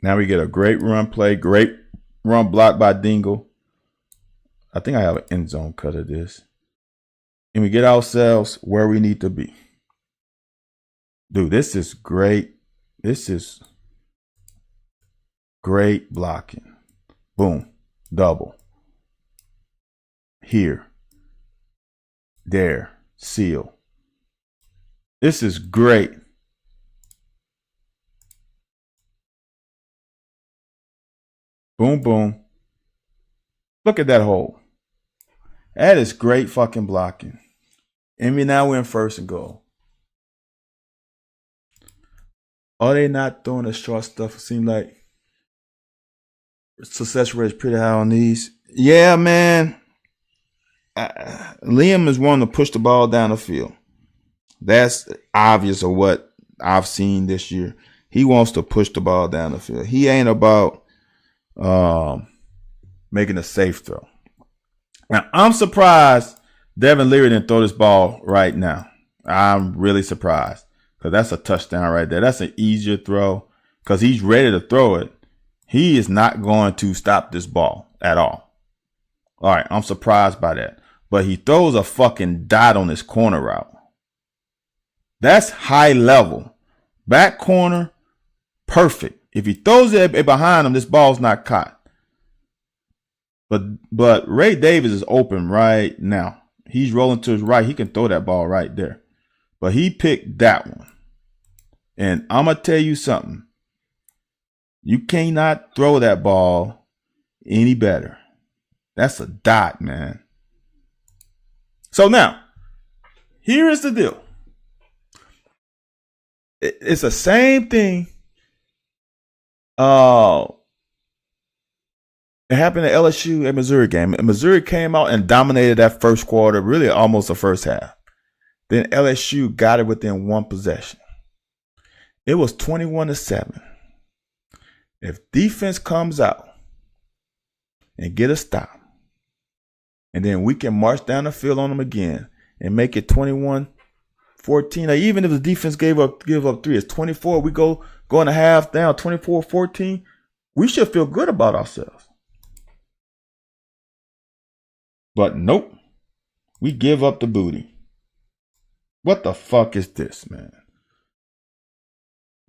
Now we get a great run play, great run block by Dingle. I think I have an end zone cut of this. And we get ourselves where we need to be. Dude, this is great. This is great blocking. Boom. Double. Here. There. Seal. This is great. Boom, boom. Look at that hole. That is great fucking blocking. And now we're in first and goal. Are they not throwing the short stuff? It seems like success rate is pretty high on these. Yeah, man. Liam is wanting to push the ball down the field. That's obvious of what I've seen this year. He wants to push the ball down the field. He ain't about making a safe throw. Now, I'm surprised Devin Leary didn't throw this ball right now. I'm really surprised because that's a touchdown right there. That's an easier throw because he's ready to throw it. He is not going to stop this ball at all. All right, I'm surprised by that. But he throws a fucking dot on his corner route. That's high level. Back corner, perfect. If he throws it behind him, this ball's not caught. But Ray Davis is open right now. He's rolling to his right. He can throw that ball right there. But he picked that one. And I'm going to tell you something. You cannot throw that ball any better. That's a dot, man. So now, here is the deal. It's the same thing. It happened at LSU at Missouri game. Missouri came out and dominated that first quarter, really almost the first half. Then LSU got it within one possession. It was 21-7. If defense comes out and get a stop, and then we can march down the field on them again, and make it 21-14. Like, even if the defense give up 3, it's 24. We go in a half down 24-14. We should feel good about ourselves. But nope. We give up the booty. What the fuck is this, man?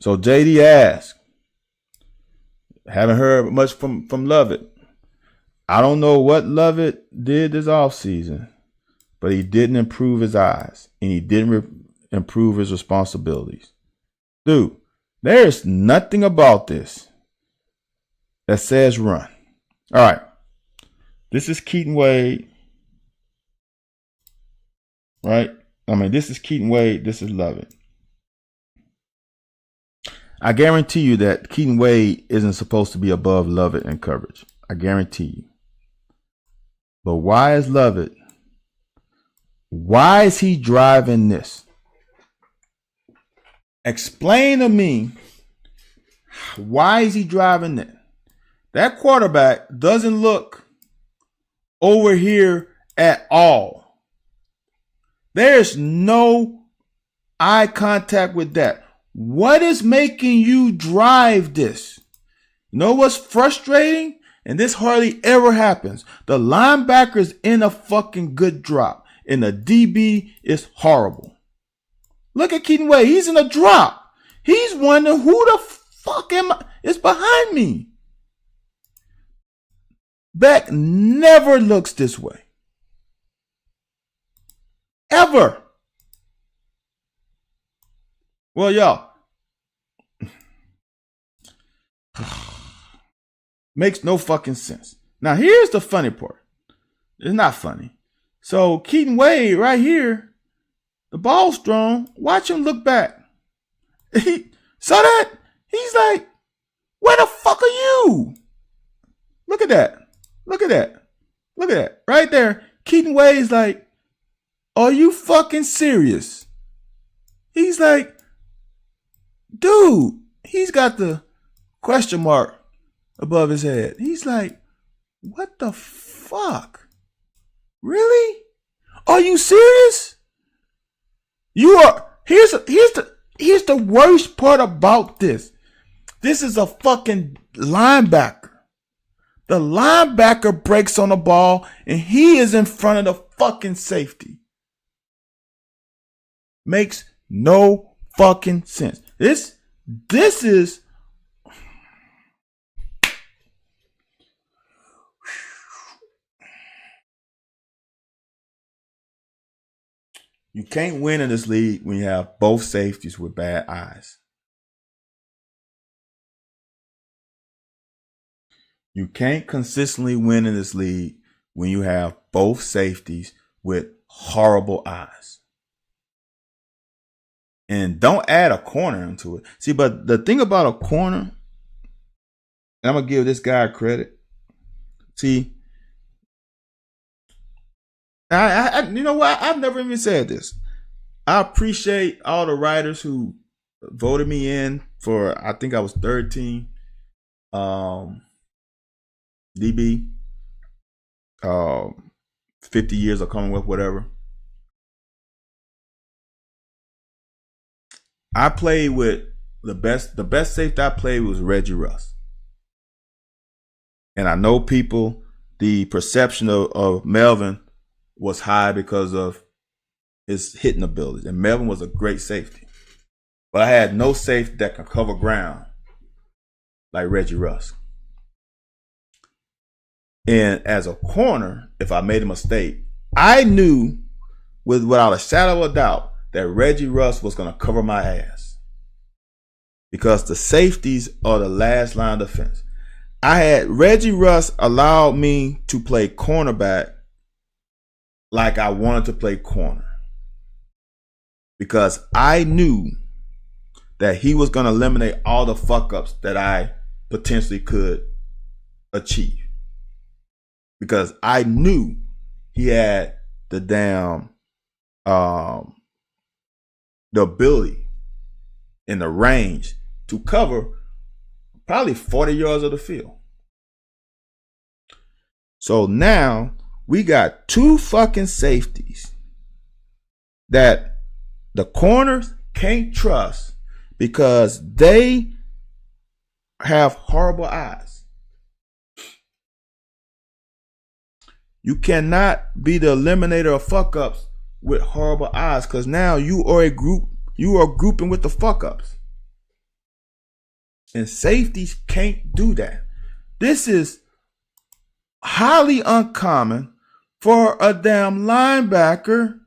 So JD asked, haven't heard much from Lovett. I don't know what Lovett did this offseason, but he didn't improve his eyes and he didn't improve his responsibilities. Dude, there's nothing about this that says run. All right. This is Keaton Wade. Right? I mean, this is Keaton Wade. This is Lovett. I guarantee you that Keaton Wade isn't supposed to be above Lovett in coverage. I guarantee you. But why is Lovett? Why is he driving this? Explain to me, why is he driving it? That quarterback doesn't look over here at all. There's no eye contact with that. What is making you drive this? You know what's frustrating? And this hardly ever happens. The linebacker's in a fucking good drop. And the DB is horrible. Look at Keaton Wade. He's in a drop. He's wondering who the fuck is behind me. Beck never looks this way. Ever. Well, y'all. Makes no fucking sense. Now, here's the funny part. It's not funny. So, Keaton Wade right here, the ball's thrown. Watch him look back. He saw that? He's like, where the fuck are you? Look at that. Look at that. Look at that. Right there. Keaton Wade's like, are you fucking serious? He's like, dude, he's got the question mark above his head. He's like, what the fuck? Really? Are you serious? You are. Here's the worst part about this. This is a fucking linebacker. The linebacker breaks on the ball and he is in front of the fucking safety. Makes no fucking sense. This is you can't win in this league when you have both safeties with bad eyes. You can't consistently win in this league when you have both safeties with horrible eyes. And don't add a corner into it. See, but the thing about a corner, and I'm going to give this guy credit. See, I you know what? I've never even said this. I appreciate all the writers who voted me in for, I think I was third team. DB, 50 years of Commonwealth, whatever. I played with the best safety I played was Reggie Russ. And I know people, the perception of Melvin was high because of his hitting abilities. And Melvin was a great safety. But I had no safety that could cover ground like Reggie Russ. And as a corner, if I made a mistake, I knew without a shadow of a doubt that Reggie Russ was going to cover my ass. Because the safeties are the last line of defense. I had Reggie Russ allowed me to play cornerback like I wanted to play corner. Because I knew that he was going to eliminate all the fuck ups that I potentially could achieve. Because I knew he had the damn the ability and the range to cover probably 40 yards of the field. So now we got two fucking safeties that the corners can't trust because they have horrible eyes. You cannot be the eliminator of fuck ups with horrible eyes, because now you are grouping with the fuck ups. And safeties can't do that. This is highly uncommon for a damn linebacker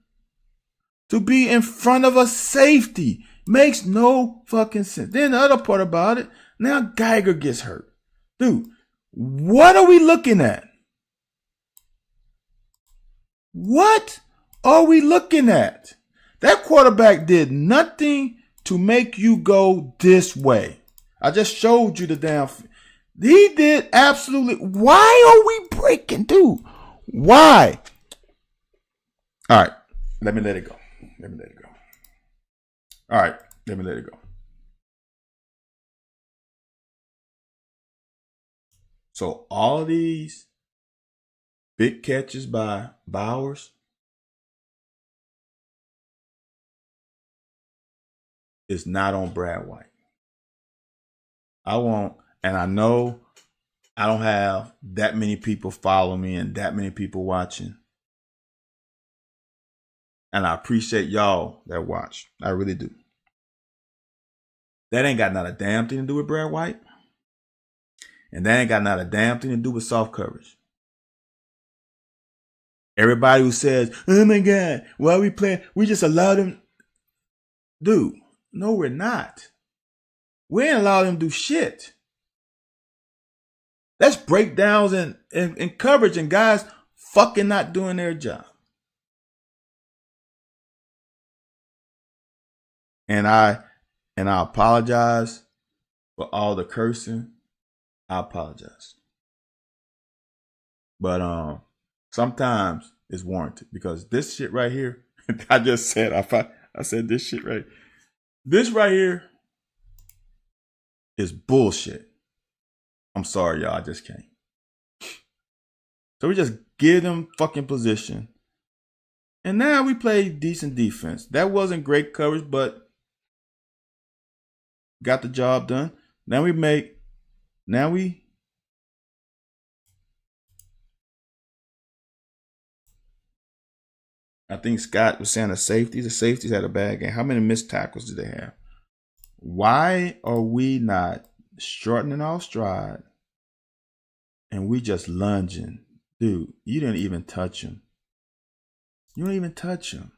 to be in front of a safety. Makes no fucking sense. Then the other part about it, now Geiger gets hurt. Dude, what are we looking at? What are we looking at? That quarterback did nothing to make you go this way. I just showed you the damn. He did absolutely. Why are we breaking, dude? Why? All right, let me let it go. All right, let me let it go. So all these big catches by Bowers is not on Brad White. And I know I don't have that many people following me and that many people watching. And I appreciate y'all that watch. I really do. That ain't got not a damn thing to do with Brad White. And that ain't got not a damn thing to do with soft coverage. Everybody who says, oh my God, why are we playing? We just allowed him. Dude, no, we're not. We ain't allowed him to do shit. That's breakdowns and coverage and guys fucking not doing their job. And I apologize for all the cursing. I apologize. But sometimes it's warranted, because this shit right here, I just said, I said this shit right. This right here is bullshit. I'm sorry, y'all. I just can't. So we just give them fucking position. And now we play decent defense. That wasn't great coverage, but got the job done. I think Scott was saying the safeties had a bad game. How many missed tackles did they have? Why are we not shortening our stride and we just lunging? Dude, you didn't even touch him. You don't even touch him.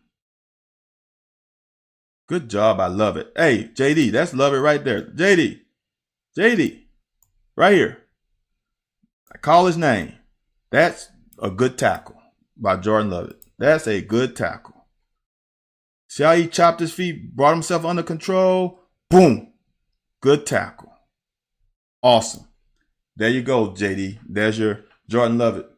Good job. I love it. Hey, JD, that's love it right there. JD, right here. I call his name. That's a good tackle by Jordan Lovett. That's a good tackle. See how he chopped his feet, brought himself under control? Boom. Good tackle. Awesome. There you go, JD. There's your Jordan Lovett.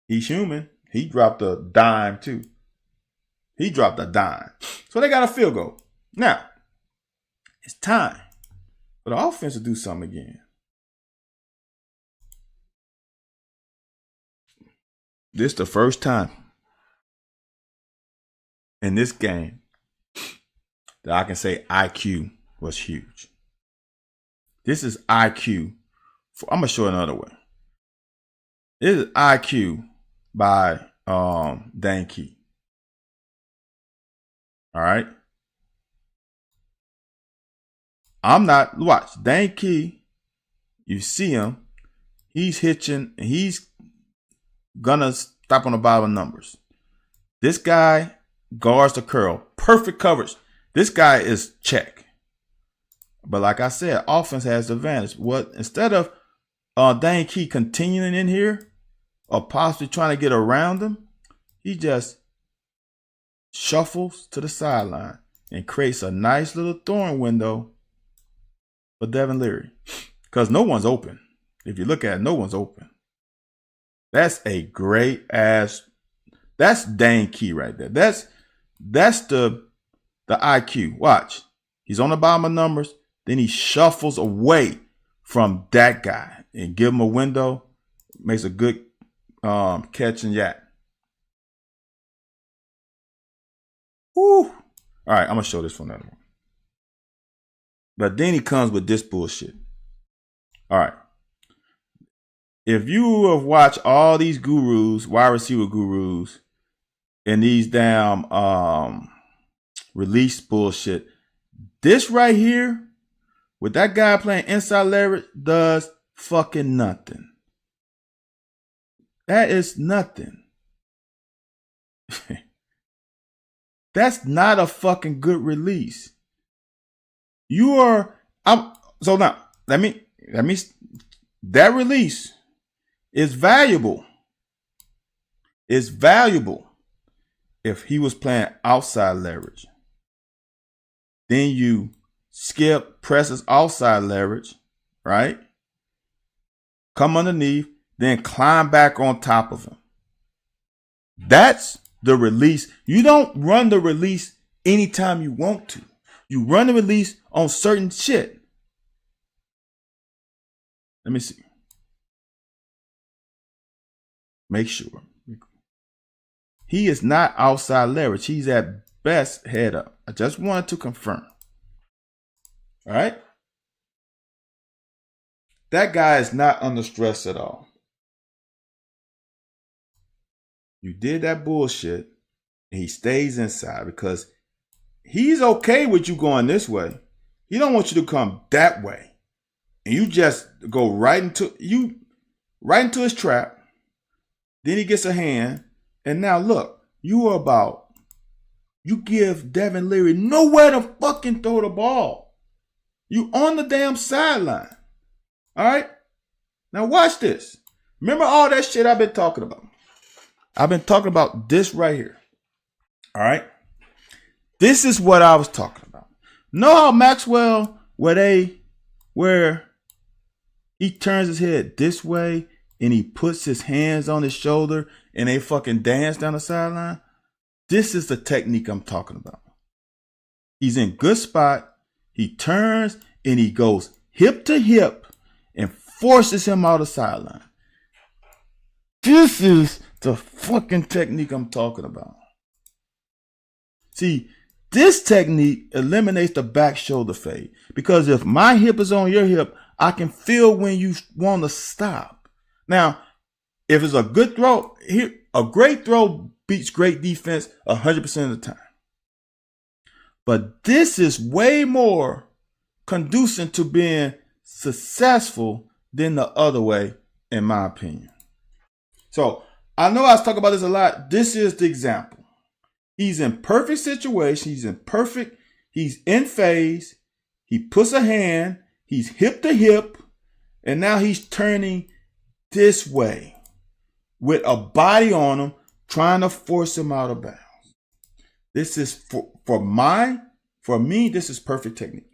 He's human. He dropped a dime, too. So they got a field goal. Now, it's time for the offense to do something again. This is the first time in this game that I can say IQ was huge. This is IQ. I'm going to show it another way. This is IQ by Dan Key. All right. Watch. Dan Key, you see him. He's hitching. And he's gonna stop on the bottom of numbers. This guy guards the curl. Perfect coverage. This guy is check. But like I said, offense has the advantage. Instead of Dan Key continuing in here or possibly trying to get around him, he just shuffles to the sideline and creates a nice little throwing window for Devin Leary. Because no one's open. If you look at it, no one's open. That's a great ass. That's Dan Key right there. That's the IQ. Watch. He's on the bottom of numbers. Then he shuffles away from that guy and give him a window. Makes a good catch and yak. Woo! All right, I'm gonna show this for another one. But then he comes with this bullshit. All right. If you have watched all these gurus, wide receiver gurus, and these damn release bullshit, this right here, with that guy playing inside leverage, does fucking nothing. That is nothing. That's not a fucking good release. So now, that release is valuable. It's valuable if he was playing outside leverage. Then you skip, presses outside leverage, right? Come underneath, then climb back on top of him. That's the release. You don't run the release anytime you want to. You run the release on certain shit. Let me see. Make sure. He is not outside leverage. He's at best head up. I just wanted to confirm. All right? That guy is not under stress at all. You did that bullshit, and he stays inside because he's okay with you going this way. He don't want you to come that way. And you just go right into his trap. Then he gets a hand. And now look, you give Devin Leary nowhere to fucking throw the ball. You on the damn sideline. All right? Now watch this. Remember all that shit I've been talking about. I've been talking about this right here. All right? This is what I was talking about. Know how Maxwell, where he turns his head this way and he puts his hands on his shoulder and they fucking dance down the sideline? This is the technique I'm talking about. He's in good spot. He turns and he goes hip to hip and forces him out of the sideline. This is the fucking technique I'm talking about. See, this technique eliminates the back shoulder fade. Because if my hip is on your hip, I can feel when you want to stop. Now, if it's a good throw, a great throw beats great defense 100% of the time. But this is way more conducive to being successful than the other way, in my opinion. So, I know I was talking about this a lot. This is the example. He's in perfect situation. He's in phase. He puts a hand. He's hip to hip. And now he's turning this way with a body on him, trying to force him out of bounds. This is for me, this is perfect technique.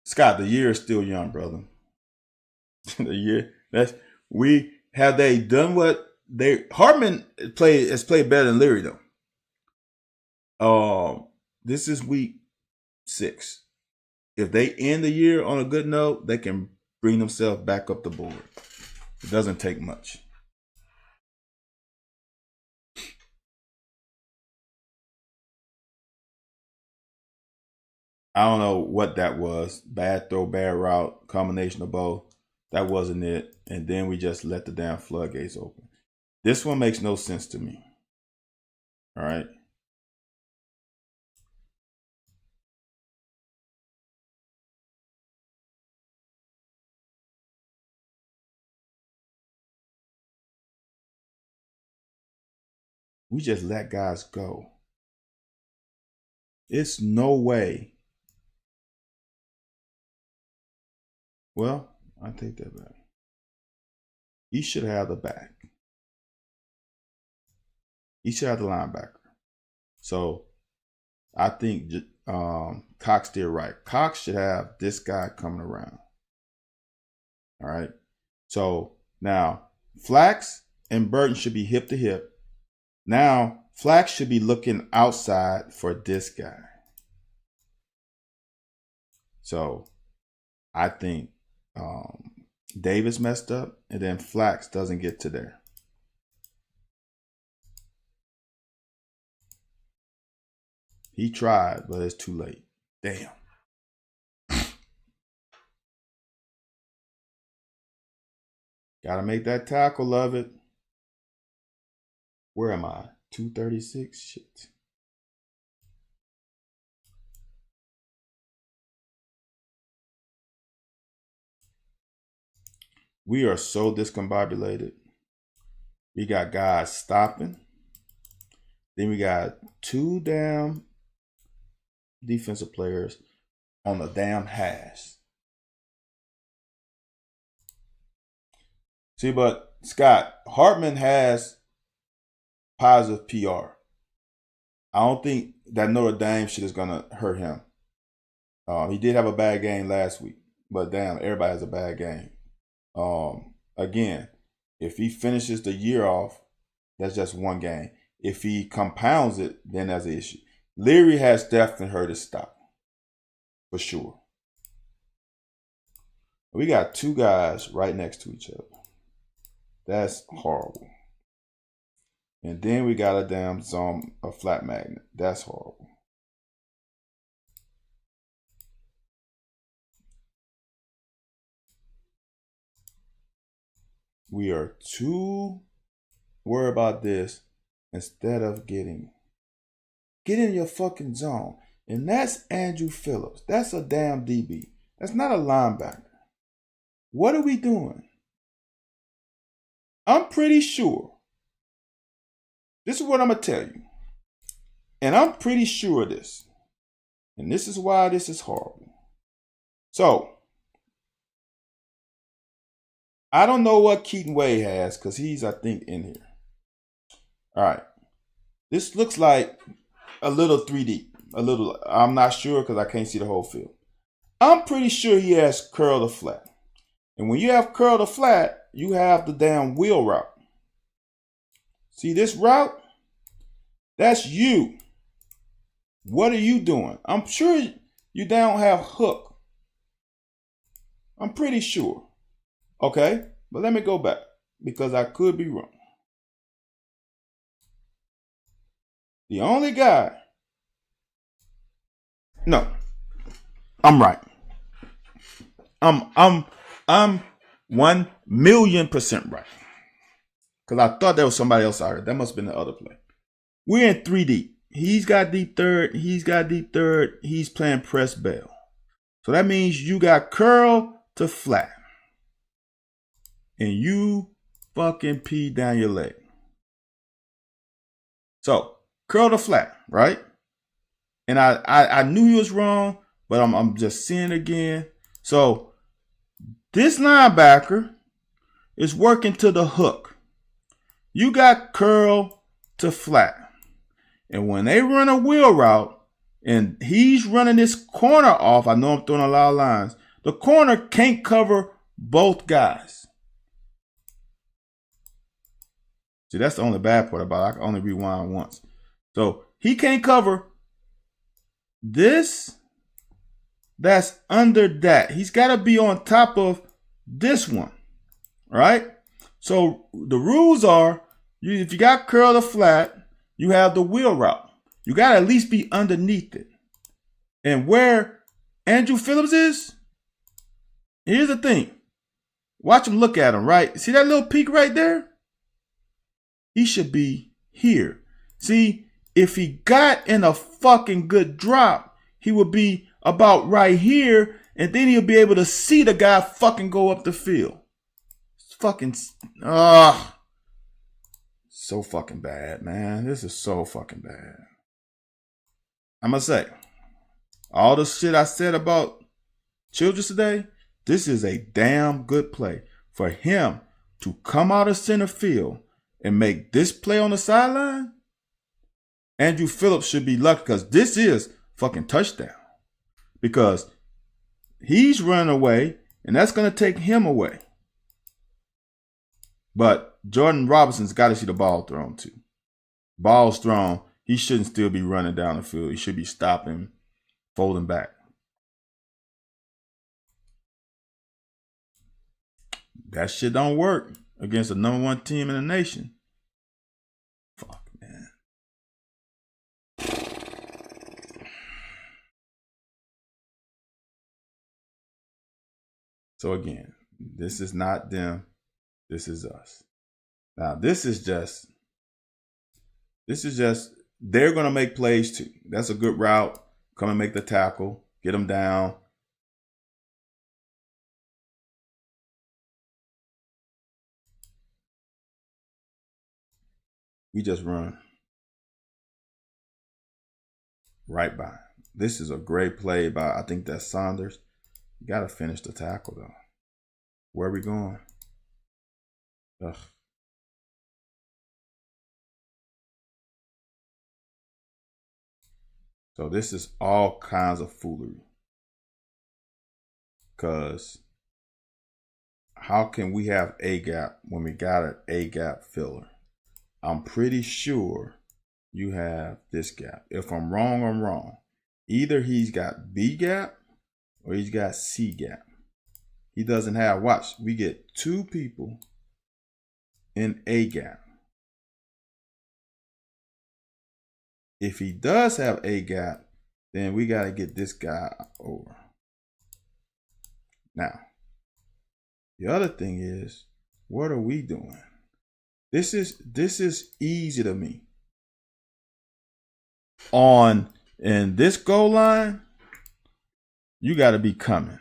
Scott, the year is still young, brother. Have they done what Hartman has played better than Leary though. This is week 6. If they end the year on a good note, they can bring themselves back up the board. It doesn't take much. I don't know what that was. Bad throw, bad route, combination of both. That wasn't it. And then we just let the damn floodgates open. This one makes no sense to me. All right. We just let guys go. It's no way. Well, I take that back. He should have the back. He should have the linebacker. So I think Cox did right. Cox should have this guy coming around. All right. So now Flax and Burton should be hip to hip. Now Flax should be looking outside for this guy. So I think Davis messed up, and then Flax doesn't get to there. He tried, but it's too late. Damn. Gotta make that tackle, love it. Where am I? 236? Shit. We are so discombobulated. We got guys stopping. Then we got 2 damn defensive players on the damn hash. See, but Scott, Hartman has positive PR. I don't think that Notre Dame shit is going to hurt him. He did have a bad game last week, but damn, everybody has a bad game. Again, if he finishes the year off, that's just one game. If he compounds it, then that's an issue. Leary has definitely hurt his stock, for sure. We got 2 guys right next to each other. That's horrible. And then we got a flat magnet. That's horrible. We are too worried about this instead of get in your fucking zone. And that's Andrew Phillips. That's a damn DB. That's not a linebacker. What are we doing? I'm pretty sure. This is what I'm going to tell you. And I'm pretty sure of this. And this is why this is horrible. So, I don't know what Keaton Wade has because he's, I think, in here. All right. This looks like a little 3D. I'm not sure because I can't see the whole field. I'm pretty sure he has curl to flat. And when you have curl to flat, you have the damn wheel route. See this route? That's you. What are you doing? I'm sure you don't have hook. I'm pretty sure. Okay, but let me go back because I could be wrong. The only guy. No, I'm right. I'm 1,000,000% right. Because I thought there was somebody else out here. That must have been the other play. We're in 3 deep. He's got deep third. He's got deep third. He's playing press bail. So that means you got curl to flat. And you fucking pee down your leg. So curl to flat, right? And I knew he was wrong, but I'm just seeing it again. So this linebacker is working to the hook. You got curl to flat. And when they run a wheel route and he's running this corner off, I know I'm throwing a lot of lines. The corner can't cover both guys. See, that's the only bad part about it. I can only rewind once. So he can't cover this. That's under that. He's got to be on top of this one. Right? So the rules are, if you got curl to flat, you have the wheel route. You got to at least be underneath it. And where Andrew Phillips is, here's the thing. Watch him look at him, right? See that little peak right there? He should be here. See, if he got in a fucking good drop, he would be about right here, and then he'll be able to see the guy fucking go up the field. It's fucking, so fucking bad, man. This is so fucking bad. I'm gonna say, all the shit I said about Childress today, this is a damn good play for him to come out of center field and make this play on the sideline. Andrew Phillips should be lucky because this is fucking touchdown. Because he's running away and that's going to take him away. But Jordan Robinson's got to see the ball thrown too. Ball's thrown. He shouldn't still be running down the field. He should be stopping, folding back. That shit don't work against the #1 team in the nation. Fuck, man. So again, this is not them. This is us. Now, this is just, they're going to make plays too. That's a good route. Come and make the tackle. Get them down. We just run right by. This is a great play by, I think that's Saunders. You got to finish the tackle, though. Where are we going? Ugh. So this is all kinds of foolery. Because how can we have a gap when we got an A gap filler? I'm pretty sure you have this gap. If I'm wrong, I'm wrong. Either he's got B gap or he's got C gap. He doesn't have, watch, we get 2 people in A gap. If he does have A gap, then we got to get this guy over. Now, the other thing is, what are we doing? This is easy to me. In this goal line, you got to be coming.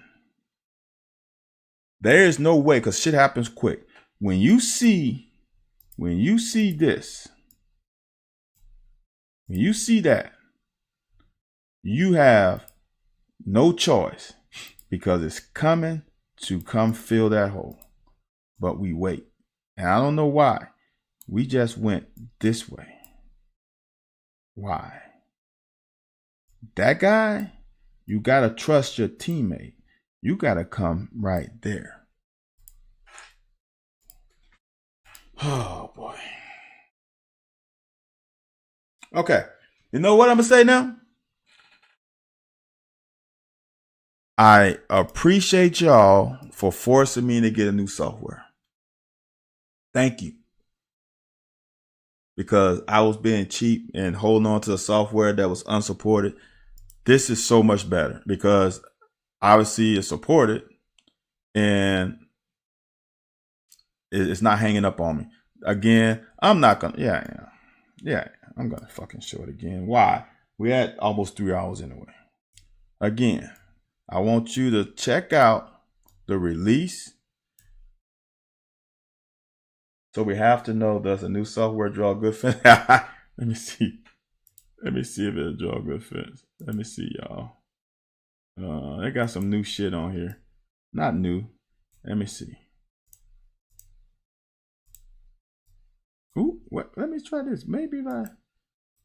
There is no way, because shit happens quick. When you see this, when you see that, you have no choice, because it's coming to come fill that hole. But we wait. And I don't know why. We just went this way. Why? That guy, you got to trust your teammate. You got to come right there. Oh, boy. Okay. You know what I'm going to say now? I appreciate y'all for forcing me to get a new software. Thank you. Because I was being cheap and holding on to the software that was unsupported. This is so much better because obviously it's supported and it's not hanging up on me. Again, I'm not going to, yeah, I'm going to fucking show it again. Why? We had almost 3 hours anyway. Again, I want you to check out the release. So we have to know, does a new software draw good fence? Let me see. Let me see if it'll draw good fence. Let me see, y'all. They got some new shit on here. Not new. Let me see. Ooh, what? Let me try this. Maybe if I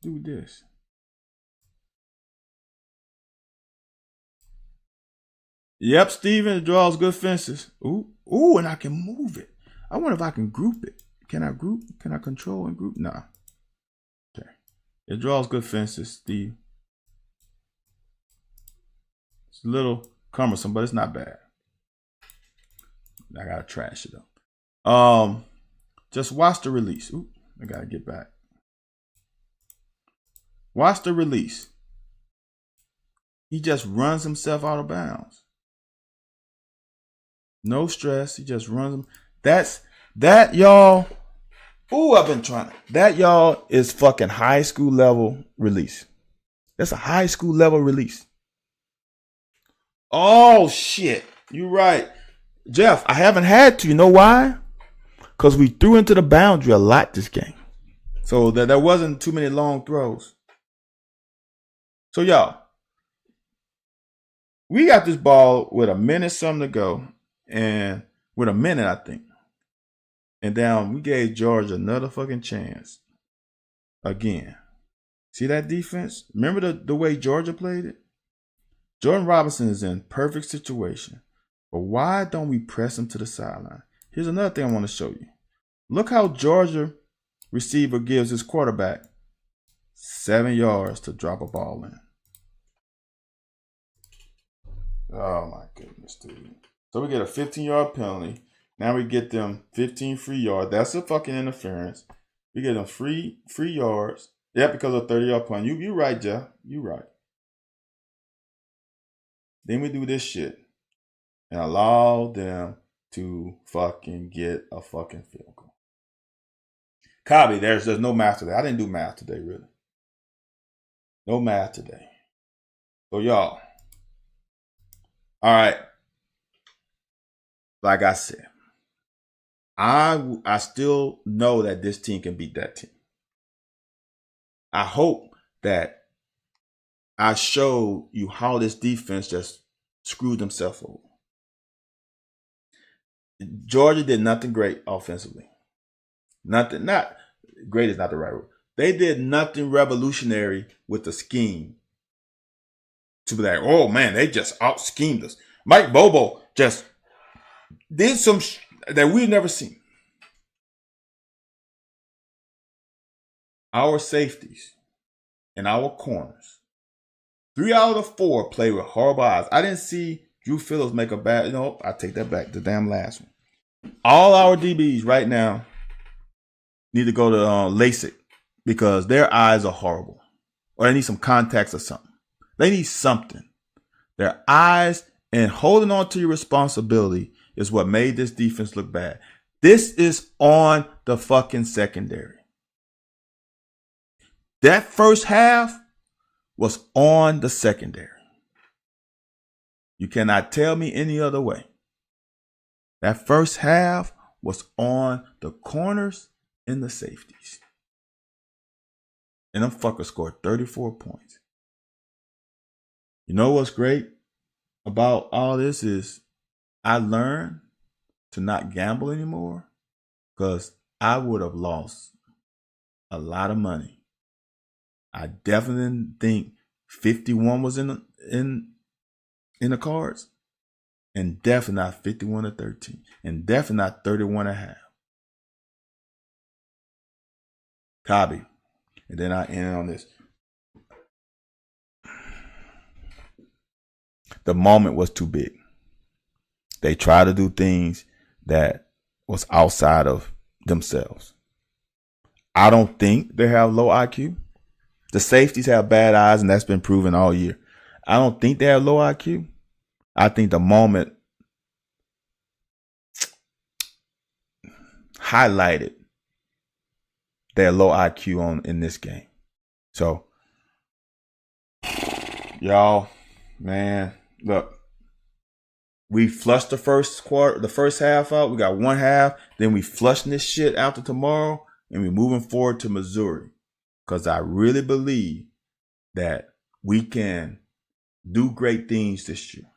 do this. Yep, Steven, it draws good fences. Ooh, and I can move it. I wonder if I can group it. Can I group? Can I control and group? Nah. Okay. It draws good fences, Steve. It's a little cumbersome, but it's not bad. I gotta trash it up. Just watch the release. Ooh, I gotta get back. Watch the release. He just runs himself out of bounds. No stress. He just runs him. That, y'all. Ooh, I've been trying. That, y'all, is fucking high school level release. That's a high school level release. Oh, shit. You're right. Jeff, I haven't had to. You know why? Because we threw into the boundary a lot this game. So there wasn't too many long throws. So, y'all, we got this ball with a minute something to go. And with a minute, I think. And then we gave Georgia another fucking chance. Again. See that defense? Remember the way Georgia played it? Jordan Robinson is in perfect situation. But why don't we press him to the sideline? Here's another thing I want to show you. Look how Georgia receiver gives his quarterback 7 yards to drop a ball in. Oh my goodness, dude. So we get a 15-yard penalty. Now we get them 15 free yards. That's a fucking interference. We get them free yards. Yeah, because of 30-yard punt. You right, Jeff. You right. Then we do this shit and allow them to fucking get a fucking field goal. Copy, there's no math today. I didn't do math today, really. No math today. So y'all. All right. Like I said, I still know that this team can beat that team. I hope that I showed you how this defense just screwed themselves over. Georgia did nothing great offensively. Not great is not the right word. They did nothing revolutionary with the scheme to be like, oh man, they just out schemed us. Mike Bobo just did some that we've never seen. Our safeties and our corners, 3 out of the 4 play with horrible eyes. I didn't see Drew Phillips make a bad. No, I take that back. The damn last one. All our DBs right now need to go to LASIK because their eyes are horrible, or they need some contacts or something. They need something. Their eyes and holding on to your responsibility is what made this defense look bad. This is on the fucking secondary. That first half was on the secondary. You cannot tell me any other way. That first half was on the corners and the safeties. And them fuckers scored 34 points. You know what's great about all this is I learned to not gamble anymore because I would have lost a lot of money. I definitely didn't think 51 was in the cards, and definitely not 51-13, and definitely not 31.5. Copy. And then I end on this. The moment was too big. They tried to do things that was outside of themselves. I don't think they have low IQ. The safeties have bad eyes, and that's been proven all year. I don't think they have low IQ. I think the moment highlighted their low IQ in this game. So, y'all, man, look, we flushed the first half out. We got one half. Then we flushing this shit after tomorrow, and we're moving forward to Missouri. Because I really believe that we can do great things this year.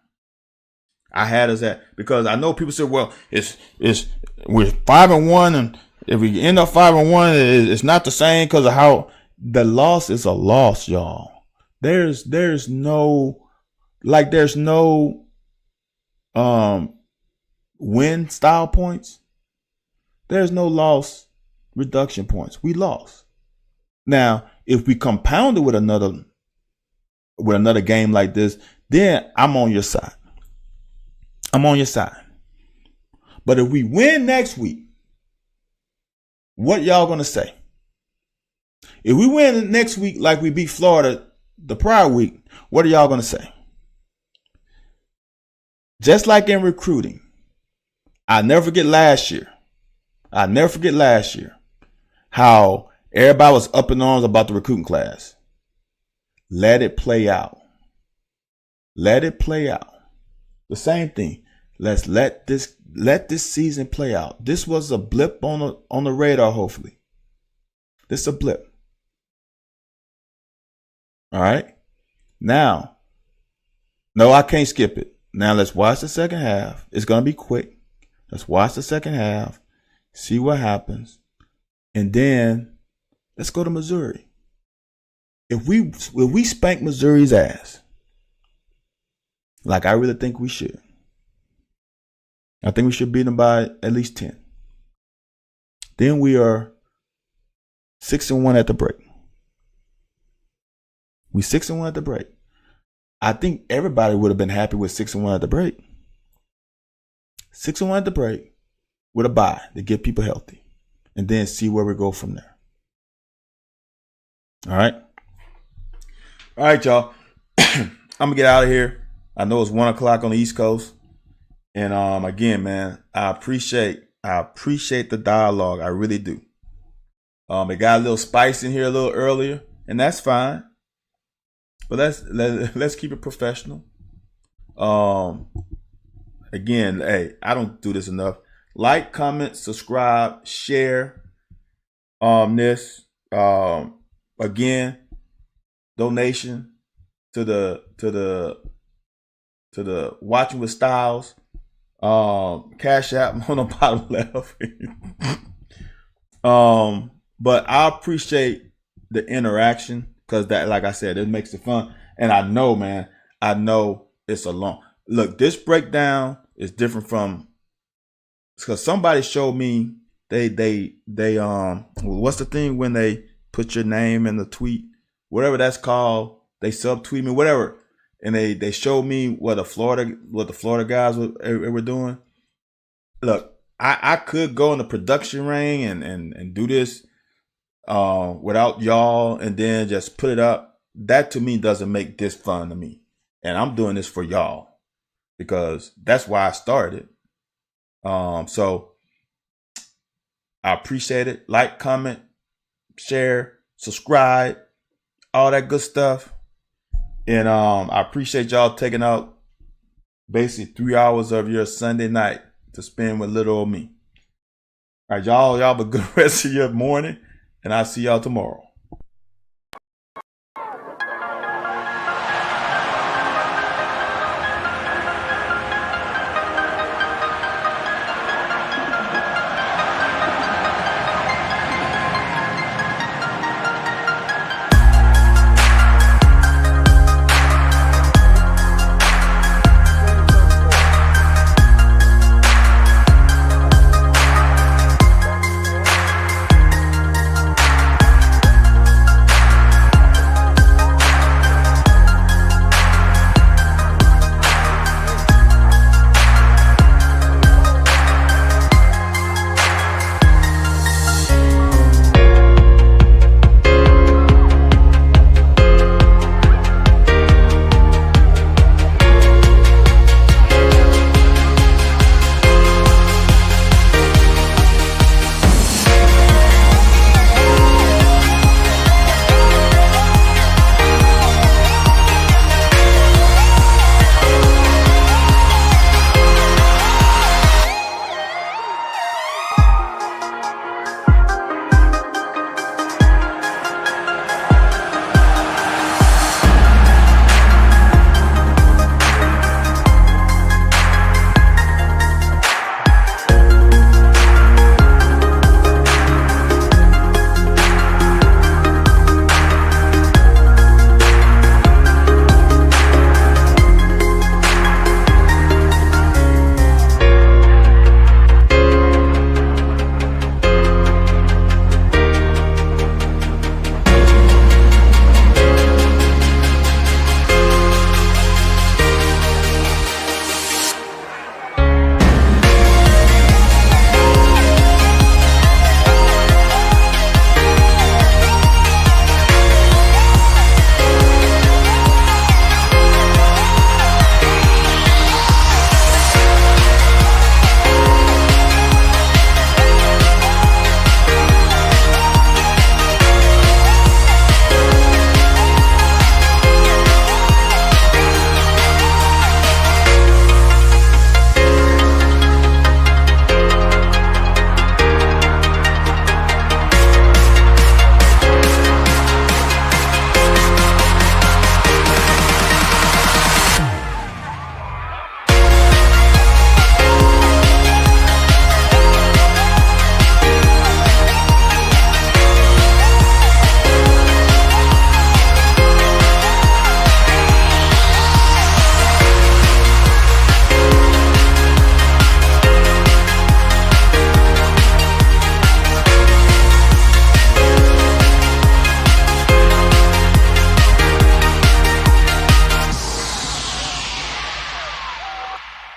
I had us at, because I know people say, well, we're 5-1, and if we end up 5-1, it's not the same because of how the loss is a loss, y'all. There's no win style points. There's no loss reduction points. We lost. Now, if we compound it with another game like this, then I'm on your side. I'm on your side. But if we win next week, what y'all gonna say? If we win next week like we beat Florida the prior week, what are y'all gonna say? Just like in recruiting, I'll never forget last year. How everybody was up in arms about the recruiting class. Let it play out. The same thing. Let's let this season play out. This was a blip on the radar, hopefully. This is a blip. All right? Now, no, I can't skip it. Now let's watch the second half. It's going to be quick. Let's watch the second half. See what happens. And then let's go to Missouri. If we spank Missouri's ass, like I really think we should, I think we should beat them by at least 10. Then we are 6-1 at the break. We 6-1 at the break. I think everybody would have been happy with 6-1 at the break. 6-1 at the break. with a buy to get people healthy, and then see where we go from there. All right, y'all. I'm gonna get out of here. I know it's 1:00 on the East Coast, and again, man, I appreciate the dialogue. I really do. It got a little spice in here a little earlier, and that's fine. But let's keep it professional. Again, hey, I don't do this enough. Like, comment, subscribe, share. This. Again, donation to the Watching with Styles. Cash App on the bottom left. But I appreciate the interaction, because that, like I said, it makes it fun. And I know, man, it's a long look. This breakdown is different from, because somebody showed me they what's the thing when they put your name in the tweet, whatever that's called, they subtweet me, whatever, and they showed me what the Florida guys were doing. Look, I could go in the production ring and do this without y'all, and then just put it up. That to me doesn't make this fun to me, and I'm doing this for y'all because that's why I started. So I appreciate it. Like, comment, share, subscribe, all that good stuff. And I appreciate y'all taking out basically 3 hours of your Sunday night to spend with little old me. All right, y'all have a good rest of your morning, and I'll see y'all tomorrow.